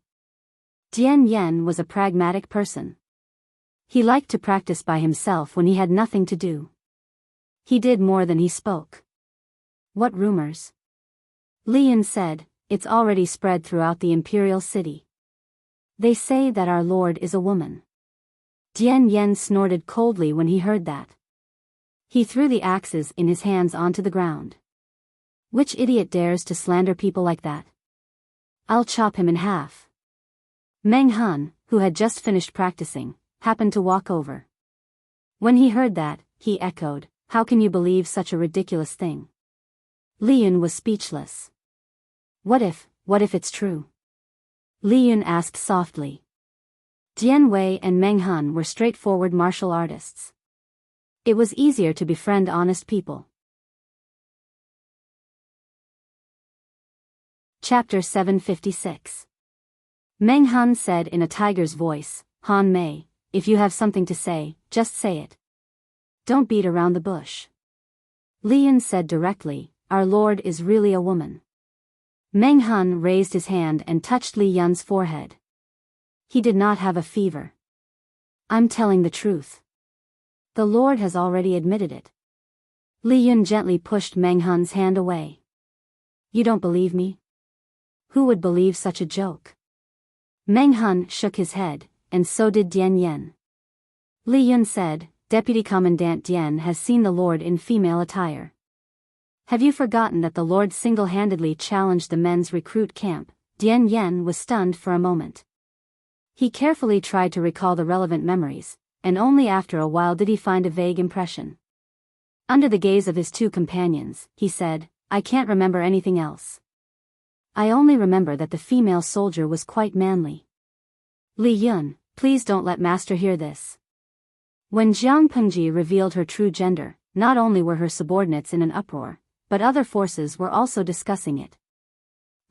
Dian Yen was a pragmatic person. He liked to practice by himself when he had nothing to do. He did more than he spoke. What rumors? Lian said, it's already spread throughout the imperial city. They say that our lord is a woman. Dian Yen snorted coldly when he heard that. He threw the axes in his hands onto the ground. Which idiot dares to slander people like that? I'll chop him in half. Meng Han, who had just finished practicing, happened to walk over. When he heard that, he echoed, how can you believe such a ridiculous thing? Lian was speechless. What if it's true? Lian asked softly. Dian Wei and Meng Han were straightforward martial artists. It was easier to befriend honest people. Chapter 756. Meng Han said in a tiger's voice, Han Mei, if you have something to say, just say it. Don't beat around the bush. Lian said directly, our lord is really a woman. Meng Han raised his hand and touched Li Yun's forehead. He did not have a fever. I'm telling the truth. The lord has already admitted it. Li Yun gently pushed Meng Han's hand away. You don't believe me? Who would believe such a joke? Meng Han shook his head, and so did Dian Yen. Li Yun said, Deputy Commandant Dian has seen the lord in female attire. Have you forgotten that the lord single-handedly challenged the men's recruit camp? Dian Yen was stunned for a moment. He carefully tried to recall the relevant memories, and only after a while did he find a vague impression. Under the gaze of his two companions, he said, I can't remember anything else. I only remember that the female soldier was quite manly. Li Yun, please don't let master hear this. When Jiang Pengji revealed her true gender, not only were her subordinates in an uproar, but other forces were also discussing it.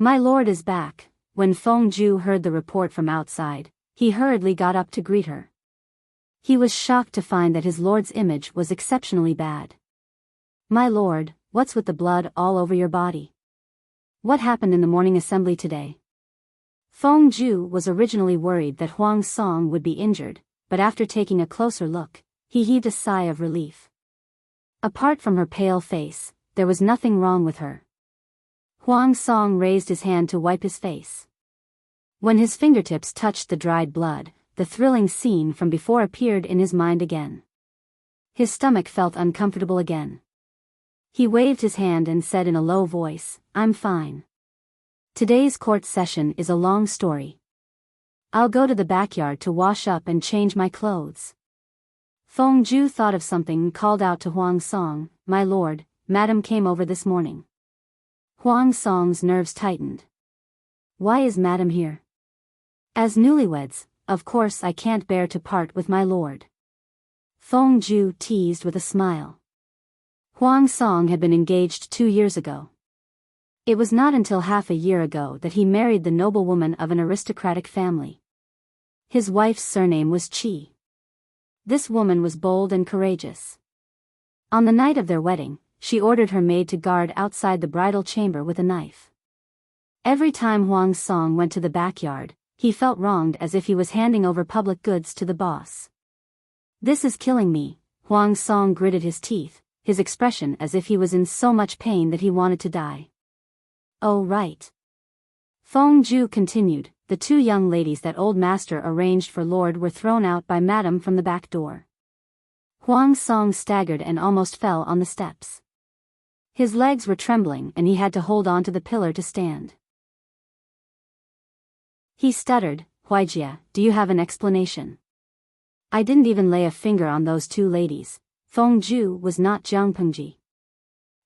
My lord is back. When Feng Zhu heard the report from outside, he hurriedly got up to greet her. He was shocked to find that his lord's image was exceptionally bad. My lord, what's with the blood all over your body? What happened in the morning assembly today? Feng Zhu was originally worried that Huang Song would be injured, but after taking a closer look, he heaved a sigh of relief. Apart from her pale face, there was nothing wrong with her. Huang Song raised his hand to wipe his face. When his fingertips touched the dried blood, the thrilling scene from before appeared in his mind again. His stomach felt uncomfortable again. He waved his hand and said in a low voice, I'm fine. Today's court session is a long story. I'll go to the backyard to wash up and change my clothes. Feng Zhu thought of something and called out to Huang Song, My lord, Madam came over this morning. Huang Song's nerves tightened. Why is Madam here? As newlyweds, of course I can't bear to part with my lord. Feng Zhu teased with a smile. Huang Song had been engaged 2 years ago. It was not until half a year ago that he married the noblewoman of an aristocratic family. His wife's surname was Qi. This woman was bold and courageous. On the night of their wedding, she ordered her maid to guard outside the bridal chamber with a knife. Every time Huang Song went to the backyard, he felt wronged as if he was handing over public goods to the boss. This is killing me, Huang Song gritted his teeth, his expression as if he was in so much pain that he wanted to die. Oh right. Feng Zhu continued, the 2 young ladies that old master arranged for Lord were thrown out by Madam from the back door. Huang Song staggered and almost fell on the steps. His legs were trembling and he had to hold on to the pillar to stand. He stuttered, "Huijia, do you have an explanation? I didn't even lay a finger on those two ladies." Feng Ju was not Jiang Pengji.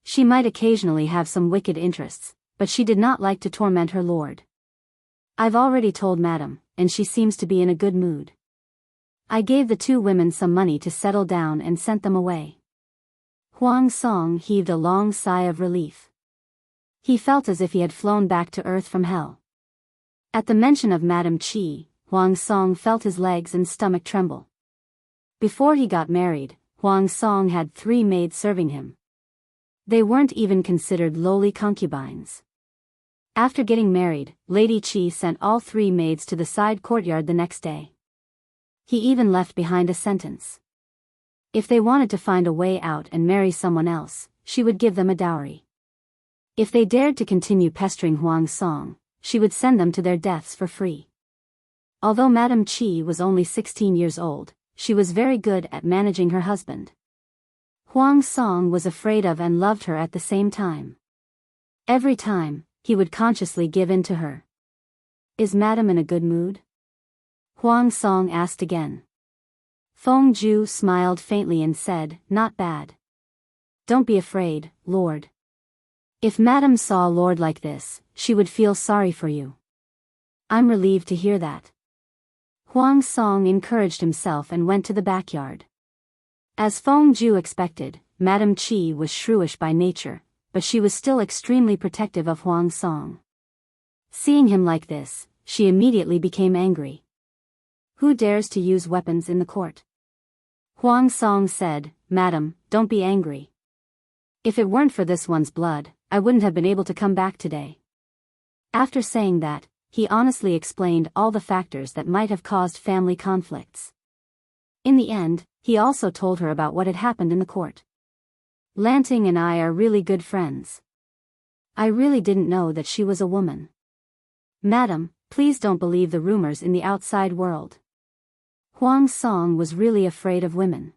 She might occasionally have some wicked interests, but she did not like to torment her lord. "I've already told madam, and she seems to be in a good mood. I gave the two women some money to settle down and sent them away." Huang Song heaved a long sigh of relief. He felt as if he had flown back to earth from hell. At the mention of Madame Qi, Huang Song felt his legs and stomach tremble. Before he got married, Huang Song had 3 maids serving him. They weren't even considered lowly concubines. After getting married, Lady Qi sent all 3 maids to the side courtyard the next day. He even left behind a sentence. If they wanted to find a way out and marry someone else, she would give them a dowry. If they dared to continue pestering Huang Song, she would send them to their deaths for free. Although Madame Qi was only 16 years old, she was very good at managing her husband. Huang Song was afraid of and loved her at the same time. Every time, he would consciously give in to her. "Is Madame in a good mood?" Huang Song asked again. Feng Ju smiled faintly and said, "Not bad. Don't be afraid, Lord. If Madame saw a lord like this, she would feel sorry for you." "I'm relieved to hear that." Huang Song encouraged himself and went to the backyard. As Feng Ju expected, Madame Qi was shrewish by nature, but she was still extremely protective of Huang Song. Seeing him like this, she immediately became angry. "Who dares to use weapons in the court?" Huang Song said, "Madam, don't be angry. If it weren't for this one's blood, I wouldn't have been able to come back today." After saying that, he honestly explained all the factors that might have caused family conflicts. In the end, he also told her about what had happened in the court. "Lanting and I are really good friends. I really didn't know that she was a woman. Madam, please don't believe the rumors in the outside world." Huang Song was really afraid of women.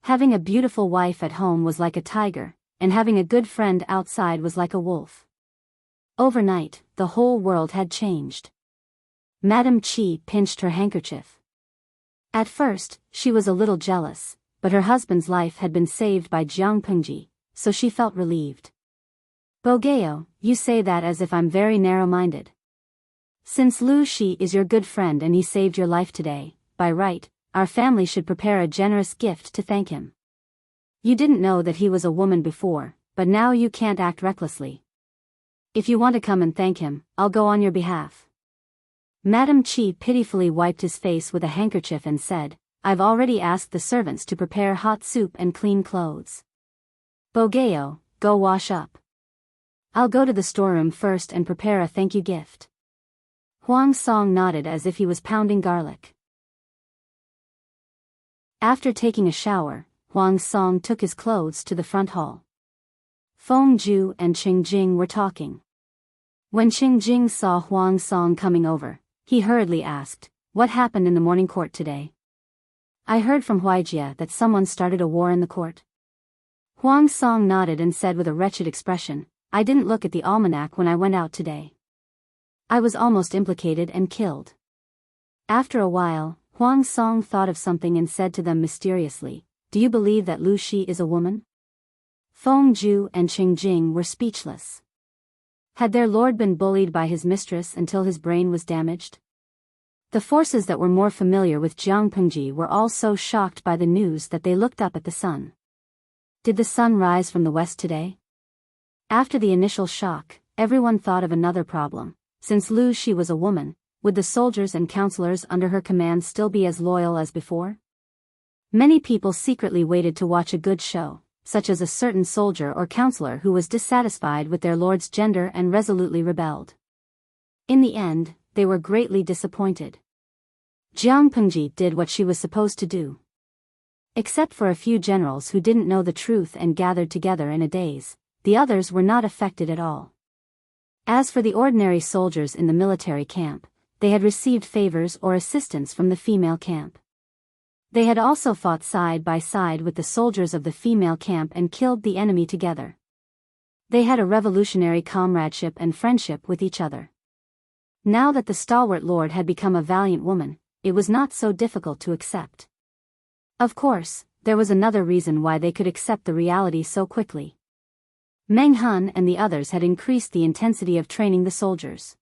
Having a beautiful wife at home was like a tiger, and having a good friend outside was like a wolf. Overnight, the whole world had changed. Madame Qi pinched her handkerchief. At first, she was a little jealous, but her husband's life had been saved by Jiang Pengji, so she felt relieved. "Bogeo, you say that as if I'm very narrow-minded. Since Lu Shi is your good friend and he saved your life today, by right, our family should prepare a generous gift to thank him. You didn't know that he was a woman before, but now you can't act recklessly. If you want to come and thank him, I'll go on your behalf." Madame Qi pitifully wiped his face with a handkerchief and said, "I've already asked the servants to prepare hot soup and clean clothes. Bogeo, go wash up. I'll go to the storeroom first and prepare a thank you gift." Huang Song nodded as if he was pounding garlic. After taking a shower, Huang Song took his clothes to the front hall. Feng Ju and Qing Jing were talking. When Qing Jing saw Huang Song coming over, he hurriedly asked, "What happened in the morning court today?" "I heard from Huijia that someone started a war in the court." Huang Song nodded and said with a wretched expression, "I didn't look at the almanac when I went out today. I was almost implicated and killed." After a while, Huang Song thought of something and said to them mysteriously, "Do you believe that Lu Shi is a woman?" Feng Ju and Qing Jing were speechless. Had their lord been bullied by his mistress until his brain was damaged? The forces that were more familiar with Jiang Pengji were all so shocked by the news that they looked up at the sun. Did the sun rise from the west today? After the initial shock, everyone thought of another problem. Since Lu Shi was a woman, would the soldiers and counselors under her command still be as loyal as before? Many people secretly waited to watch a good show, such as a certain soldier or counselor who was dissatisfied with their lord's gender and resolutely rebelled. In the end, they were greatly disappointed. Jiang Pengji did what she was supposed to do. Except for a few generals who didn't know the truth and gathered together in a daze, the others were not affected at all. As for the ordinary soldiers in the military camp, they had received favors or assistance from the female camp. They had also fought side by side with the soldiers of the female camp and killed the enemy together. They had a revolutionary comradeship and friendship with each other. Now that the stalwart lord had become a valiant woman, it was not so difficult to accept. Of course, there was another reason why they could accept the reality so quickly. Meng Hun and the others had increased the intensity of training the soldiers.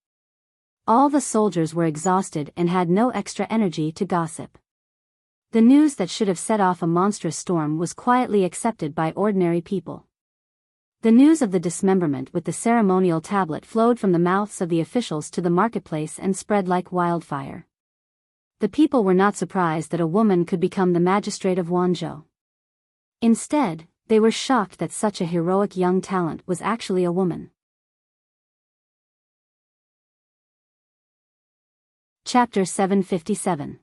All the soldiers were exhausted and had no extra energy to gossip. The news that should have set off a monstrous storm was quietly accepted by ordinary people. The news of the dismemberment with the ceremonial tablet flowed from the mouths of the officials to the marketplace and spread like wildfire. The people were not surprised that a woman could become the magistrate of Wanzhou. Instead, they were shocked that such a heroic young talent was actually a woman. Chapter 757.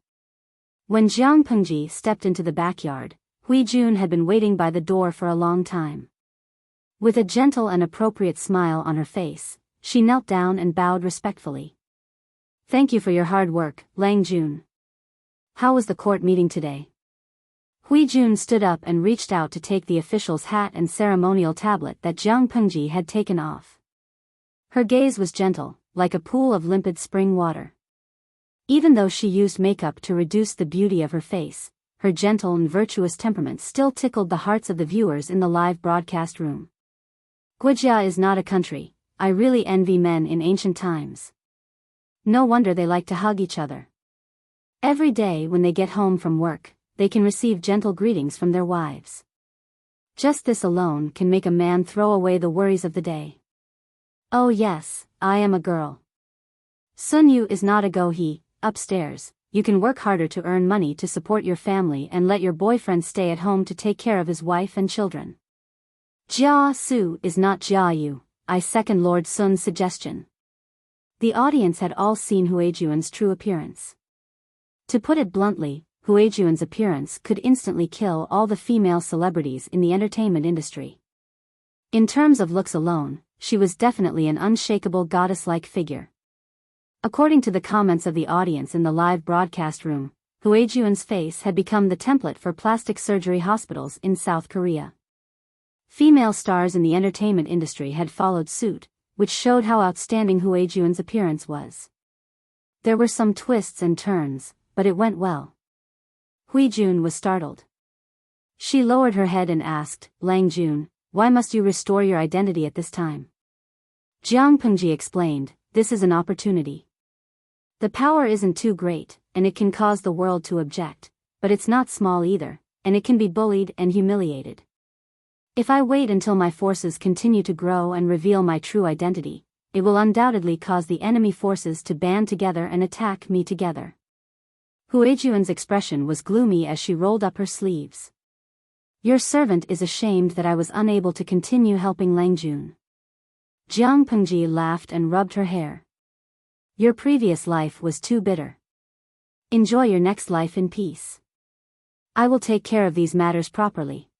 When Jiang Pengji stepped into the backyard, Hui Jun had been waiting by the door for a long time. With a gentle and appropriate smile on her face, she knelt down and bowed respectfully. "Thank you for your hard work, Lang Jun. How was the court meeting today?" Hui Jun stood up and reached out to take the official's hat and ceremonial tablet that Jiang Pengji had taken off. Her gaze was gentle, like a pool of limpid spring water. Even though she used makeup to reduce the beauty of her face, her gentle and virtuous temperament still tickled the hearts of the viewers in the live broadcast room. Guijia is not a country. I really envy men in ancient times. No wonder they like to hug each other. Every day when they get home from work, they can receive gentle greetings from their wives. Just this alone can make a man throw away the worries of the day. Oh yes, I am a girl. Sun Yu is not a gohi. Upstairs, you can work harder to earn money to support your family and let your boyfriend stay at home to take care of his wife and children. Jia Su is not Jia Yu. I second Lord Sun's suggestion. The audience had all seen Huijuan's true appearance. To put it bluntly, Huijuan's appearance could instantly kill all the female celebrities in the entertainment industry. In terms of looks alone, she was definitely an unshakable goddess-like figure. According to the comments of the audience in the live broadcast room, Huijuan's face had become the template for plastic surgery hospitals in South Korea. Female stars in the entertainment industry had followed suit, which showed how outstanding Huijuan's appearance was. There were some twists and turns, but it went well. Huijun was startled. She lowered her head and asked, "Lang Jun, why must you restore your identity at this time?" Jiang Pengji explained, "This is an opportunity. The power isn't too great, and it can cause the world to object, but it's not small either, and it can be bullied and humiliated. If I wait until my forces continue to grow and reveal my true identity, it will undoubtedly cause the enemy forces to band together and attack me together." Huijuan's expression was gloomy as she rolled up her sleeves. "Your servant is ashamed that I was unable to continue helping Lang Jun." Jiang Pengji laughed and rubbed her hair. "Your previous life was too bitter. Enjoy your next life in peace. I will take care of these matters properly.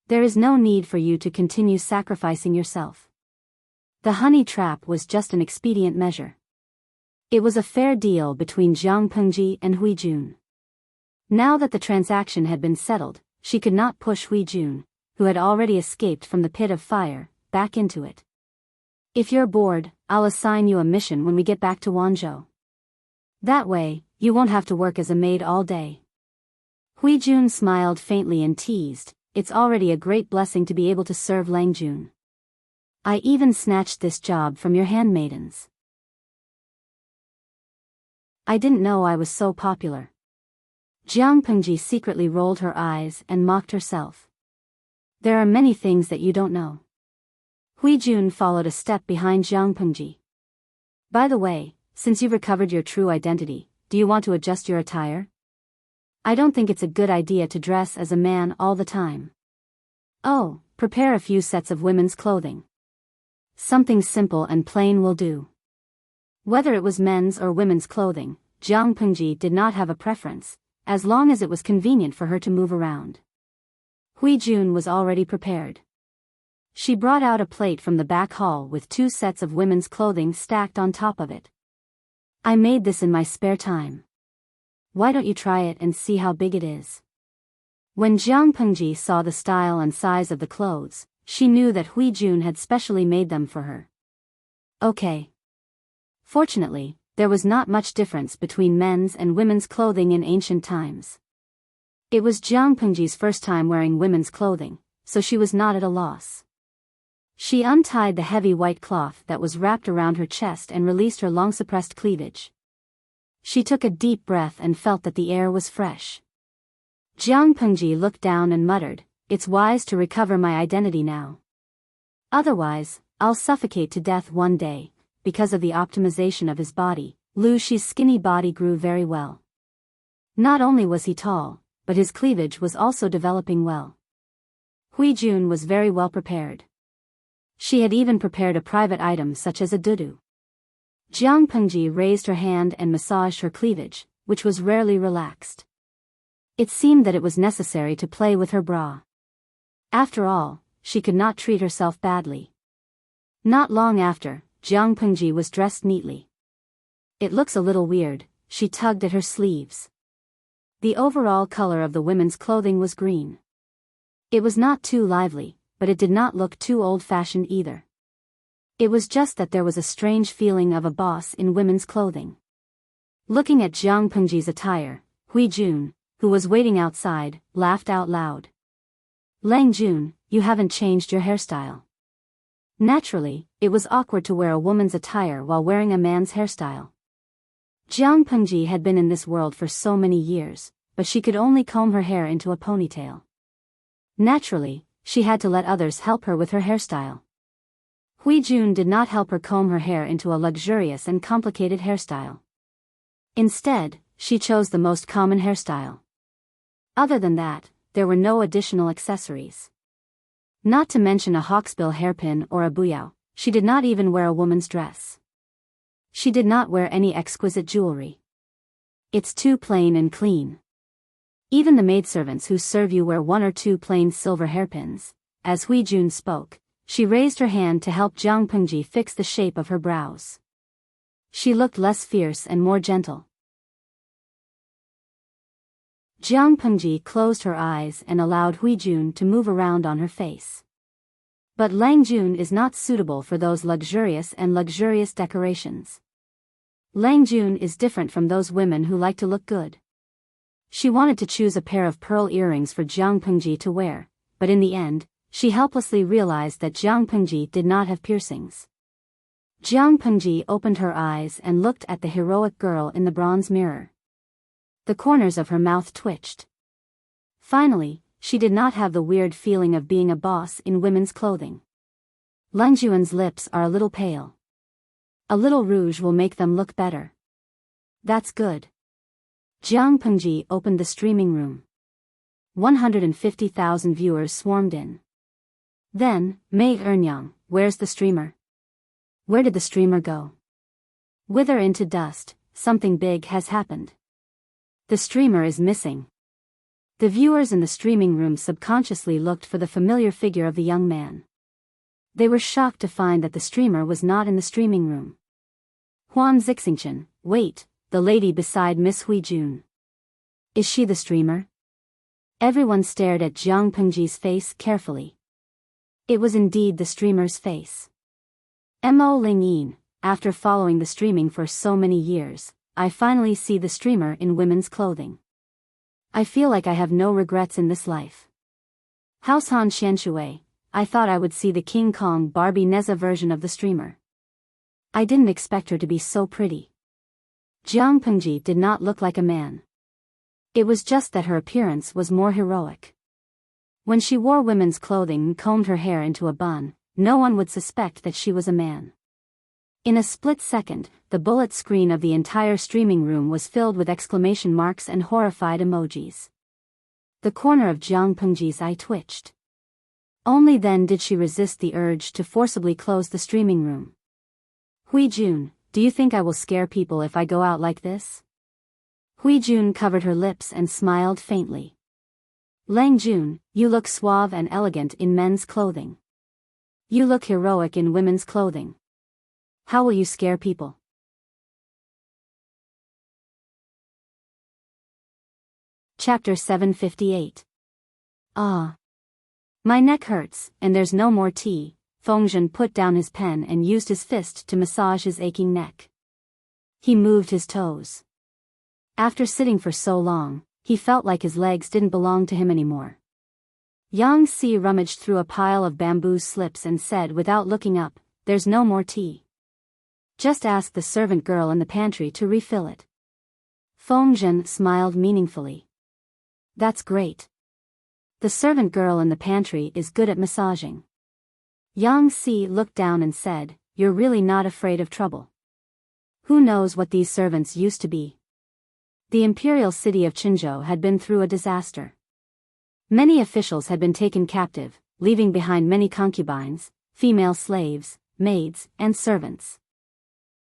There is no need for you to continue sacrificing yourself." The honey trap was just an expedient measure. It was a fair deal between Jiang Pengji and Huijun. Now that the transaction had been settled, she could not push Huijun, who had already escaped from the pit of fire, back into it. "If you're bored, I'll assign you a mission when we get back to Wanzhou. That way, you won't have to work as a maid all day." Huijun smiled faintly and teased, "It's already a great blessing to be able to serve Lang Jun. I even snatched this job from your handmaidens. I didn't know I was so popular." Jiang Pengji secretly rolled her eyes and mocked herself. "There are many things that you don't know." Huijun followed a step behind Jiang Pengji. "By the way, since you've recovered your true identity, do you want to adjust your attire? I don't think it's a good idea to dress as a man all the time. Oh, prepare a few sets of women's clothing. Something simple and plain will do." Whether it was men's or women's clothing, Jiang Pengji did not have a preference, as long as it was convenient for her to move around. Huijun was already prepared. She brought out a plate from the back hall with 2 sets of women's clothing stacked on top of it. "I made this in my spare time. Why don't you try it and see how big it is? When Jiang Pengji saw the style and size of the clothes, she knew that Hui Jun had specially made them for her. Okay. Fortunately, there was not much difference between men's and women's clothing in ancient times. It was Jiang Pengji's first time wearing women's clothing, so she was not at a loss. She untied the heavy white cloth that was wrapped around her chest and released her long-suppressed cleavage. She took a deep breath and felt that the air was fresh. Jiang Pengji looked down and muttered, "It's wise to recover my identity now. Otherwise, I'll suffocate to death one day." Because of the optimization of his body, Lu Shi's skinny body grew very well. Not only was he tall, but his cleavage was also developing well. Hui Jun was very well prepared. She had even prepared a private item such as a dudu. Jiang Pengji raised her hand and massaged her cleavage, which was rarely relaxed. It seemed that it was necessary to play with her bra. After all, she could not treat herself badly. Not long after, Jiang Pengji was dressed neatly. "It looks a little weird," she tugged at her sleeves. The overall color of the women's clothing was green. It was not too lively, but it did not look too old-fashioned either. It was just that there was a strange feeling of a boss in women's clothing. Looking at Jiang Pengji's attire, Hui Jun, who was waiting outside, laughed out loud. "Lang Jun, you haven't changed your hairstyle." Naturally, it was awkward to wear a woman's attire while wearing a man's hairstyle. Jiang Pengji had been in this world for so many years, but she could only comb her hair into a ponytail. Naturally, she had to let others help her with her hairstyle. Hui Jun did not help her comb her hair into a luxurious and complicated hairstyle. Instead, she chose the most common hairstyle. Other than that, there were no additional accessories. Not to mention a hawksbill hairpin or a buyao, she did not even wear a woman's dress. She did not wear any exquisite jewelry. It's too plain and clean. Even the maidservants who serve you wear one or two plain silver hairpins. As Hui Jun spoke, she raised her hand to help Jiang Pengji fix the shape of her brows. She looked less fierce and more gentle. Jiang Pengji closed her eyes and allowed Hui Jun to move around on her face. But Lang Jun is not suitable for those luxurious decorations. Lang Jun is different from those women who like to look good. She wanted to choose a pair of pearl earrings for Jiang Pengji to wear, but in the end, she helplessly realized that Jiang Pengji did not have piercings. Jiang Pengji opened her eyes and looked at the heroic girl in the bronze mirror. The corners of her mouth twitched. Finally, she did not have the weird feeling of being a boss in women's clothing. Lang Jun's lips are a little pale. A little rouge will make them look better. That's good. Jiang Pengji opened the streaming room. 150,000 viewers swarmed in. Then, Mei Ernyang, where's the streamer? Where did the streamer go? Wither into dust, something big has happened. The streamer is missing. The viewers in the streaming room subconsciously looked for the familiar figure of the young man. They were shocked to find that the streamer was not in the streaming room. Huan Zixingchen, wait, the lady beside Miss Hui Jun. Is she the streamer? Everyone stared at Jiang Pengji's face carefully. It was indeed the streamer's face. Mo Lingyin, after following the streaming for so many years, I finally see the streamer in women's clothing. I feel like I have no regrets in this life. House Han Xianshui, I thought I would see the King Kong Barbie Neza version of the streamer. I didn't expect her to be so pretty. Jiang Pengji did not look like a man. It was just that her appearance was more heroic. When she wore women's clothing and combed her hair into a bun, no one would suspect that she was a man. In a split second, the bullet screen of the entire streaming room was filled with exclamation marks and horrified emojis. The corner of Jiang Pengji's eye twitched. Only then did she resist the urge to forcibly close the streaming room. Hui Jun, do you think I will scare people if I go out like this? Hui Jun covered her lips and smiled faintly. Lang Jun, you look suave and elegant in men's clothing. You look heroic in women's clothing. How will you scare people? Chapter 758. Ah. My neck hurts, and there's no more tea. Fengzhen put down his pen and used his fist to massage his aching neck. He moved his toes. After sitting for so long, he felt like his legs didn't belong to him anymore. Yang Si rummaged through a pile of bamboo slips and said without looking up, "There's no more tea. Just ask the servant girl in the pantry to refill it." Fengzhen smiled meaningfully. "That's great. The servant girl in the pantry is good at massaging." Yang Si looked down and said, "You're really not afraid of trouble. Who knows what these servants used to be?" The imperial city of Qinzhou had been through a disaster. Many officials had been taken captive, leaving behind many concubines, female slaves, maids, and servants.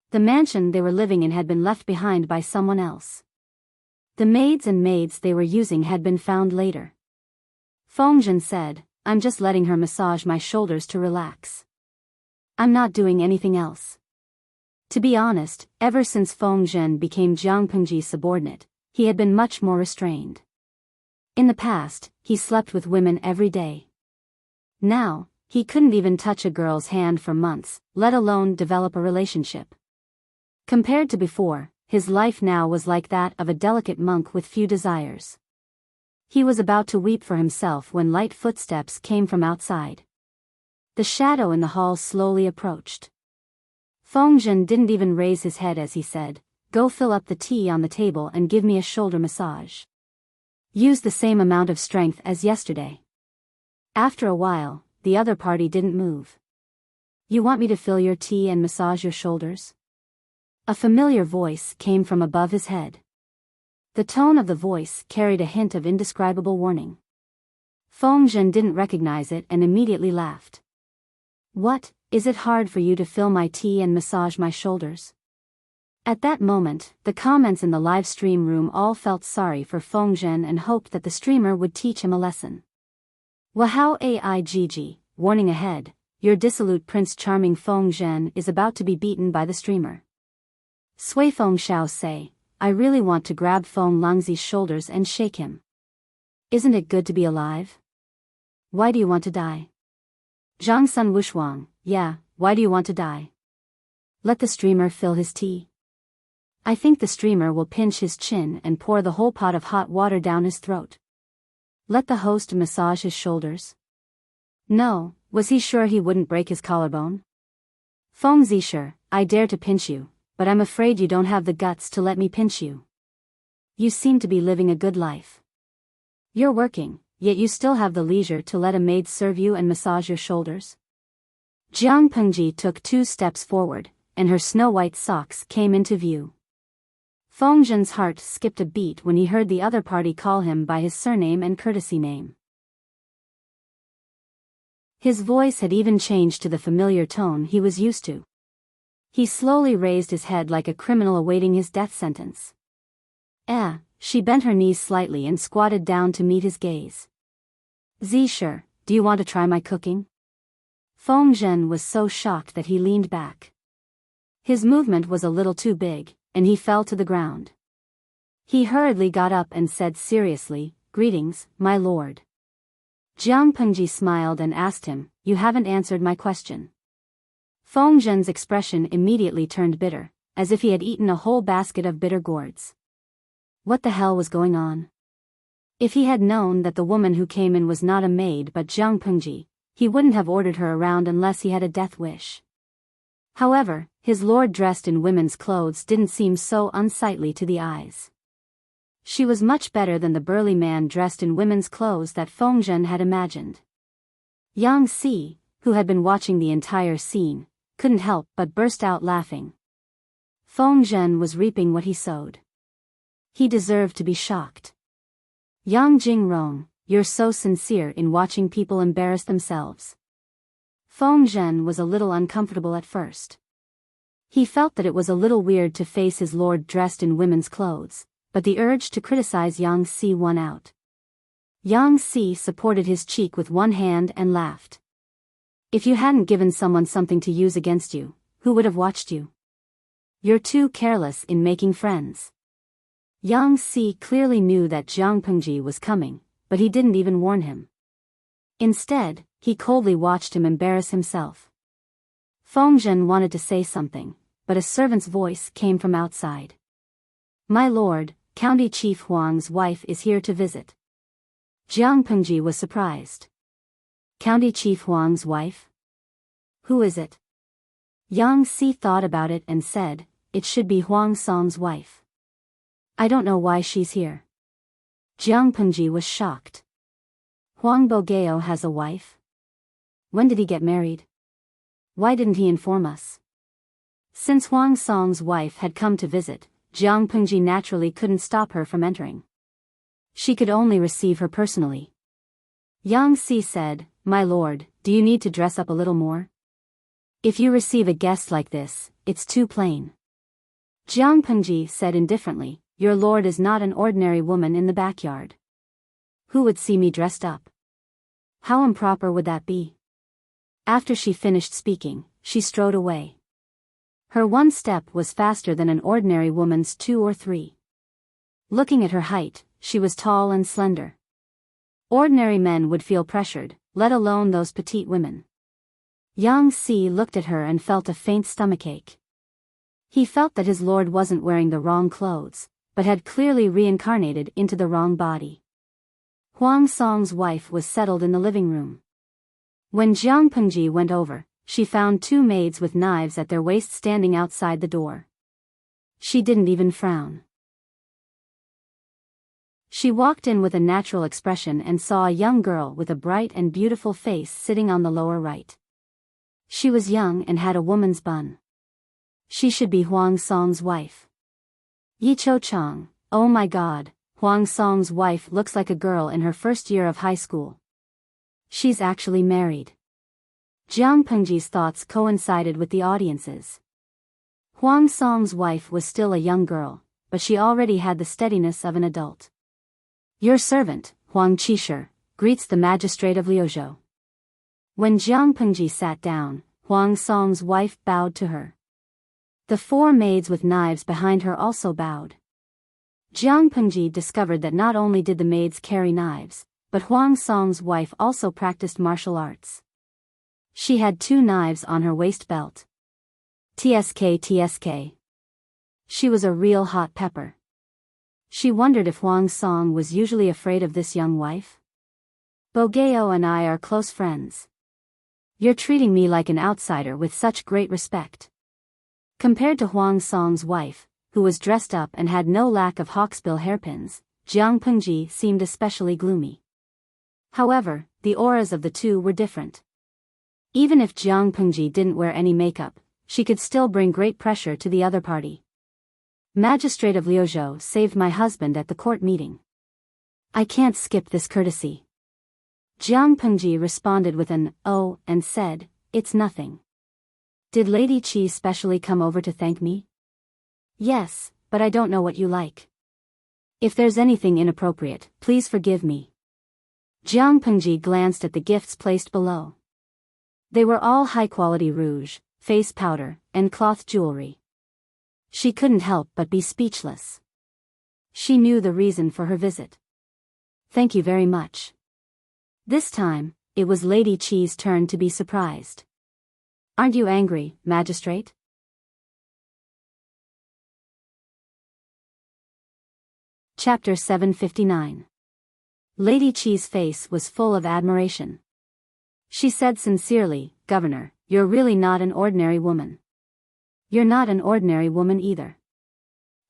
The mansion they were living in had been left behind by someone else. The maids they were using had been found later. Fengzhen said, "I'm just letting her massage my shoulders to relax. I'm not doing anything else." To be honest, ever since Fengzhen became Jiang Pengji's subordinate, he had been much more restrained. In the past, he slept with women every day. Now, he couldn't even touch a girl's hand for months, let alone develop a relationship. Compared to before, his life now was like that of a delicate monk with few desires. He was about to weep for himself when light footsteps came from outside. The shadow in the hall slowly approached. Fengzhen didn't even raise his head as he said, "Go fill up the tea on the table and give me a shoulder massage. Use the same amount of strength as yesterday." After a while, the other party didn't move. "You want me to fill your tea and massage your shoulders?" A familiar voice came from above his head. The tone of the voice carried a hint of indescribable warning. Fengzhen didn't recognize it and immediately laughed. "What, is it hard for you to fill my tea and massage my shoulders?" At that moment, the comments in the live stream room all felt sorry for Fengzhen and hoped that the streamer would teach him a lesson. Wahao Aigg, warning ahead, your dissolute Prince Charming Fengzhen is about to be beaten by the streamer. Sui Feng Xiao say, I really want to grab Feng Langzi's shoulders and shake him. Isn't it good to be alive? Why do you want to die? Zhang Sun Wushuang, yeah, why do you want to die? Let the streamer fill his tea. I think the streamer will pinch his chin and pour the whole pot of hot water down his throat. Let the host massage his shoulders. No, was he sure he wouldn't break his collarbone? Feng Zisher, I dare to pinch you, but I'm afraid you don't have the guts to let me pinch you. You seem to be living a good life. You're working, yet you still have the leisure to let a maid serve you and massage your shoulders. Jiang Pengji took 2 steps forward, and her snow-white socks came into view. Fengzhen's heart skipped a beat when he heard the other party call him by his surname and courtesy name. His voice had even changed to the familiar tone he was used to. He slowly raised his head like a criminal awaiting his death sentence. She bent her knees slightly and squatted down to meet his gaze. Zisher, do you want to try my cooking? Fengzhen was so shocked that he leaned back. His movement was a little too big, and he fell to the ground. He hurriedly got up and said seriously, Greetings, my lord. Jiang Pengji smiled and asked him, You haven't answered my question. Fengzhen's expression immediately turned bitter, as if he had eaten a whole basket of bitter gourds. What the hell was going on? If he had known that the woman who came in was not a maid but Jiang Pengji, he wouldn't have ordered her around unless he had a death wish. However, his lord dressed in women's clothes didn't seem so unsightly to the eyes. She was much better than the burly man dressed in women's clothes that Fengzhen had imagined. Yang Si, who had been watching the entire scene, couldn't help but burst out laughing. Fengzhen was reaping what he sowed. He deserved to be shocked. Yang Jingrong, you're so sincere in watching people embarrass themselves. Fengzhen was a little uncomfortable at first. He felt that it was a little weird to face his lord dressed in women's clothes, but the urge to criticize Yang Si won out. Yang Si supported his cheek with one hand and laughed. If you hadn't given someone something to use against you, who would have watched you? You're too careless in making friends. Yang Si clearly knew that Jiang Pengji was coming, but he didn't even warn him. Instead, he coldly watched him embarrass himself. Feng Zhen wanted to say something, but a servant's voice came from outside. "My lord, County Chief Huang's wife is here to visit." Jiang Pengji was surprised. County Chief Huang's wife? Who is it? Yang Si thought about it and said, "It should be Huang Song's wife. I don't know why she's here." Jiang Pengji was shocked. Huang Bogeo has a wife? When did he get married? Why didn't he inform us? Since Huang Song's wife had come to visit, Jiang Pengji naturally couldn't stop her from entering. She could only receive her personally. Yang Si said, "My lord, do you need to dress up a little more? If you receive a guest like this, it's too plain." Jiang Pengji said indifferently, "Your lord is not an ordinary woman in the backyard. Who would see me dressed up? How improper would that be?" After she finished speaking, she strode away. Her one step was faster than an ordinary woman's 2 or 3. Looking at her height, she was tall and slender. Ordinary men would feel pressured, let alone those petite women. Yang Si looked at her and felt a faint stomachache. He felt that his lord wasn't wearing the wrong clothes, but had clearly reincarnated into the wrong body. Huang Song's wife was settled in the living room. When Jiang Pengji went over, she found 2 maids with knives at their waists standing outside the door. She didn't even frown. She walked in with a natural expression and saw a young girl with a bright and beautiful face sitting on the lower right. She was young and had a woman's bun. She should be Huang Song's wife. Yi Cho Chang, oh my god, Huang Song's wife looks like a girl in her first year of high school. She's actually married. Jiang Pengji's thoughts coincided with the audience's. Huang Song's wife was still a young girl, but she already had the steadiness of an adult. "Your servant, Huang Qisher, greets the magistrate of Liuzhou." When Jiang Pengji sat down, Huang Song's wife bowed to her. The 4 maids with knives behind her also bowed. Jiang Pengji discovered that not only did the maids carry knives, but Huang Song's wife also practiced martial arts. She had 2 knives on her waist belt. TSK. She was a real hot pepper. She wondered if Huang Song was usually afraid of this young wife. "Bogeo and I are close friends. You're treating me like an outsider with such great respect." Compared to Huang Song's wife, who was dressed up and had no lack of hawksbill hairpins, Jiang Pengji seemed especially gloomy. However, the auras of the 2 were different. Even if Jiang Pengji didn't wear any makeup, she could still bring great pressure to the other party. "Magistrate of Liuzhou saved my husband at the court meeting. I can't skip this courtesy." Jiang Pengji responded with an "oh" and said, "It's nothing. Did Lady Qi specially come over to thank me?" "Yes, but I don't know what you like. If there's anything inappropriate, please forgive me." Jiang Pengji glanced at the gifts placed below. They were all high-quality rouge, face powder, and cloth jewelry. She couldn't help but be speechless. She knew the reason for her visit. "Thank you very much." This time, it was Lady Qi's turn to be surprised. "Aren't you angry, magistrate?" Chapter 759. Lady Qi's face was full of admiration. She said sincerely, "Governor, you're really not an ordinary woman." "You're not an ordinary woman either."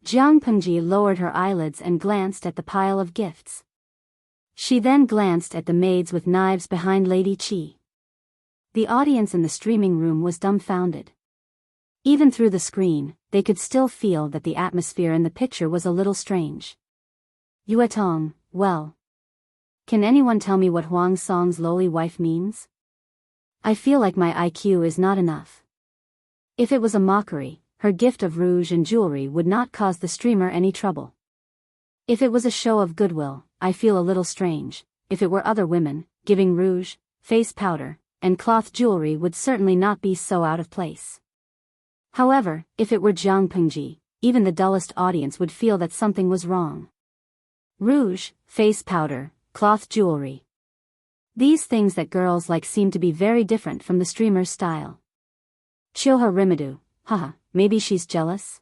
Jiang Pengji lowered her eyelids and glanced at the pile of gifts. She then glanced at the maids with knives behind Lady Qi. The audience in the streaming room was dumbfounded. Even through the screen, they could still feel that the atmosphere in the picture was a little strange. Yuetong, well. Can anyone tell me what Huang Song's lowly wife means? I feel like my IQ is not enough. If it was a mockery, her gift of rouge and jewelry would not cause the streamer any trouble. If it was a show of goodwill, I feel a little strange. If it were other women, giving rouge, face powder, and cloth jewelry would certainly not be so out of place. However, if it were Jiang Pengji, even the dullest audience would feel that something was wrong. Rouge, face powder, cloth jewelry. These things that girls like seem to be very different from the streamer's style. Chilha Rimadu, haha, maybe she's jealous?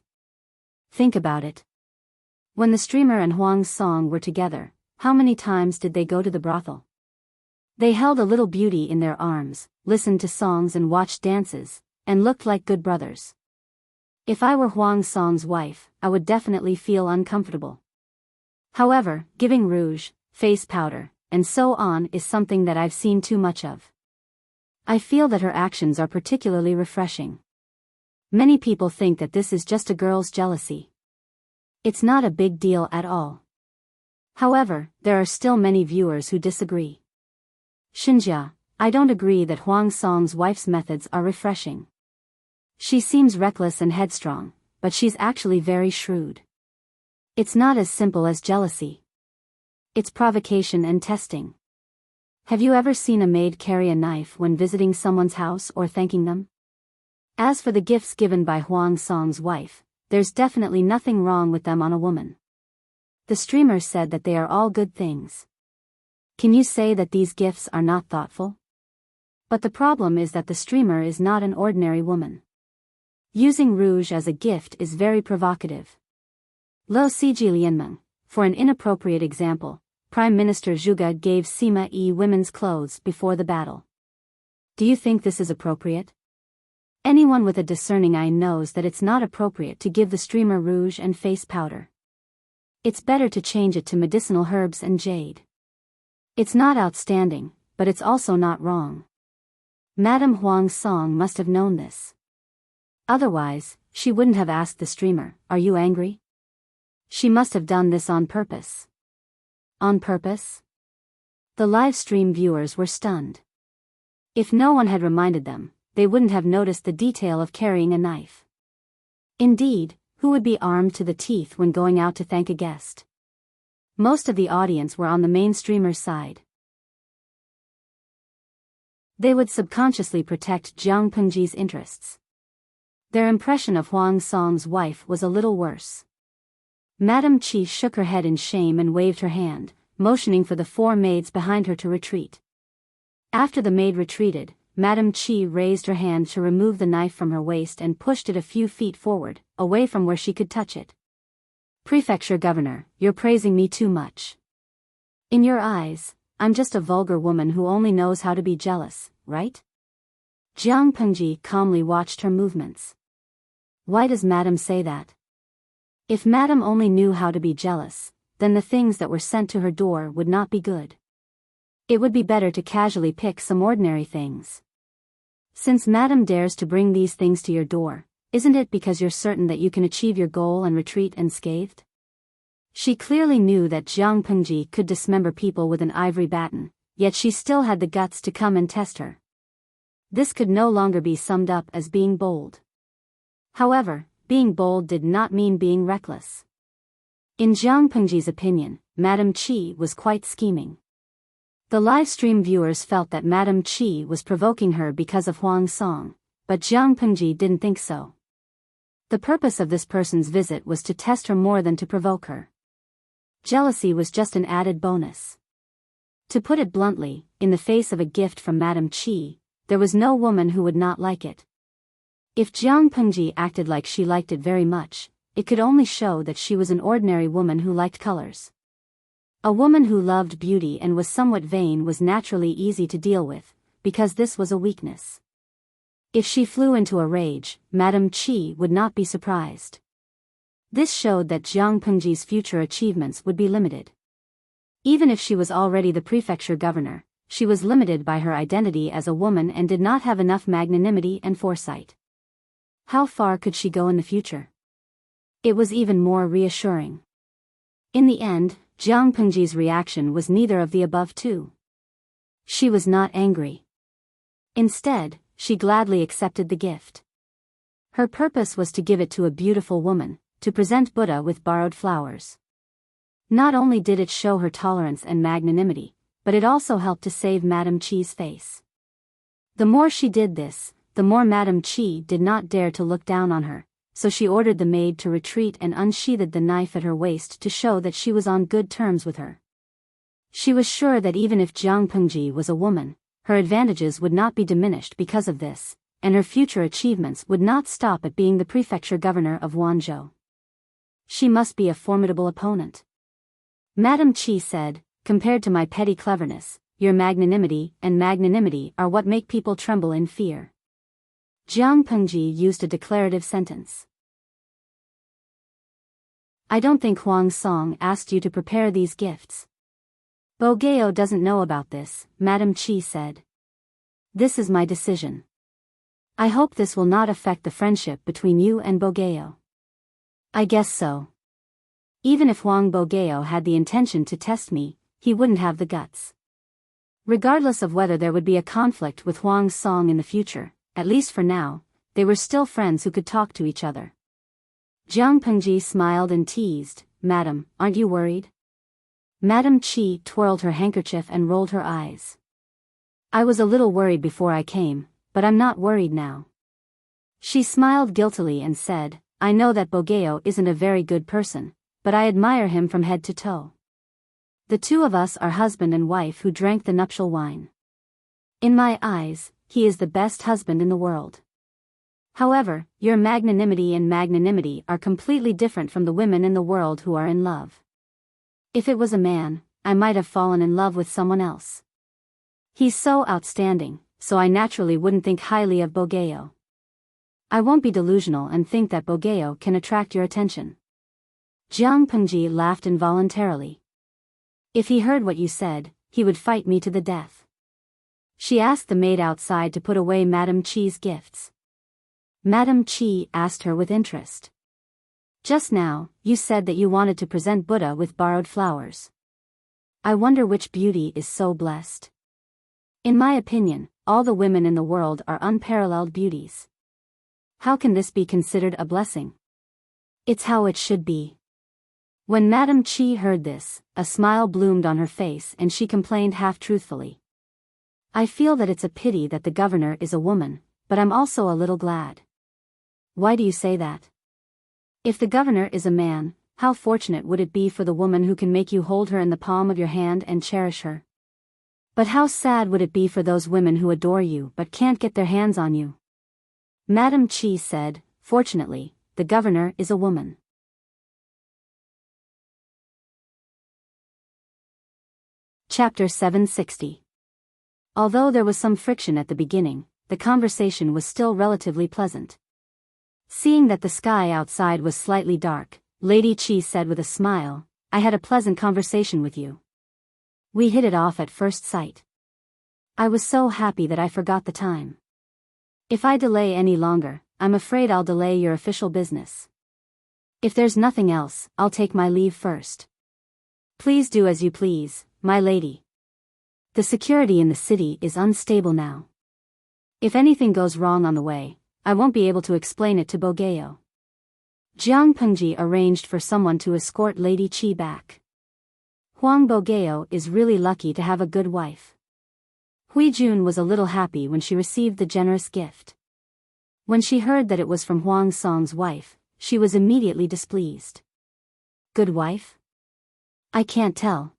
Think about it. When the streamer and Huang's song were together, how many times did they go to the brothel? They held a little beauty in their arms, listened to songs and watched dances, and looked like good brothers. If I were Huang Song's wife, I would definitely feel uncomfortable. However, giving rouge, face powder, and so on is something that I've seen too much of. I feel that her actions are particularly refreshing. Many people think that this is just a girl's jealousy. It's not a big deal at all. However, there are still many viewers who disagree. Xinjia, I don't agree that Huang Song's wife's methods are refreshing. She seems reckless and headstrong, but she's actually very shrewd. It's not as simple as jealousy. It's provocation and testing. Have you ever seen a maid carry a knife when visiting someone's house or thanking them? As for the gifts given by Huang Song's wife, there's definitely nothing wrong with them on a woman. The streamer said that they are all good things. Can you say that these gifts are not thoughtful? But the problem is that the streamer is not an ordinary woman. Using rouge as a gift is very provocative. Lo Siji Lianmeng, for an inappropriate example, Prime Minister Zhuge gave Sima Yi women's clothes before the battle. Do you think this is appropriate? Anyone with a discerning eye knows that it's not appropriate to give the streamer rouge and face powder. It's better to change it to medicinal herbs and jade. It's not outstanding, but it's also not wrong. Madame Huang Song must have known this. Otherwise, she wouldn't have asked the streamer, "Are you angry?" She must have done this on purpose. On purpose? The live stream viewers were stunned. If no one had reminded them, they wouldn't have noticed the detail of carrying a knife. Indeed, who would be armed to the teeth when going out to thank a guest? Most of the audience were on the main streamer's side. They would subconsciously protect Jiang Pengji's interests. Their impression of Huang Song's wife was a little worse. Madame Qi shook her head in shame and waved her hand, motioning for the 4 maids behind her to retreat. After the maid retreated, Madame Qi raised her hand to remove the knife from her waist and pushed it a few feet forward, away from where she could touch it. "Prefecture Governor, you're praising me too much. In your eyes, I'm just a vulgar woman who only knows how to be jealous, right?" Jiang Pengji calmly watched her movements. Why does Madame say that? If Madame only knew how to be jealous, then the things that were sent to her door would not be good. It would be better to casually pick some ordinary things. Since Madame dares to bring these things to your door, isn't it because you're certain that you can achieve your goal and retreat unscathed? She clearly knew that Jiang Pengji could dismember people with an ivory baton, yet she still had the guts to come and test her. This could no longer be summed up as being bold. However, being bold did not mean being reckless. In Jiang Pengji's opinion, Madame Qi was quite scheming. The live stream viewers felt that Madame Qi was provoking her because of Huang Song, but Jiang Pengji didn't think so. The purpose of this person's visit was to test her more than to provoke her. Jealousy was just an added bonus. To put it bluntly, in the face of a gift from Madame Qi, there was no woman who would not like it. If Jiang Pengji acted like she liked it very much, it could only show that she was an ordinary woman who liked colors. A woman who loved beauty and was somewhat vain was naturally easy to deal with, because this was a weakness. If she flew into a rage, Madame Qi would not be surprised. This showed that Jiang Pengji's future achievements would be limited. Even if she was already the prefecture governor, she was limited by her identity as a woman and did not have enough magnanimity and foresight. How far could she go in the future? It was even more reassuring. In the end, Jiang Pengji's reaction was neither of the above two. She was not angry. Instead, she gladly accepted the gift. Her purpose was to give it to a beautiful woman, to present Buddha with borrowed flowers. Not only did it show her tolerance and magnanimity, but it also helped to save Madame Qi's face. The more she did this, the more Madame Qi did not dare to look down on her, so she ordered the maid to retreat and unsheathed the knife at her waist to show that she was on good terms with her. She was sure that even if Jiang Pengji was a woman, her advantages would not be diminished because of this, and her future achievements would not stop at being the prefecture governor of Wanzhou. She must be a formidable opponent. Madame Qi said, compared to my petty cleverness, your magnanimity are what make people tremble in fear. Jiang Pengji used a declarative sentence. I don't think Huang Song asked you to prepare these gifts. Bo Gao doesn't know about this, Madame Qi said. This is my decision. I hope this will not affect the friendship between you and Bo Gao. I guess so. Even if Huang Bo Gao had the intention to test me, he wouldn't have the guts. Regardless of whether there would be a conflict with Huang Song in the future, at least for now, they were still friends who could talk to each other. Jiang Pengji smiled and teased, Madam, aren't you worried? Madame Qi twirled her handkerchief and rolled her eyes. I was a little worried before I came, but I'm not worried now. She smiled guiltily and said, I know that Bo Gao isn't a very good person, but I admire him from head to toe. The two of us are husband and wife who drank the nuptial wine. In my eyes, he is the best husband in the world. However, your magnanimity are completely different from the women in the world who are in love. If it was a man, I might have fallen in love with someone else. He's so outstanding, so I naturally wouldn't think highly of Bo Gao. I won't be delusional and think that Bo Gao can attract your attention. Jiang Pengji laughed involuntarily. If he heard what you said, he would fight me to the death. She asked the maid outside to put away Madame Qi's gifts. Madame Qi asked her with interest. Just now, you said that you wanted to present Buddha with borrowed flowers. I wonder which beauty is so blessed. In my opinion, all the women in the world are unparalleled beauties. How can this be considered a blessing? It's how it should be. When Madame Qi heard this, a smile bloomed on her face and she complained half-truthfully. I feel that it's a pity that the governor is a woman, but I'm also a little glad. Why do you say that? If the governor is a man, how fortunate would it be for the woman who can make you hold her in the palm of your hand and cherish her? But how sad would it be for those women who adore you but can't get their hands on you? Madame Qi said, fortunately, the governor is a woman. Chapter 760. Although there was some friction at the beginning, the conversation was still relatively pleasant. Seeing that the sky outside was slightly dark, Lady Qi said with a smile, I had a pleasant conversation with you. We hit it off at first sight. I was so happy that I forgot the time. If I delay any longer, I'm afraid I'll delay your official business. If there's nothing else, I'll take my leave first. Please do as you please, my lady. The security in the city is unstable now. If anything goes wrong on the way, I won't be able to explain it to Bo Gao. Jiang Pengji arranged for someone to escort Lady Qi back. Huang Bo Gao is really lucky to have a good wife. Hui Jun was a little happy when she received the generous gift. When she heard that it was from Huang Song's wife, she was immediately displeased. Good wife? I can't tell.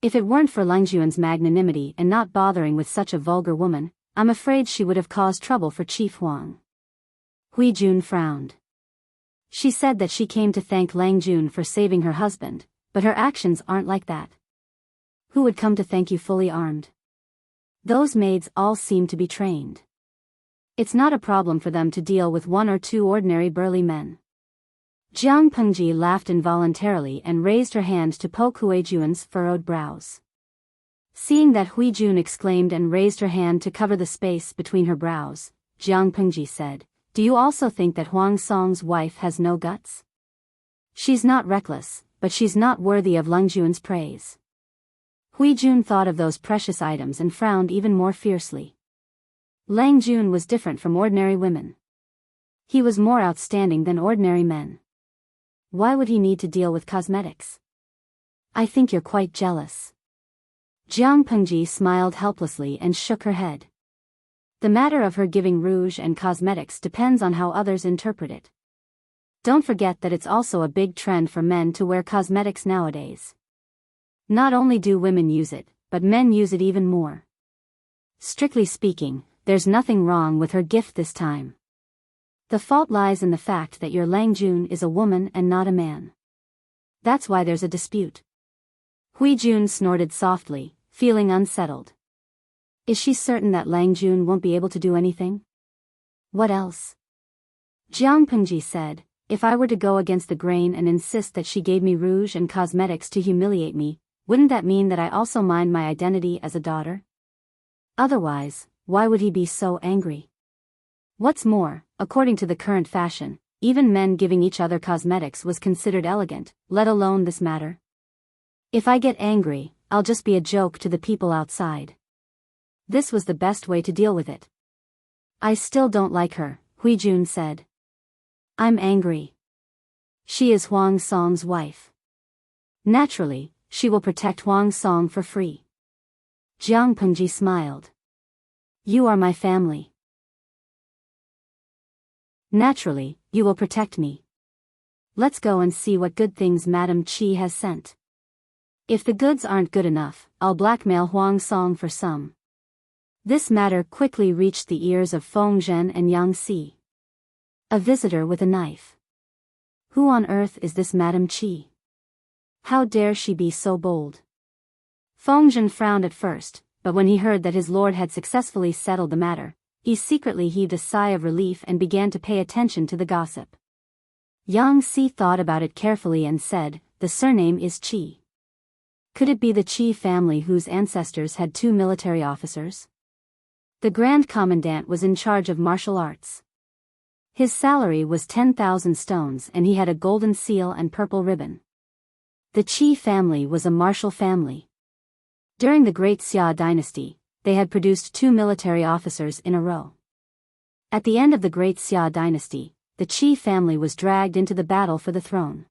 If it weren't for Lang Juan's magnanimity and not bothering with such a vulgar woman, I'm afraid she would have caused trouble for Chief Huang. Hui Jun frowned. She said that she came to thank Lang Jun for saving her husband, but her actions aren't like that. Who would come to thank you fully armed? Those maids all seem to be trained. It's not a problem for them to deal with one or two ordinary burly men. Jiang Pengji laughed involuntarily and raised her hand to poke Hui Jun's furrowed brows. Seeing that Hui Jun exclaimed and raised her hand to cover the space between her brows, Jiang Pengji said, Do you also think that Huang Song's wife has no guts? She's not reckless, but she's not worthy of Lang Juan's praise. Hui Jun thought of those precious items and frowned even more fiercely. Lang Jun was different from ordinary women. He was more outstanding than ordinary men. Why would he need to deal with cosmetics? I think you're quite jealous. Jiang Pengji smiled helplessly and shook her head. The matter of her giving rouge and cosmetics depends on how others interpret it. Don't forget that it's also a big trend for men to wear cosmetics nowadays. Not only do women use it, but men use it even more. Strictly speaking, there's nothing wrong with her gift this time. The fault lies in the fact that your Langjun is a woman and not a man. That's why there's a dispute. Huijun snorted softly, feeling unsettled. Is she certain that Langjun won't be able to do anything? What else? Jiang Pengji said, if I were to go against the grain and insist that she gave me rouge and cosmetics to humiliate me, wouldn't that mean that I also mind my identity as a daughter? Otherwise, why would he be so angry? What's more, according to the current fashion, even men giving each other cosmetics was considered elegant, let alone this matter. If I get angry, I'll just be a joke to the people outside. This was the best way to deal with it. I still don't like her, Huijun said. I'm angry. She is Huang Song's wife. Naturally, she will protect Huang Song for free. Jiang Pengji smiled. You are my family. Naturally, you will protect me. Let's go and see what good things Madame Qi has sent. If the goods aren't good enough, I'll blackmail Huang Song for some. This matter quickly reached the ears of Feng Zhen and Yang Si. A visitor with a knife. Who on earth is this Madame Qi? How dare she be so bold? Feng Zhen frowned at first, but when he heard that his lord had successfully settled the matter, he secretly heaved a sigh of relief and began to pay attention to the gossip. Yang Si thought about it carefully and said, the surname is Qi. Could it be the Qi family whose ancestors had 2 military officers? The Grand Commandant was in charge of martial arts. His salary was 10,000 stones and he had a golden seal and purple ribbon. The Qi family was a martial family. During the Great Xia dynasty, they had produced 2 military officers in a row. At the end of the Great Xia dynasty, the Qi family was dragged into the battle for the throne.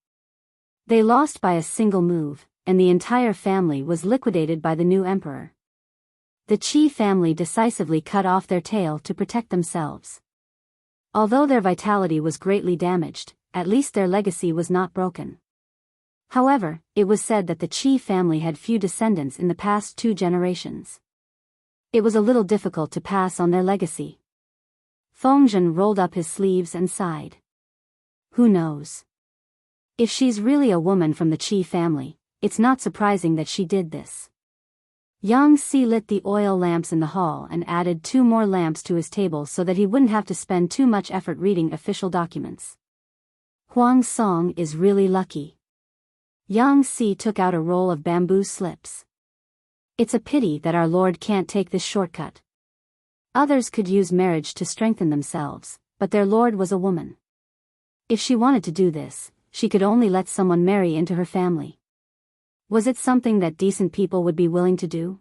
They lost by a single move, and the entire family was liquidated by the new emperor. The Qi family decisively cut off their tail to protect themselves. Although their vitality was greatly damaged, at least their legacy was not broken. However, it was said that the Qi family had few descendants in the past 2 generations. It was a little difficult to pass on their legacy. Feng Zhen rolled up his sleeves and sighed. Who knows? If she's really a woman from the Qi family, it's not surprising that she did this. Yang Si lit the oil lamps in the hall and added 2 more lamps to his table so that he wouldn't have to spend too much effort reading official documents. Huang Song is really lucky. Yang Si took out a roll of bamboo slips. It's a pity that our Lord can't take this shortcut. Others could use marriage to strengthen themselves, but their Lord was a woman. If she wanted to do this, she could only let someone marry into her family. Was it something that decent people would be willing to do?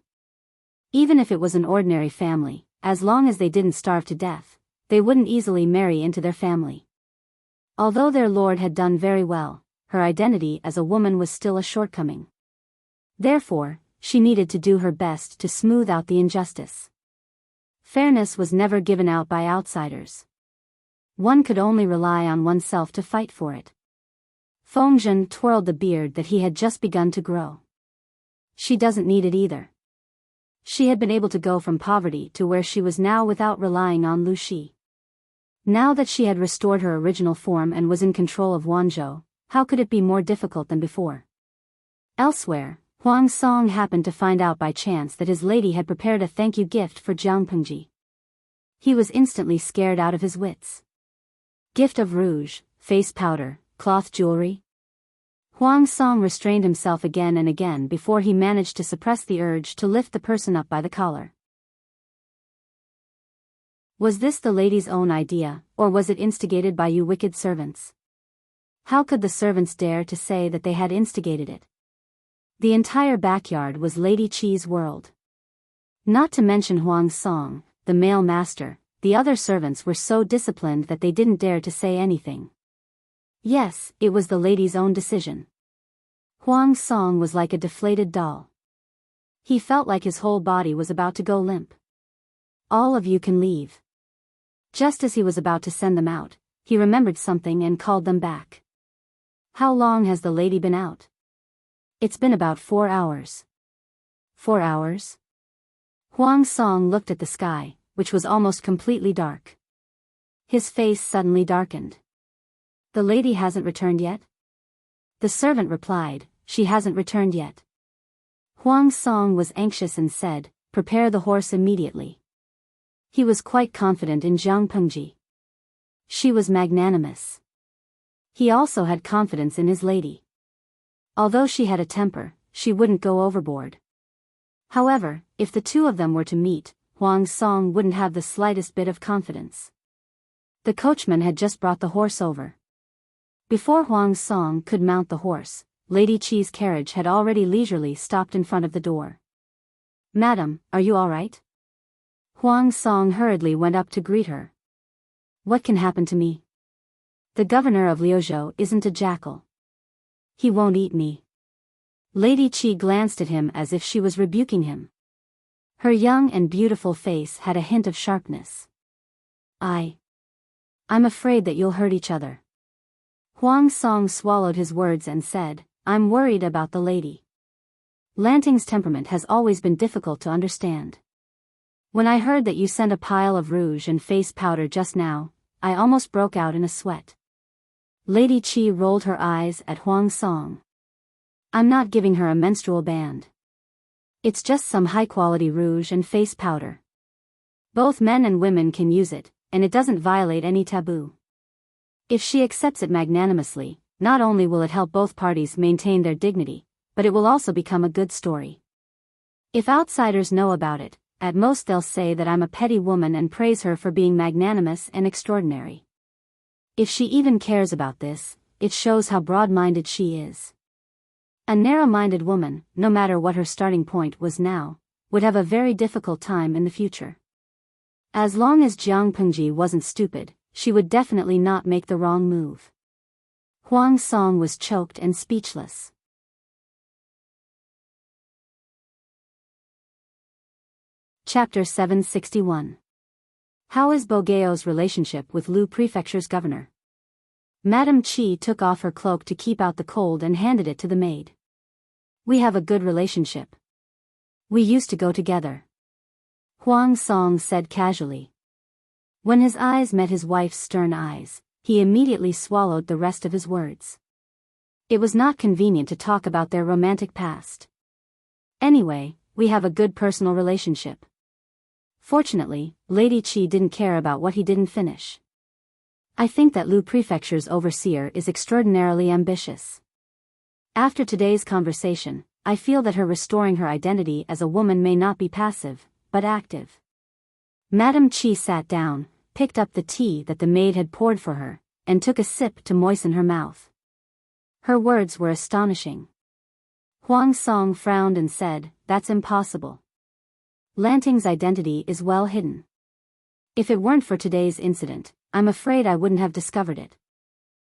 Even if it was an ordinary family, as long as they didn't starve to death, they wouldn't easily marry into their family. Although their lord had done very well, her identity as a woman was still a shortcoming. Therefore, she needed to do her best to smooth out the injustice. Fairness was never given out by outsiders. One could only rely on oneself to fight for it. Feng Zhen twirled the beard that he had just begun to grow. She doesn't need it either. She had been able to go from poverty to where she was now without relying on Lu Shi. Now that she had restored her original form and was in control of Wanzhou, how could it be more difficult than before? Elsewhere, Huang Song happened to find out by chance that his lady had prepared a thank-you gift for Jiang Pengji. He was instantly scared out of his wits. Gift of rouge, face powder, cloth jewelry? Huang Song restrained himself again and again before he managed to suppress the urge to lift the person up by the collar. Was this the lady's own idea, or was it instigated by you wicked servants? How could the servants dare to say that they had instigated it? The entire backyard was Lady Qi's world. Not to mention Huang Song, the male master, the other servants were so disciplined that they didn't dare to say anything. Yes, it was the lady's own decision. Huang Song was like a deflated doll. He felt like his whole body was about to go limp. All of you can leave. Just as he was about to send them out, he remembered something and called them back. How long has the lady been out? It's been about 4 hours. 4 hours? Huang Song looked at the sky, which was almost completely dark. His face suddenly darkened. The lady hasn't returned yet? The servant replied, she hasn't returned yet. Huang Song was anxious and said, prepare the horse immediately. He was quite confident in Zhang Pengji. She was magnanimous. He also had confidence in his lady. Although she had a temper, she wouldn't go overboard. However, if the two of them were to meet, Huang Song wouldn't have the slightest bit of confidence. The coachman had just brought the horse over. Before Huang Song could mount the horse, Lady Qi's carriage had already leisurely stopped in front of the door. Madam, are you all right? Huang Song hurriedly went up to greet her. What can happen to me? The governor of Liuzhou isn't a jackal. He won't eat me. Lady Qi glanced at him as if she was rebuking him. Her young and beautiful face had a hint of sharpness. I'm afraid that you'll hurt each other. Huang Song swallowed his words and said, I'm worried about the lady. Lanting's temperament has always been difficult to understand. When I heard that you sent a pile of rouge and face powder just now, I almost broke out in a sweat. Lady Qi rolled her eyes at Huang Song. I'm not giving her a menstrual band. It's just some high-quality rouge and face powder. Both men and women can use it, and it doesn't violate any taboo. If she accepts it magnanimously, not only will it help both parties maintain their dignity, but it will also become a good story. If outsiders know about it, at most they'll say that I'm a petty woman and praise her for being magnanimous and extraordinary. If she even cares about this, it shows how broad-minded she is. A narrow-minded woman, no matter what her starting point was now, would have a very difficult time in the future. As long as Zhang Pengji wasn't stupid, she would definitely not make the wrong move. Huang Song was choked and speechless. Chapter 761. How is Bogeo's relationship with Lu Prefecture's governor? Madame Qi took off her cloak to keep out the cold and handed it to the maid. We have a good relationship. We used to go together. Huang Song said casually. When his eyes met his wife's stern eyes, he immediately swallowed the rest of his words. It was not convenient to talk about their romantic past. Anyway, we have a good personal relationship. Fortunately, Lady Qi didn't care about what he didn't finish. I think that Lu Prefecture's overseer is extraordinarily ambitious. After today's conversation, I feel that her restoring her identity as a woman may not be passive, but active. Madame Qi sat down, picked up the tea that the maid had poured for her, and took a sip to moisten her mouth. Her words were astonishing. Huang Song frowned and said, that's impossible. Lanting's identity is well hidden. If it weren't for today's incident, I'm afraid I wouldn't have discovered it.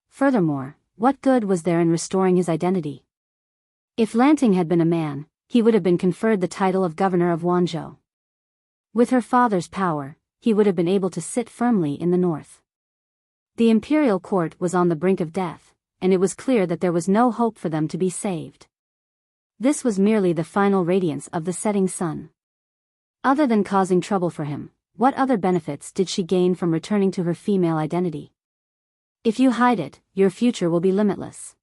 Furthermore, what good was there in restoring his identity? If Lanting had been a man, he would have been conferred the title of governor of Wanzhou. With her father's power, he would have been able to sit firmly in the north. The imperial court was on the brink of death, and it was clear that there was no hope for them to be saved. This was merely the final radiance of the setting sun. Other than causing trouble for him, what other benefits did she gain from returning to her female identity? If you hide it, your future will be limitless.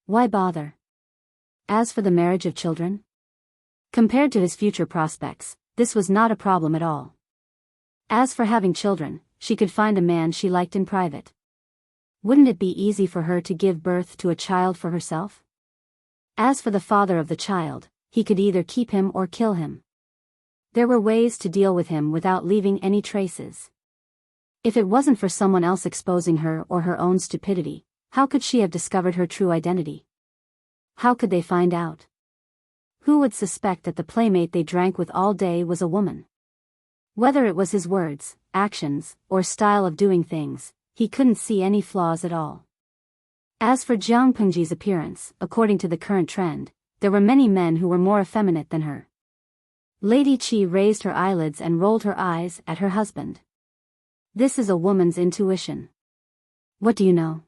Why bother? As for the marriage of children? Compared to his future prospects, this was not a problem at all. As for having children, she could find a man she liked in private. Wouldn't it be easy for her to give birth to a child for herself? As for the father of the child, he could either keep him or kill him. There were ways to deal with him without leaving any traces. If it wasn't for someone else exposing her or her own stupidity, how could she have discovered her true identity? How could they find out? Who would suspect that the playmate they drank with all day was a woman? Whether it was his words, actions, or style of doing things, he couldn't see any flaws at all. As for Zhang Pengji's appearance, according to the current trend, there were many men who were more effeminate than her. Lady Qi raised her eyelids and rolled her eyes at her husband. This is a woman's intuition. What do you know?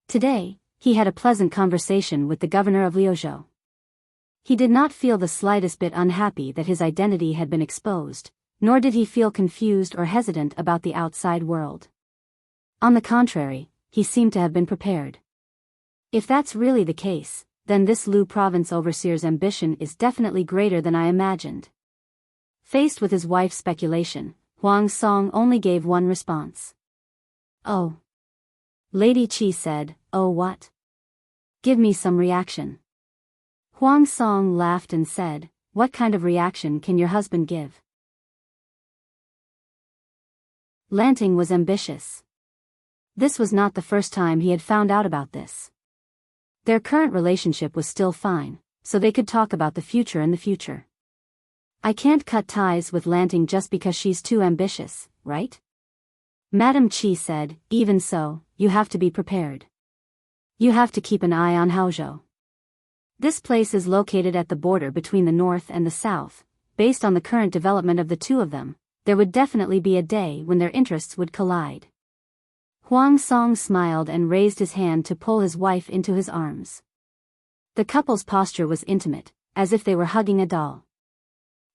Today, he had a pleasant conversation with the governor of Liuzhou. He did not feel the slightest bit unhappy that his identity had been exposed, nor did he feel confused or hesitant about the outside world. On the contrary, he seemed to have been prepared. If that's really the case, then this Lu province overseer's ambition is definitely greater than I imagined. Faced with his wife's speculation, Huang Song only gave one response. Oh. Lady Qi said, oh what? Give me some reaction. Huang Song laughed and said, what kind of reaction can your husband give? Lanting was ambitious. This was not the first time he had found out about this. Their current relationship was still fine, so they could talk about the future in the future. I can't cut ties with Lanting just because she's too ambitious, right? Madame Qi said, even so, you have to be prepared. You have to keep an eye on Haozhou. This place is located at the border between the north and the south. Based on the current development of the two of them, there would definitely be a day when their interests would collide. Huang Song smiled and raised his hand to pull his wife into his arms. The couple's posture was intimate, as if they were hugging a doll.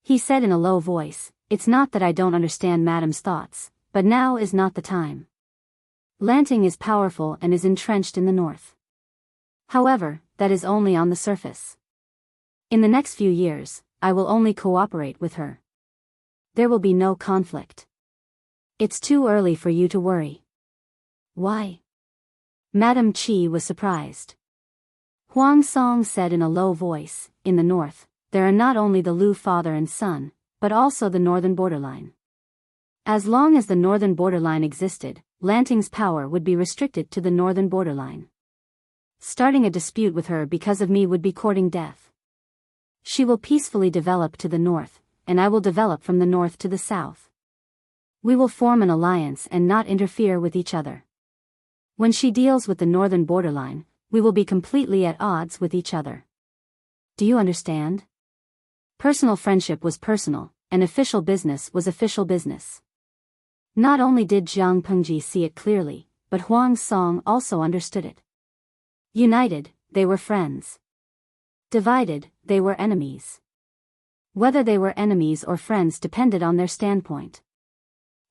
He said in a low voice, it's not that I don't understand Madame's thoughts, but now is not the time. Lanting is powerful and is entrenched in the north. However, that is only on the surface. In the next few years, I will only cooperate with her. There will be no conflict. It's too early for you to worry. Why? Madame Qi was surprised. Huang Song said in a low voice, in the north, there are not only the Lu father and son, but also the northern borderline. As long as the northern borderline existed, Lanting's power would be restricted to the northern borderline. Starting a dispute with her because of me would be courting death. She will peacefully develop to the north, and I will develop from the north to the south. We will form an alliance and not interfere with each other. When she deals with the northern borderline, we will be completely at odds with each other. Do you understand? Personal friendship was personal, and official business was official business. Not only did Jiang Pengji see it clearly, but Huang Song also understood it. United, they were friends. Divided, they were enemies. Whether they were enemies or friends depended on their standpoint.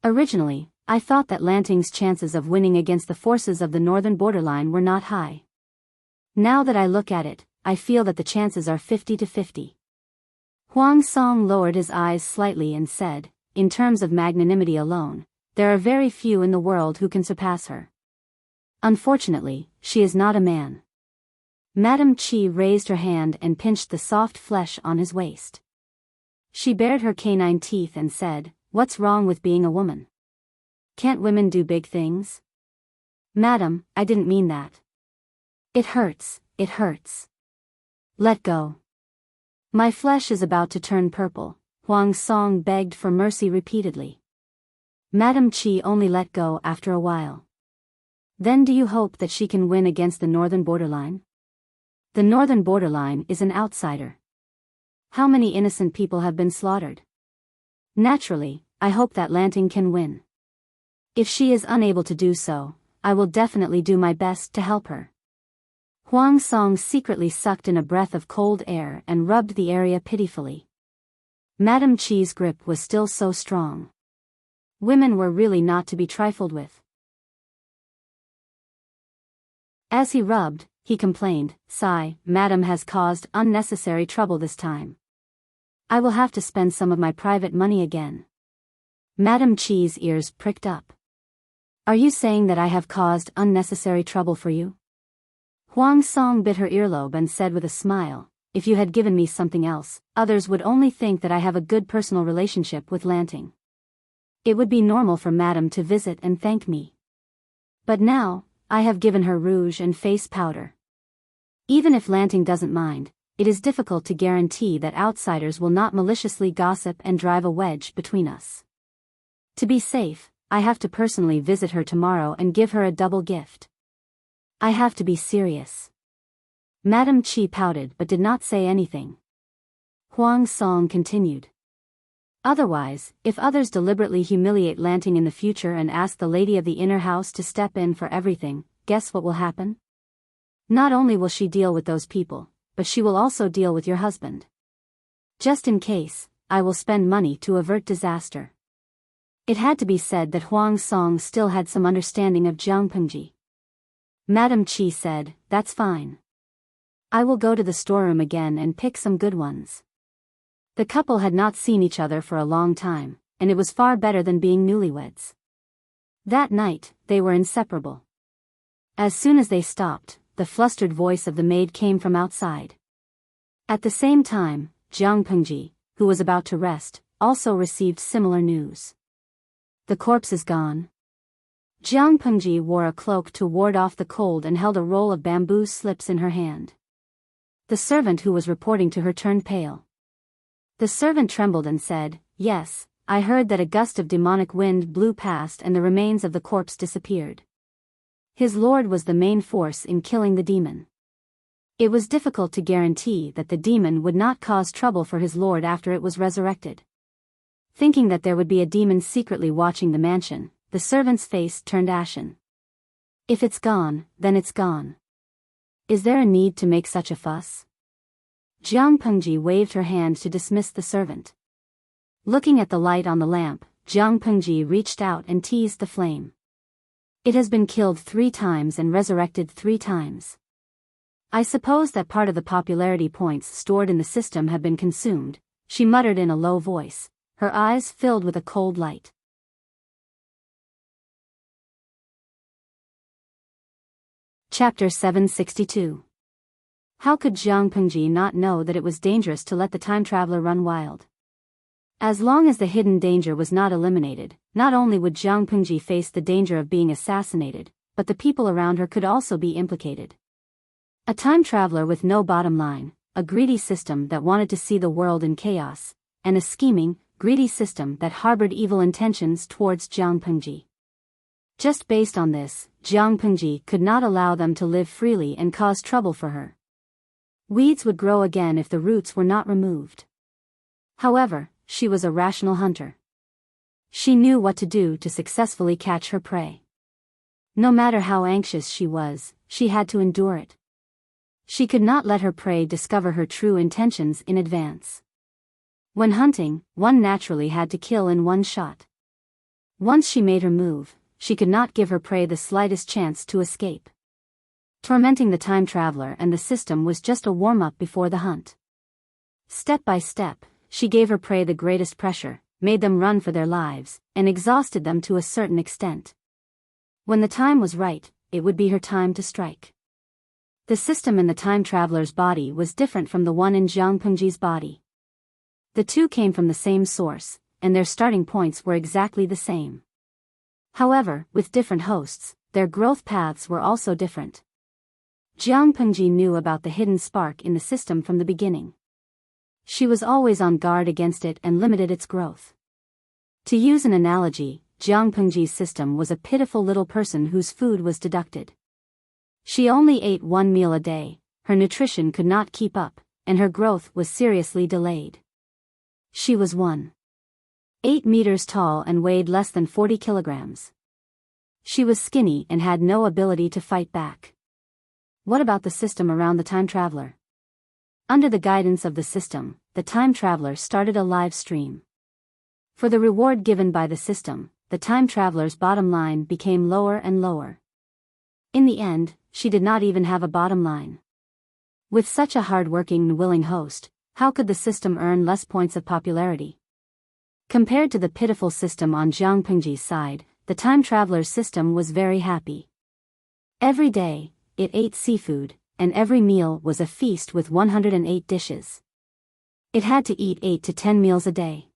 Originally, I thought that Lanting's chances of winning against the forces of the northern borderline were not high. Now that I look at it, I feel that the chances are 50-50. Huang Song lowered his eyes slightly and said, in terms of magnanimity alone, there are very few in the world who can surpass her. Unfortunately, she is not a man. Madame Qi raised her hand and pinched the soft flesh on his waist. She bared her canine teeth and said, what's wrong with being a woman? Can't women do big things? Madam, I didn't mean that. It hurts, it hurts. Let go. My flesh is about to turn purple, Huang Song begged for mercy repeatedly. Madame Qi only let go after a while. Then do you hope that she can win against the northern borderline? The northern borderline is an outsider. How many innocent people have been slaughtered? Naturally, I hope that Lanting can win. If she is unable to do so, I will definitely do my best to help her. Huang Song secretly sucked in a breath of cold air and rubbed the area pitifully. Madame Qi's grip was still so strong. Women were really not to be trifled with. As he rubbed, he complained, sigh, Madame has caused unnecessary trouble this time. I will have to spend some of my private money again. Madame Qi's ears pricked up. Are you saying that I have caused unnecessary trouble for you? Huang Song bit her earlobe and said with a smile, if you had given me something else, others would only think that I have a good personal relationship with Lanting. It would be normal for Madame to visit and thank me. But now, I have given her rouge and face powder. Even if Lanting doesn't mind, it is difficult to guarantee that outsiders will not maliciously gossip and drive a wedge between us. To be safe, I have to personally visit her tomorrow and give her a double gift. I have to be serious. Madame Qi pouted but did not say anything. Huang Song continued. Otherwise, if others deliberately humiliate Lanting in the future and ask the lady of the inner house to step in for everything, guess what will happen? Not only will she deal with those people, but she will also deal with your husband. Just in case, I will spend money to avert disaster. It had to be said that Huang Song still had some understanding of Jiang Pengji. Madam Qi said, "That's fine. I will go to the storeroom again and pick some good ones." The couple had not seen each other for a long time, and it was far better than being newlyweds. That night, they were inseparable. As soon as they stopped, the flustered voice of the maid came from outside. At the same time, Jiang Pengji, who was about to rest, also received similar news. The corpse is gone. Jiang Pengji wore a cloak to ward off the cold and held a roll of bamboo slips in her hand. The servant who was reporting to her turned pale. The servant trembled and said, "Yes, I heard that a gust of demonic wind blew past and the remains of the corpse disappeared. His lord was the main force in killing the demon. It was difficult to guarantee that the demon would not cause trouble for his lord after it was resurrected." Thinking that there would be a demon secretly watching the mansion, the servant's face turned ashen. "If it's gone, then it's gone. Is there a need to make such a fuss?" Jiang Pengji waved her hand to dismiss the servant. Looking at the light on the lamp, Jiang Pengji reached out and teased the flame. "It has been killed 3 times and resurrected 3 times. I suppose that part of the popularity points stored in the system have been consumed," she muttered in a low voice, her eyes filled with a cold light. Chapter 762. How could Jiang Pengji not know that it was dangerous to let the time traveler run wild? As long as the hidden danger was not eliminated, not only would Jiang Pengji face the danger of being assassinated, but the people around her could also be implicated. A time traveler with no bottom line, a greedy system that wanted to see the world in chaos, and a scheming, greedy system that harbored evil intentions towards Jiang Pengji. Just based on this, Jiang Pengji could not allow them to live freely and cause trouble for her. Weeds would grow again if the roots were not removed. However, she was a rational hunter. She knew what to do to successfully catch her prey. No matter how anxious she was, she had to endure it. She could not let her prey discover her true intentions in advance. When hunting, one naturally had to kill in one shot. Once she made her move, she could not give her prey the slightest chance to escape. Tormenting the time traveler and the system was just a warm-up before the hunt. Step by step, she gave her prey the greatest pressure, made them run for their lives, and exhausted them to a certain extent. When the time was right, it would be her time to strike. The system in the time traveler's body was different from the one in Jiang Pengji's body. The two came from the same source, and their starting points were exactly the same. However, with different hosts, their growth paths were also different. Jiang Pengji knew about the hidden spark in the system from the beginning. She was always on guard against it and limited its growth. To use an analogy, Jiang Pengji's system was a pitiful little person whose food was deducted. She only ate 1 meal a day, her nutrition could not keep up, and her growth was seriously delayed. She was 1.8 meters tall and weighed less than 40 kilograms. She was skinny and had no ability to fight back. What about the system around the time traveler? Under the guidance of the system, the time traveler started a live stream. For the reward given by the system, the time traveler's bottom line became lower and lower. In the end, she did not even have a bottom line. With such a hard-working and willing host, how could the system earn less points of popularity? Compared to the pitiful system on Jiang Pengji's side, the time traveler's system was very happy. Every day, it ate seafood, and every meal was a feast with 108 dishes. It had to eat 8 to 10 meals a day.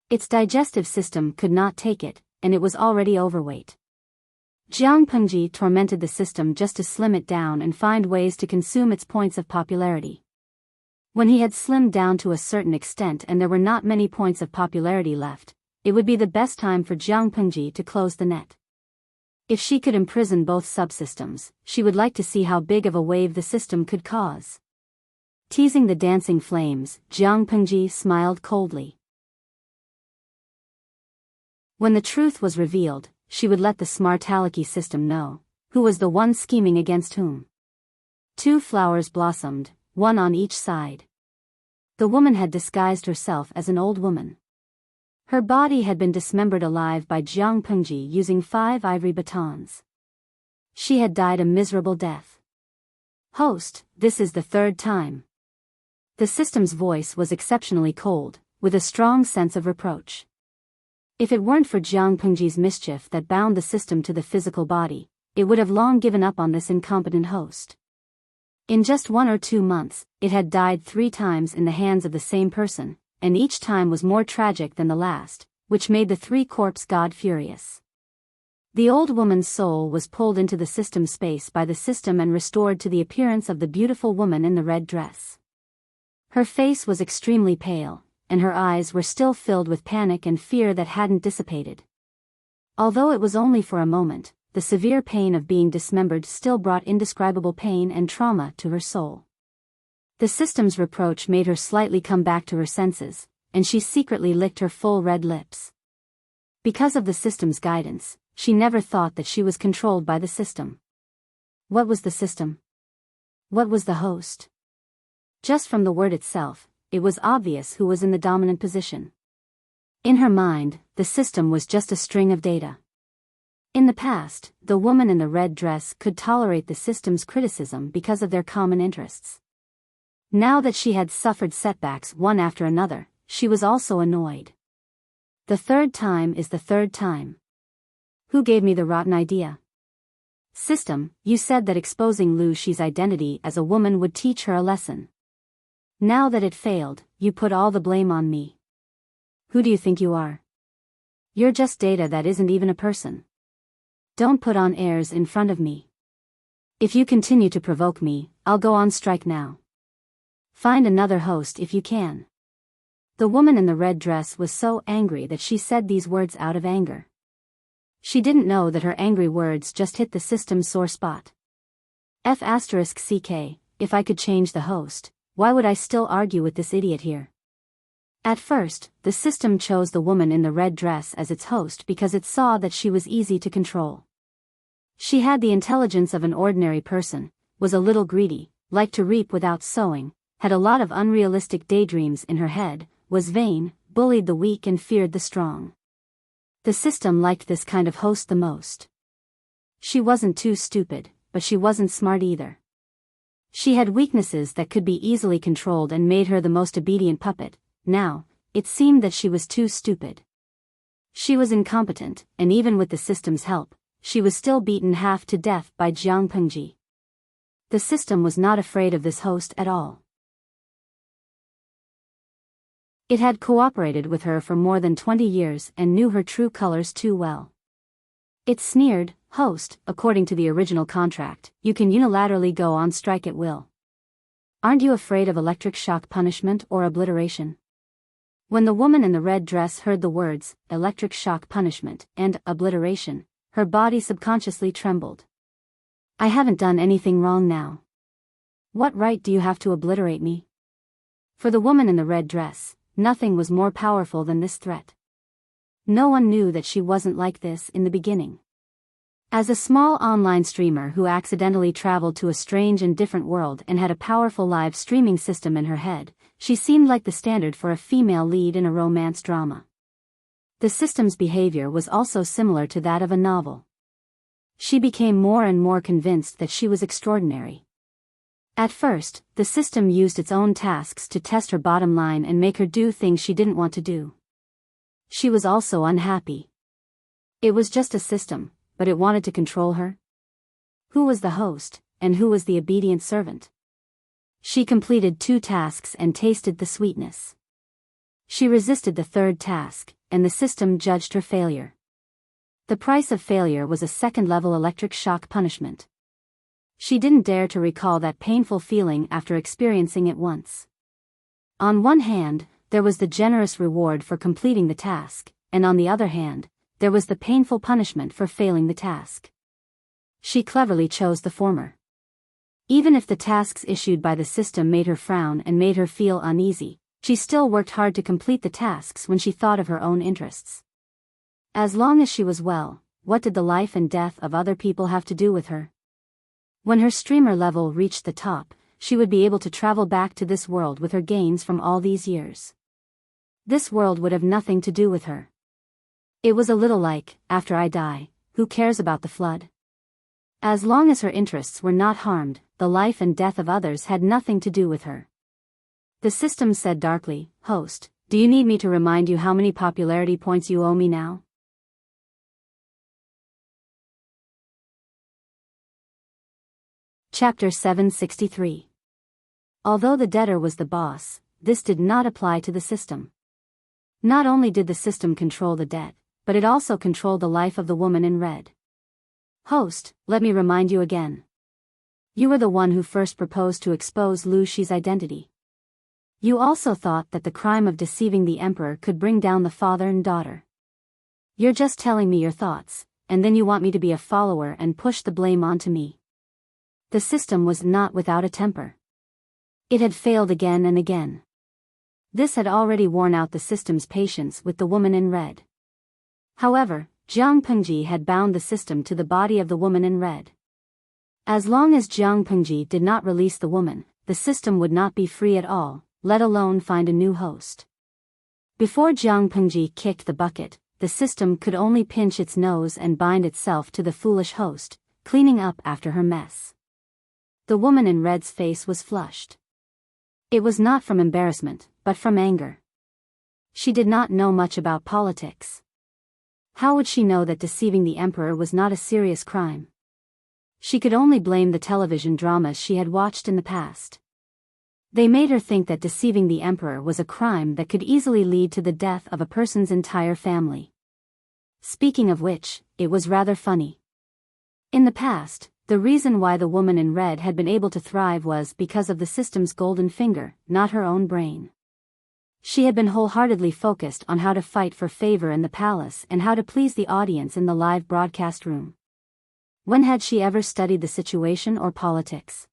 Its digestive system could not take it, and it was already overweight. Jiang Pengji tormented the system just to slim it down and find ways to consume its points of popularity. When he had slimmed down to a certain extent and there were not many points of popularity left, it would be the best time for Jiang Pengji to close the net. If she could imprison both subsystems, she would like to see how big of a wave the system could cause. Teasing the dancing flames, Jiang Pengji smiled coldly. When the truth was revealed, she would let the smart alecky system know who was the one scheming against whom. 2 flowers blossomed, one on each side. The woman had disguised herself as an old woman. Her body had been dismembered alive by Jiang Pengji using 5 ivory batons. She had died a miserable death. Host, this is the 3rd time. The system's voice was exceptionally cold, with a strong sense of reproach. If it weren't for Jiang Pengji's mischief that bound the system to the physical body, it would have long given up on this incompetent host. In just 1 or 2 months, it had died 3 times in the hands of the same person, and each time was more tragic than the last, which made the 3-corpse god furious. The old woman's soul was pulled into the system space by the system and restored to the appearance of the beautiful woman in the red dress. Her face was extremely pale, and her eyes were still filled with panic and fear that hadn't dissipated. Although it was only for a moment, the severe pain of being dismembered still brought indescribable pain and trauma to her soul. The system's reproach made her slightly come back to her senses, and she secretly licked her full red lips. Because of the system's guidance, she never thought that she was controlled by the system. What was the system? What was the host? Just from the word itself, it was obvious who was in the dominant position. In her mind, the system was just a string of data. In the past, the woman in the red dress could tolerate the system's criticism because of their common interests. Now that she had suffered setbacks one after another, she was also annoyed. The 3rd time is the 3rd time. Who gave me the rotten idea? System, you said that exposing Lu Shi's identity as a woman would teach her a lesson. Now that it failed, you put all the blame on me. Who do you think you are? You're just data that isn't even a person. Don't put on airs in front of me. If you continue to provoke me, I'll go on strike now. Find another host if you can. The woman in the red dress was so angry that she said these words out of anger. She didn't know that her angry words just hit the system's sore spot. F***ck, if I could change the host, why would I still argue with this idiot here? At first, the system chose the woman in the red dress as its host because it saw that she was easy to control. She had the intelligence of an ordinary person, was a little greedy, liked to reap without sowing, had a lot of unrealistic daydreams in her head, was vain, bullied the weak and feared the strong. The system liked this kind of host the most. She wasn't too stupid, but she wasn't smart either. She had weaknesses that could be easily controlled and made her the most obedient puppet. Now, it seemed that she was too stupid. She was incompetent, and even with the system's help, she was still beaten half to death by Jiang Pengji. The system was not afraid of this host at all. It had cooperated with her for more than 20 years and knew her true colors too well. It sneered, "Host, according to the original contract, you can unilaterally go on strike at will. Aren't you afraid of electric shock punishment or obliteration?" When the woman in the red dress heard the words, electric shock punishment, and obliteration, her body subconsciously trembled. I haven't done anything wrong now. What right do you have to obliterate me? For the woman in the red dress, nothing was more powerful than this threat. No one knew that she wasn't like this in the beginning. As a small online streamer who accidentally traveled to a strange and different world and had a powerful live streaming system in her head, she seemed like the standard for a female lead in a romance drama. The system's behavior was also similar to that of a novel. She became more and more convinced that she was extraordinary. At first, the system used its own tasks to test her bottom line and make her do things she didn't want to do. She was also unhappy. It was just a system, but it wanted to control her. Who was the host, and who was the obedient servant? She completed 2 tasks and tasted the sweetness. She resisted the 3rd task, and the system judged her failure. The price of failure was a 2nd-level electric shock punishment. She didn't dare to recall that painful feeling after experiencing it once. On one hand, there was the generous reward for completing the task, and on the other hand, there was the painful punishment for failing the task. She cleverly chose the former. Even if the tasks issued by the system made her frown and made her feel uneasy, she still worked hard to complete the tasks when she thought of her own interests. As long as she was well, what did the life and death of other people have to do with her? When her streamer level reached the top, she would be able to travel back to this world with her gains from all these years. This world would have nothing to do with her. It was a little like, after I die, who cares about the flood? As long as her interests were not harmed, the life and death of others had nothing to do with her. The system said darkly, "Host, do you need me to remind you how many popularity points you owe me now?" Chapter 763. Although the debtor was the boss, this did not apply to the system. Not only did the system control the debt, but it also controlled the life of the woman in red. "Host, let me remind you again. You were the one who first proposed to expose Lu Shi's identity. You also thought that the crime of deceiving the emperor could bring down the father and daughter. You're just telling me your thoughts, and then you want me to be a follower and push the blame onto me." The system was not without a temper. It had failed again and again. This had already worn out the system's patience with the woman in red. However, Jiang Pengji had bound the system to the body of the woman in red. As long as Jiang Pengji did not release the woman, the system would not be free at all, let alone find a new host. Before Jiang Pengji kicked the bucket, the system could only pinch its nose and bind itself to the foolish host, cleaning up after her mess. The woman in red's face was flushed. It was not from embarrassment, but from anger. She did not know much about politics. How would she know that deceiving the emperor was not a serious crime? She could only blame the television dramas she had watched in the past. They made her think that deceiving the emperor was a crime that could easily lead to the death of a person's entire family. Speaking of which, it was rather funny. In the past, the reason why the woman in red had been able to thrive was because of the system's golden finger, not her own brain. She had been wholeheartedly focused on how to fight for favor in the palace and how to please the audience in the live broadcast room. When had she ever studied the situation or politics?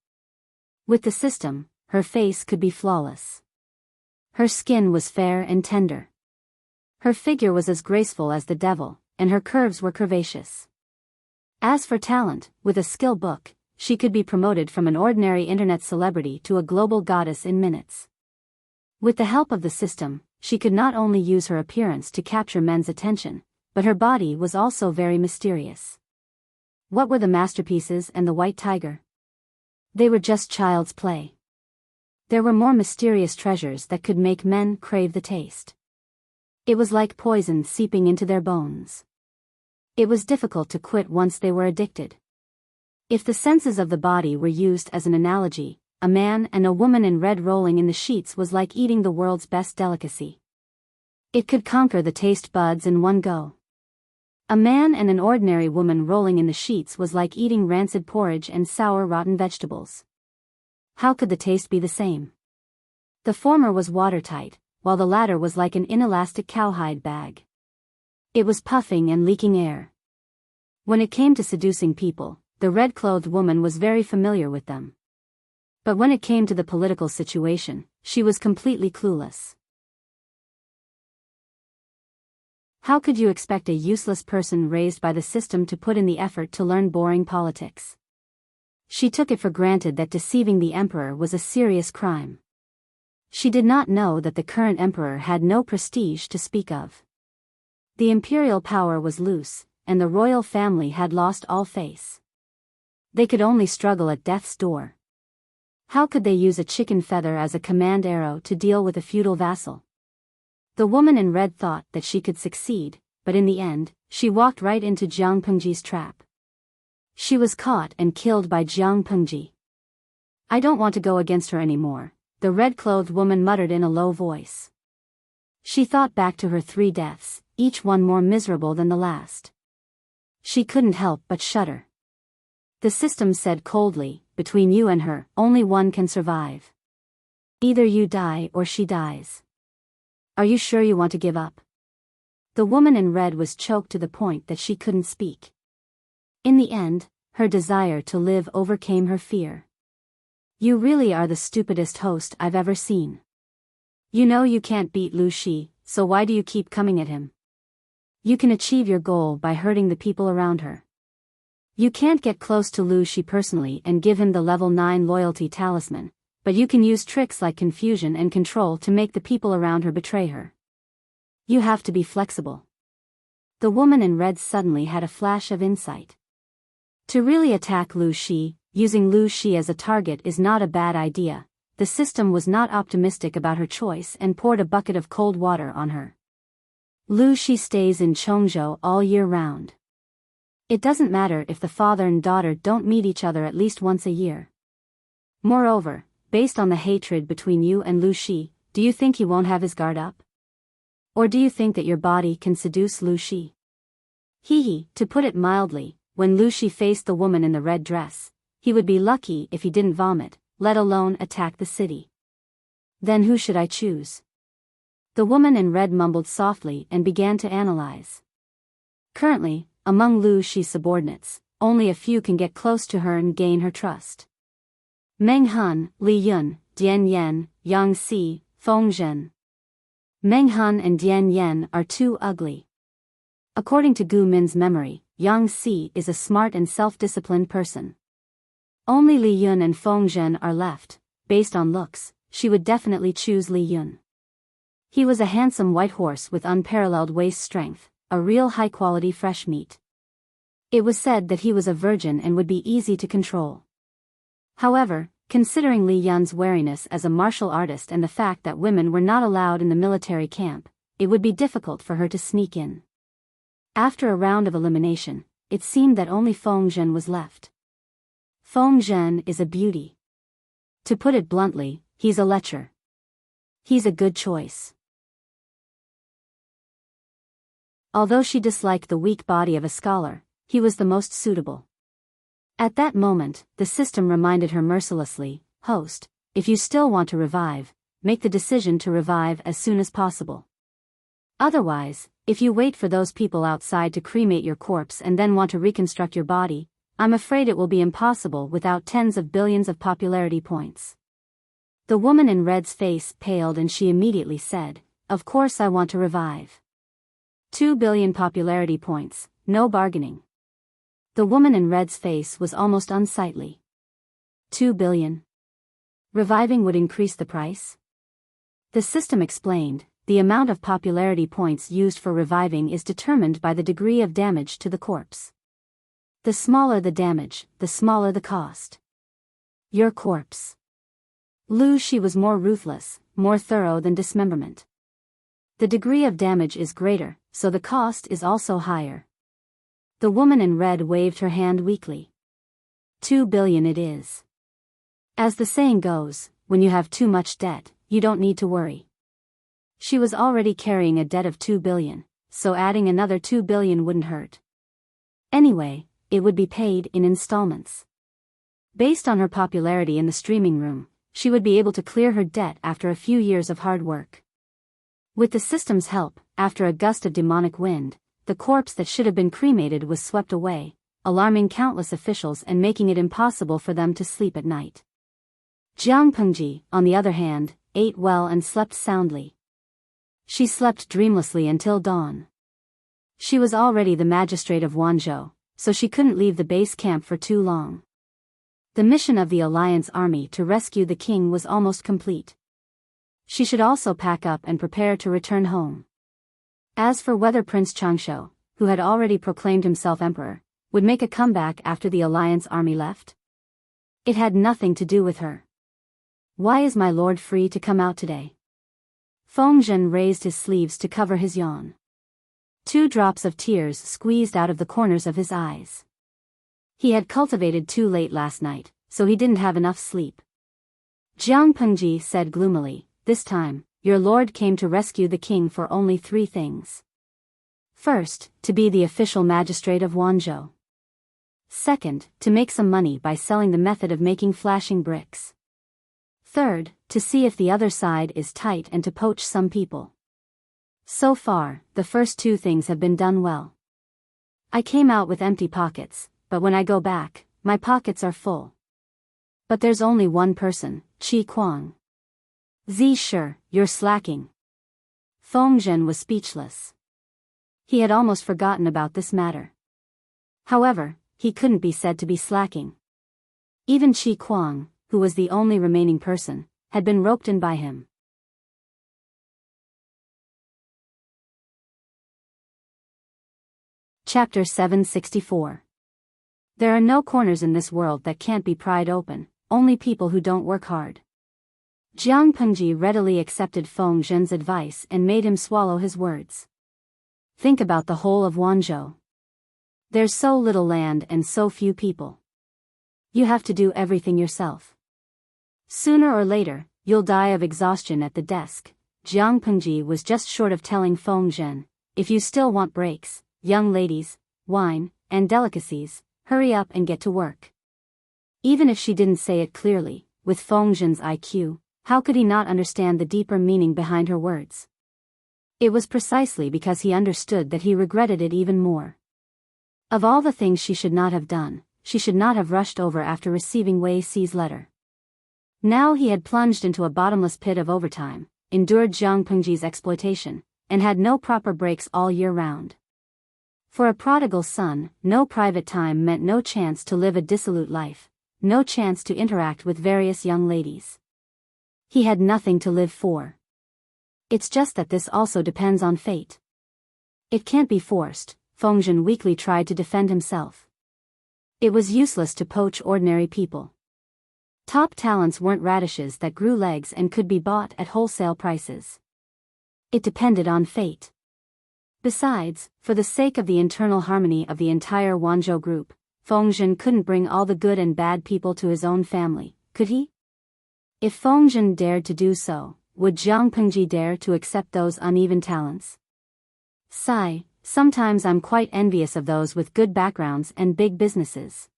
With the system, her face could be flawless. Her skin was fair and tender. Her figure was as graceful as the devil, and her curves were curvaceous. As for talent, with a skill book, she could be promoted from an ordinary internet celebrity to a global goddess in minutes. With the help of the system, she could not only use her appearance to capture men's attention, but her body was also very mysterious. What were the masterpieces and the white tiger? They were just child's play. There were more mysterious treasures that could make men crave the taste. It was like poison seeping into their bones. It was difficult to quit once they were addicted. If the senses of the body were used as an analogy, a man and a woman in red rolling in the sheets was like eating the world's best delicacy. It could conquer the taste buds in one go. A man and an ordinary woman rolling in the sheets was like eating rancid porridge and sour rotten vegetables. How could the taste be the same? The former was watertight, while the latter was like an inelastic cowhide bag. It was puffing and leaking air. When it came to seducing people, the red-clothed woman was very familiar with them. But when it came to the political situation, she was completely clueless. How could you expect a useless person raised by the system to put in the effort to learn boring politics? She took it for granted that deceiving the emperor was a serious crime. She did not know that the current emperor had no prestige to speak of. The imperial power was loose, and the royal family had lost all face. They could only struggle at death's door. How could they use a chicken feather as a command arrow to deal with a feudal vassal? The woman in red thought that she could succeed, but in the end, she walked right into Jiang Pengji's trap. She was caught and killed by Jiang Pengji. "I don't want to go against her anymore," the red-clothed woman muttered in a low voice. She thought back to her 3 deaths, each one more miserable than the last. She couldn't help but shudder. The system said coldly, "Between you and her, only one can survive. Either you die or she dies. Are you sure you want to give up?" The woman in red was choked to the point that she couldn't speak. In the end, her desire to live overcame her fear. "You really are the stupidest host I've ever seen. You know you can't beat Lu Shi, so why do you keep coming at him? You can achieve your goal by hurting the people around her. You can't get close to Lu Shi personally and give him the level 9 loyalty talisman, but you can use tricks like confusion and control to make the people around her betray her. You have to be flexible. The woman in red suddenly had a flash of insight. To really attack Lu Shi, using Lu Shi as a target is not a bad idea. The system was not optimistic about her choice and poured a bucket of cold water on her. Lu Shi stays in Chongzhou all year round. It doesn't matter if the father and daughter don't meet each other at least once a year. Moreover, based on the hatred between you and Lu Shi, do you think he won't have his guard up? Or do you think that your body can seduce Lu Shi? To put it mildly, when Lu Shi faced the woman in the red dress, he would be lucky if he didn't vomit, let alone attack the city. Then who should I choose? The woman in red mumbled softly and began to analyze. Currently, among Lu Shi's subordinates, only a few can get close to her and gain her trust. Meng Han, Li Yun, Dian Yan, Yang Si, Feng Zhen. Meng Han and Dian Yan are too ugly. According to Gu Min's memory, Yang Si is a smart and self-disciplined person. Only Li Yun and Feng Zhen are left. Based on looks, she would definitely choose Li Yun. He was a handsome white horse with unparalleled waist strength, a real high-quality fresh meat. It was said that he was a virgin and would be easy to control. However, considering Li Yun's wariness as a martial artist and the fact that women were not allowed in the military camp, it would be difficult for her to sneak in. After a round of elimination, it seemed that only Feng Zhen was left. Feng Zhen is a beauty. To put it bluntly, he's a lecher. He's a good choice. Although she disliked the weak body of a scholar, he was the most suitable. At that moment, the system reminded her mercilessly, "Host, if you still want to revive, make the decision to revive as soon as possible. Otherwise, if you wait for those people outside to cremate your corpse and then want to reconstruct your body, I'm afraid it will be impossible without tens of billions of popularity points." The woman in red's face paled and she immediately said, "Of course I want to revive. 2 billion popularity points, no bargaining." The woman in red's face was almost unsightly. 2 billion. Reviving would increase the price? The system explained, the amount of popularity points used for reviving is determined by the degree of damage to the corpse. The smaller the damage, the smaller the cost. Your corpse. Lu Shi was more ruthless, more thorough than dismemberment. The degree of damage is greater, so the cost is also higher. The woman in red waved her hand weakly. 2 billion it is. As the saying goes, when you have too much debt, you don't need to worry. She was already carrying a debt of 2 billion, so adding another 2 billion wouldn't hurt. Anyway, it would be paid in installments. Based on her popularity in the streaming room, she would be able to clear her debt after a few years of hard work. With the system's help, after a gust of demonic wind, the corpse that should have been cremated was swept away, alarming countless officials and making it impossible for them to sleep at night. Jiang Pengji, on the other hand, ate well and slept soundly. She slept dreamlessly until dawn. She was already the magistrate of Wanzhou, so she couldn't leave the base camp for too long. The mission of the Alliance army to rescue the king was almost complete. She should also pack up and prepare to return home. As for whether Prince Changshu, who had already proclaimed himself emperor, would make a comeback after the Alliance army left, it had nothing to do with her. "Why is my lord free to come out today?" Feng Zhen raised his sleeves to cover his yawn. 2 drops of tears squeezed out of the corners of his eyes. He had cultivated too late last night, so he didn't have enough sleep. Jiang Pengji said gloomily, "This time, your lord came to rescue the king for only 3 things. First, to be the official magistrate of Wanzhou. Second, to make some money by selling the method of making flashing bricks. Third, to see if the other side is tight and to poach some people. So far, the first 2 things have been done well. I came out with empty pockets, but when I go back, my pockets are full. But there's only one person, Qi Kuang." "Sure, you're slacking." Feng Zhen was speechless. He had almost forgotten about this matter. However, he couldn't be said to be slacking. Even Chi Kuang, who was the only remaining person, had been roped in by him. Chapter 764. There are no corners in this world that can't be pried open, only people who don't work hard. Jiang Pengji readily accepted Feng Zhen's advice and made him swallow his words. Think about the whole of Wanzhou. There's so little land and so few people. You have to do everything yourself. Sooner or later, you'll die of exhaustion at the desk. Jiang Pengji was just short of telling Feng Zhen, if you still want breaks, young ladies, wine, and delicacies, hurry up and get to work. Even if she didn't say it clearly, with Feng Zhen's IQ, how could he not understand the deeper meaning behind her words? It was precisely because he understood that he regretted it even more. Of all the things she should not have done, she should not have rushed over after receiving Wei Si's letter. Now he had plunged into a bottomless pit of overtime, endured Jiang Pengji's exploitation, and had no proper breaks all year round. For a prodigal son, no private time meant no chance to live a dissolute life, no chance to interact with various young ladies. He had nothing to live for. It's just that this also depends on fate. It can't be forced, Feng Zhen weakly tried to defend himself. It was useless to poach ordinary people. Top talents weren't radishes that grew legs and could be bought at wholesale prices. It depended on fate. Besides, for the sake of the internal harmony of the entire Wanzhou group, Feng Zhen couldn't bring all the good and bad people to his own family, could he? If Feng Zhen dared to do so, would Jiang Pengji dare to accept those uneven talents? Sigh, sometimes I'm quite envious of those with good backgrounds and big businesses.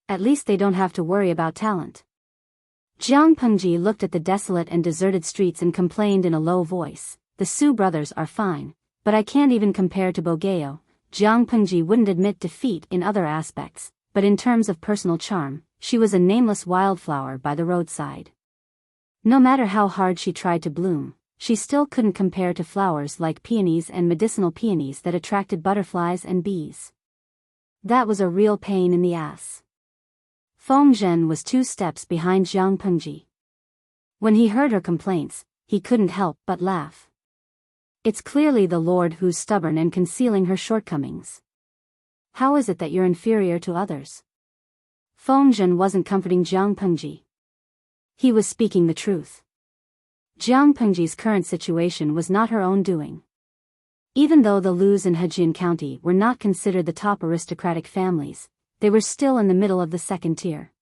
At least they don't have to worry about talent. Jiang Pengji looked at the desolate and deserted streets and complained in a low voice, the Su brothers are fine, but I can't even compare to Bogeo. Jiang Pengji wouldn't admit defeat in other aspects, but in terms of personal charm, she was a nameless wildflower by the roadside. No matter how hard she tried to bloom, she still couldn't compare to flowers like peonies and medicinal peonies that attracted butterflies and bees. That was a real pain in the ass. Feng Zhen was 2 steps behind Jiang Pengji. When he heard her complaints, he couldn't help but laugh. It's clearly the Lord who's stubborn and concealing her shortcomings. How is it that you're inferior to others? Feng Zhen wasn't comforting Jiang Pengji. He was speaking the truth. Jiang Pengji's current situation was not her own doing. Even though the Lus in Hejian County were not considered the top aristocratic families, they were still in the middle of the second tier.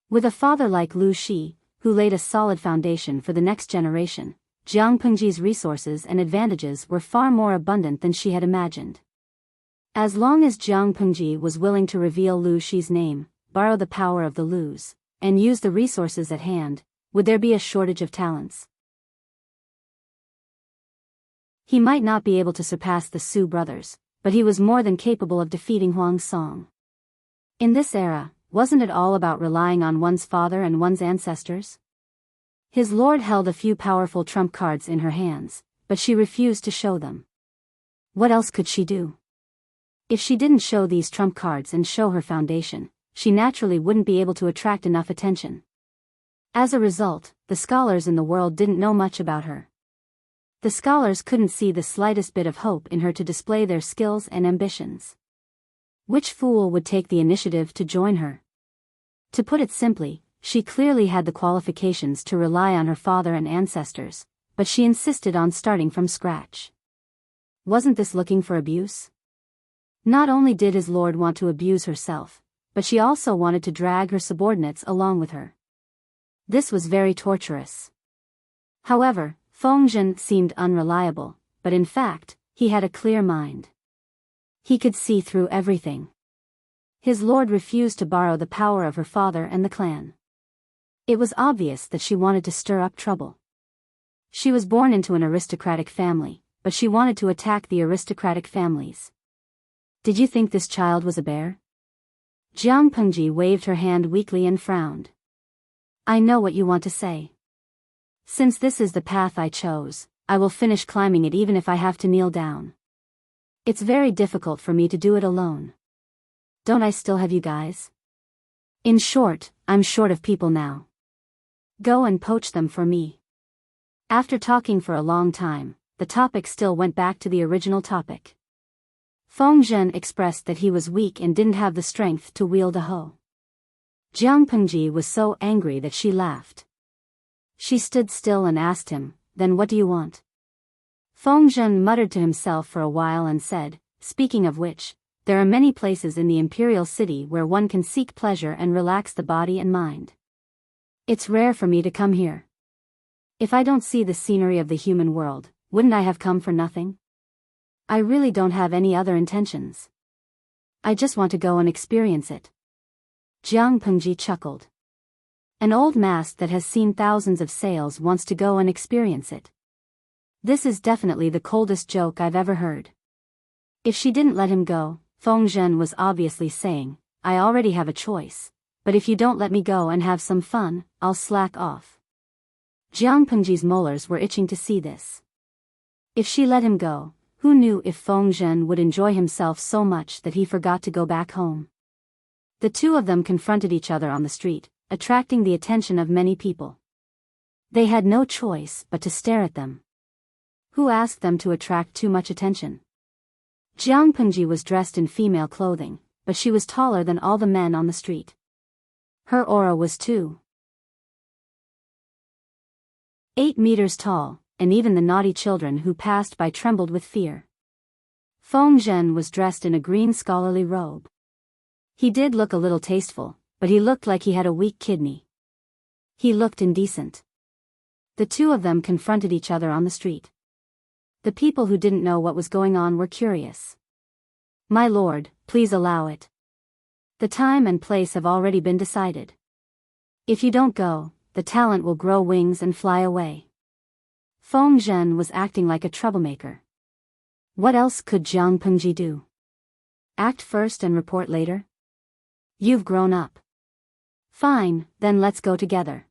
With a father like Lu Shi, who laid a solid foundation for the next generation, Jiang Pengji's resources and advantages were far more abundant than she had imagined. As long as Jiang Pengji was willing to reveal Lu Shi's name, borrow the power of the Lus, and use the resources at hand, would there be a shortage of talents? He might not be able to surpass the Su brothers, but he was more than capable of defeating Huang Song. In this era, wasn't it all about relying on one's father and one's ancestors? His lord held a few powerful trump cards in her hands, but she refused to show them. What else could she do? If she didn't show these trump cards and show her foundation, she naturally wouldn't be able to attract enough attention. As a result, the scholars in the world didn't know much about her. The scholars couldn't see the slightest bit of hope in her to display their skills and ambitions. Which fool would take the initiative to join her? To put it simply, she clearly had the qualifications to rely on her father and ancestors, but she insisted on starting from scratch. Wasn't this looking for abuse? Not only did his lord want to abuse herself, but she also wanted to drag her subordinates along with her. This was very torturous. However, Feng Zhen seemed unreliable, but in fact, he had a clear mind. He could see through everything. His lord refused to borrow the power of her father and the clan. It was obvious that she wanted to stir up trouble. She was born into an aristocratic family, but she wanted to attack the aristocratic families. Did you think this child was a bear? Jiang Pengji waved her hand weakly and frowned. I know what you want to say. Since this is the path I chose, I will finish climbing it even if I have to kneel down. It's very difficult for me to do it alone. Don't I still have you guys? In short, I'm short of people now. Go and poach them for me. After talking for a long time, the topic still went back to the original topic. Feng Zhen expressed that he was weak and didn't have the strength to wield a hoe. Jiang Pengji was so angry that she laughed. She stood still and asked him, "Then what do you want?" Feng Zhen muttered to himself for a while and said, "Speaking of which, there are many places in the imperial city where one can seek pleasure and relax the body and mind. It's rare for me to come here. If I don't see the scenery of the human world, wouldn't I have come for nothing? I really don't have any other intentions. I just want to go and experience it." Jiang Pengji chuckled. An old mask that has seen thousands of sails wants to go and experience it. This is definitely the coldest joke I've ever heard. If she didn't let him go, Feng Zhen was obviously saying, "I already have a choice, but if you don't let me go and have some fun, I'll slack off." Jiang Pengji's molars were itching to see this. If she let him go, who knew if Feng Zhen would enjoy himself so much that he forgot to go back home? The two of them confronted each other on the street, attracting the attention of many people. They had no choice but to stare at them. Who asked them to attract too much attention? Jiang Pengji was dressed in female clothing, but she was taller than all the men on the street. Her aura was 2.8 meters tall, and even the naughty children who passed by trembled with fear. Feng Zhen was dressed in a green scholarly robe. He did look a little tasteful, but he looked like he had a weak kidney. He looked indecent. The two of them confronted each other on the street. The people who didn't know what was going on were curious. "My lord, please allow it. The time and place have already been decided. If you don't go, the talent will grow wings and fly away." Feng Zhen was acting like a troublemaker. What else could Jiang Pengji do? Act first and report later? You've grown up. Fine, then let's go together.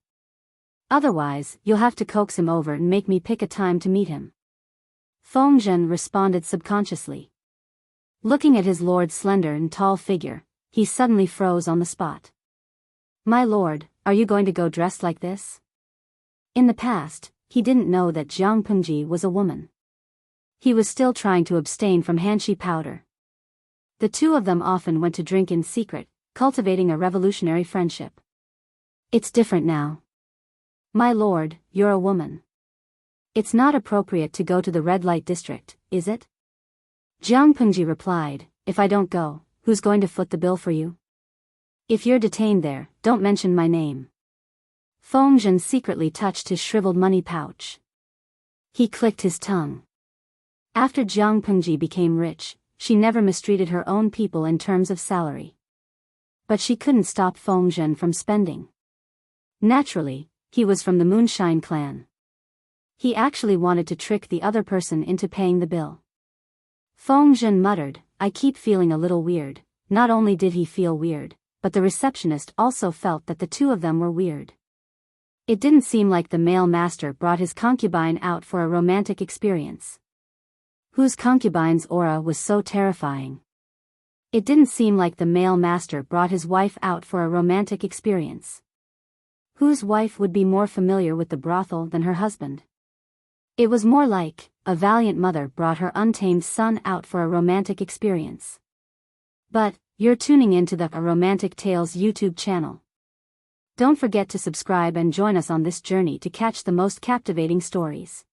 Otherwise, you'll have to coax him over and make me pick a time to meet him. Feng Zhen responded subconsciously. Looking at his lord's slender and tall figure, he suddenly froze on the spot. "My lord, are you going to go dressed like this?" In the past, he didn't know that Jiang Pengji was a woman. He was still trying to abstain from hanshi powder. The two of them often went to drink in secret, cultivating a revolutionary friendship. It's different now. "My lord, you're a woman. It's not appropriate to go to the red light district, is it?" Jiang Pengji replied, "If I don't go, who's going to foot the bill for you? If you're detained there, don't mention my name." Feng Zhen secretly touched his shriveled money pouch. He clicked his tongue. After Jiang Pengji became rich, she never mistreated her own people in terms of salary. But she couldn't stop Feng Zhen from spending. Naturally, he was from the Moonshine clan. He actually wanted to trick the other person into paying the bill. Feng Zhen muttered, "I keep feeling a little weird." Not only did he feel weird, but the receptionist also felt that the two of them were weird. It didn't seem like the male master brought his concubine out for a romantic experience. Whose concubine's aura was so terrifying? It didn't seem like the male master brought his wife out for a romantic experience. Whose wife would be more familiar with the brothel than her husband? It was more like, a valiant mother brought her untamed son out for a romantic experience. But, you're tuning into the A Romantic Tales YouTube channel. Don't forget to subscribe and join us on this journey to catch the most captivating stories.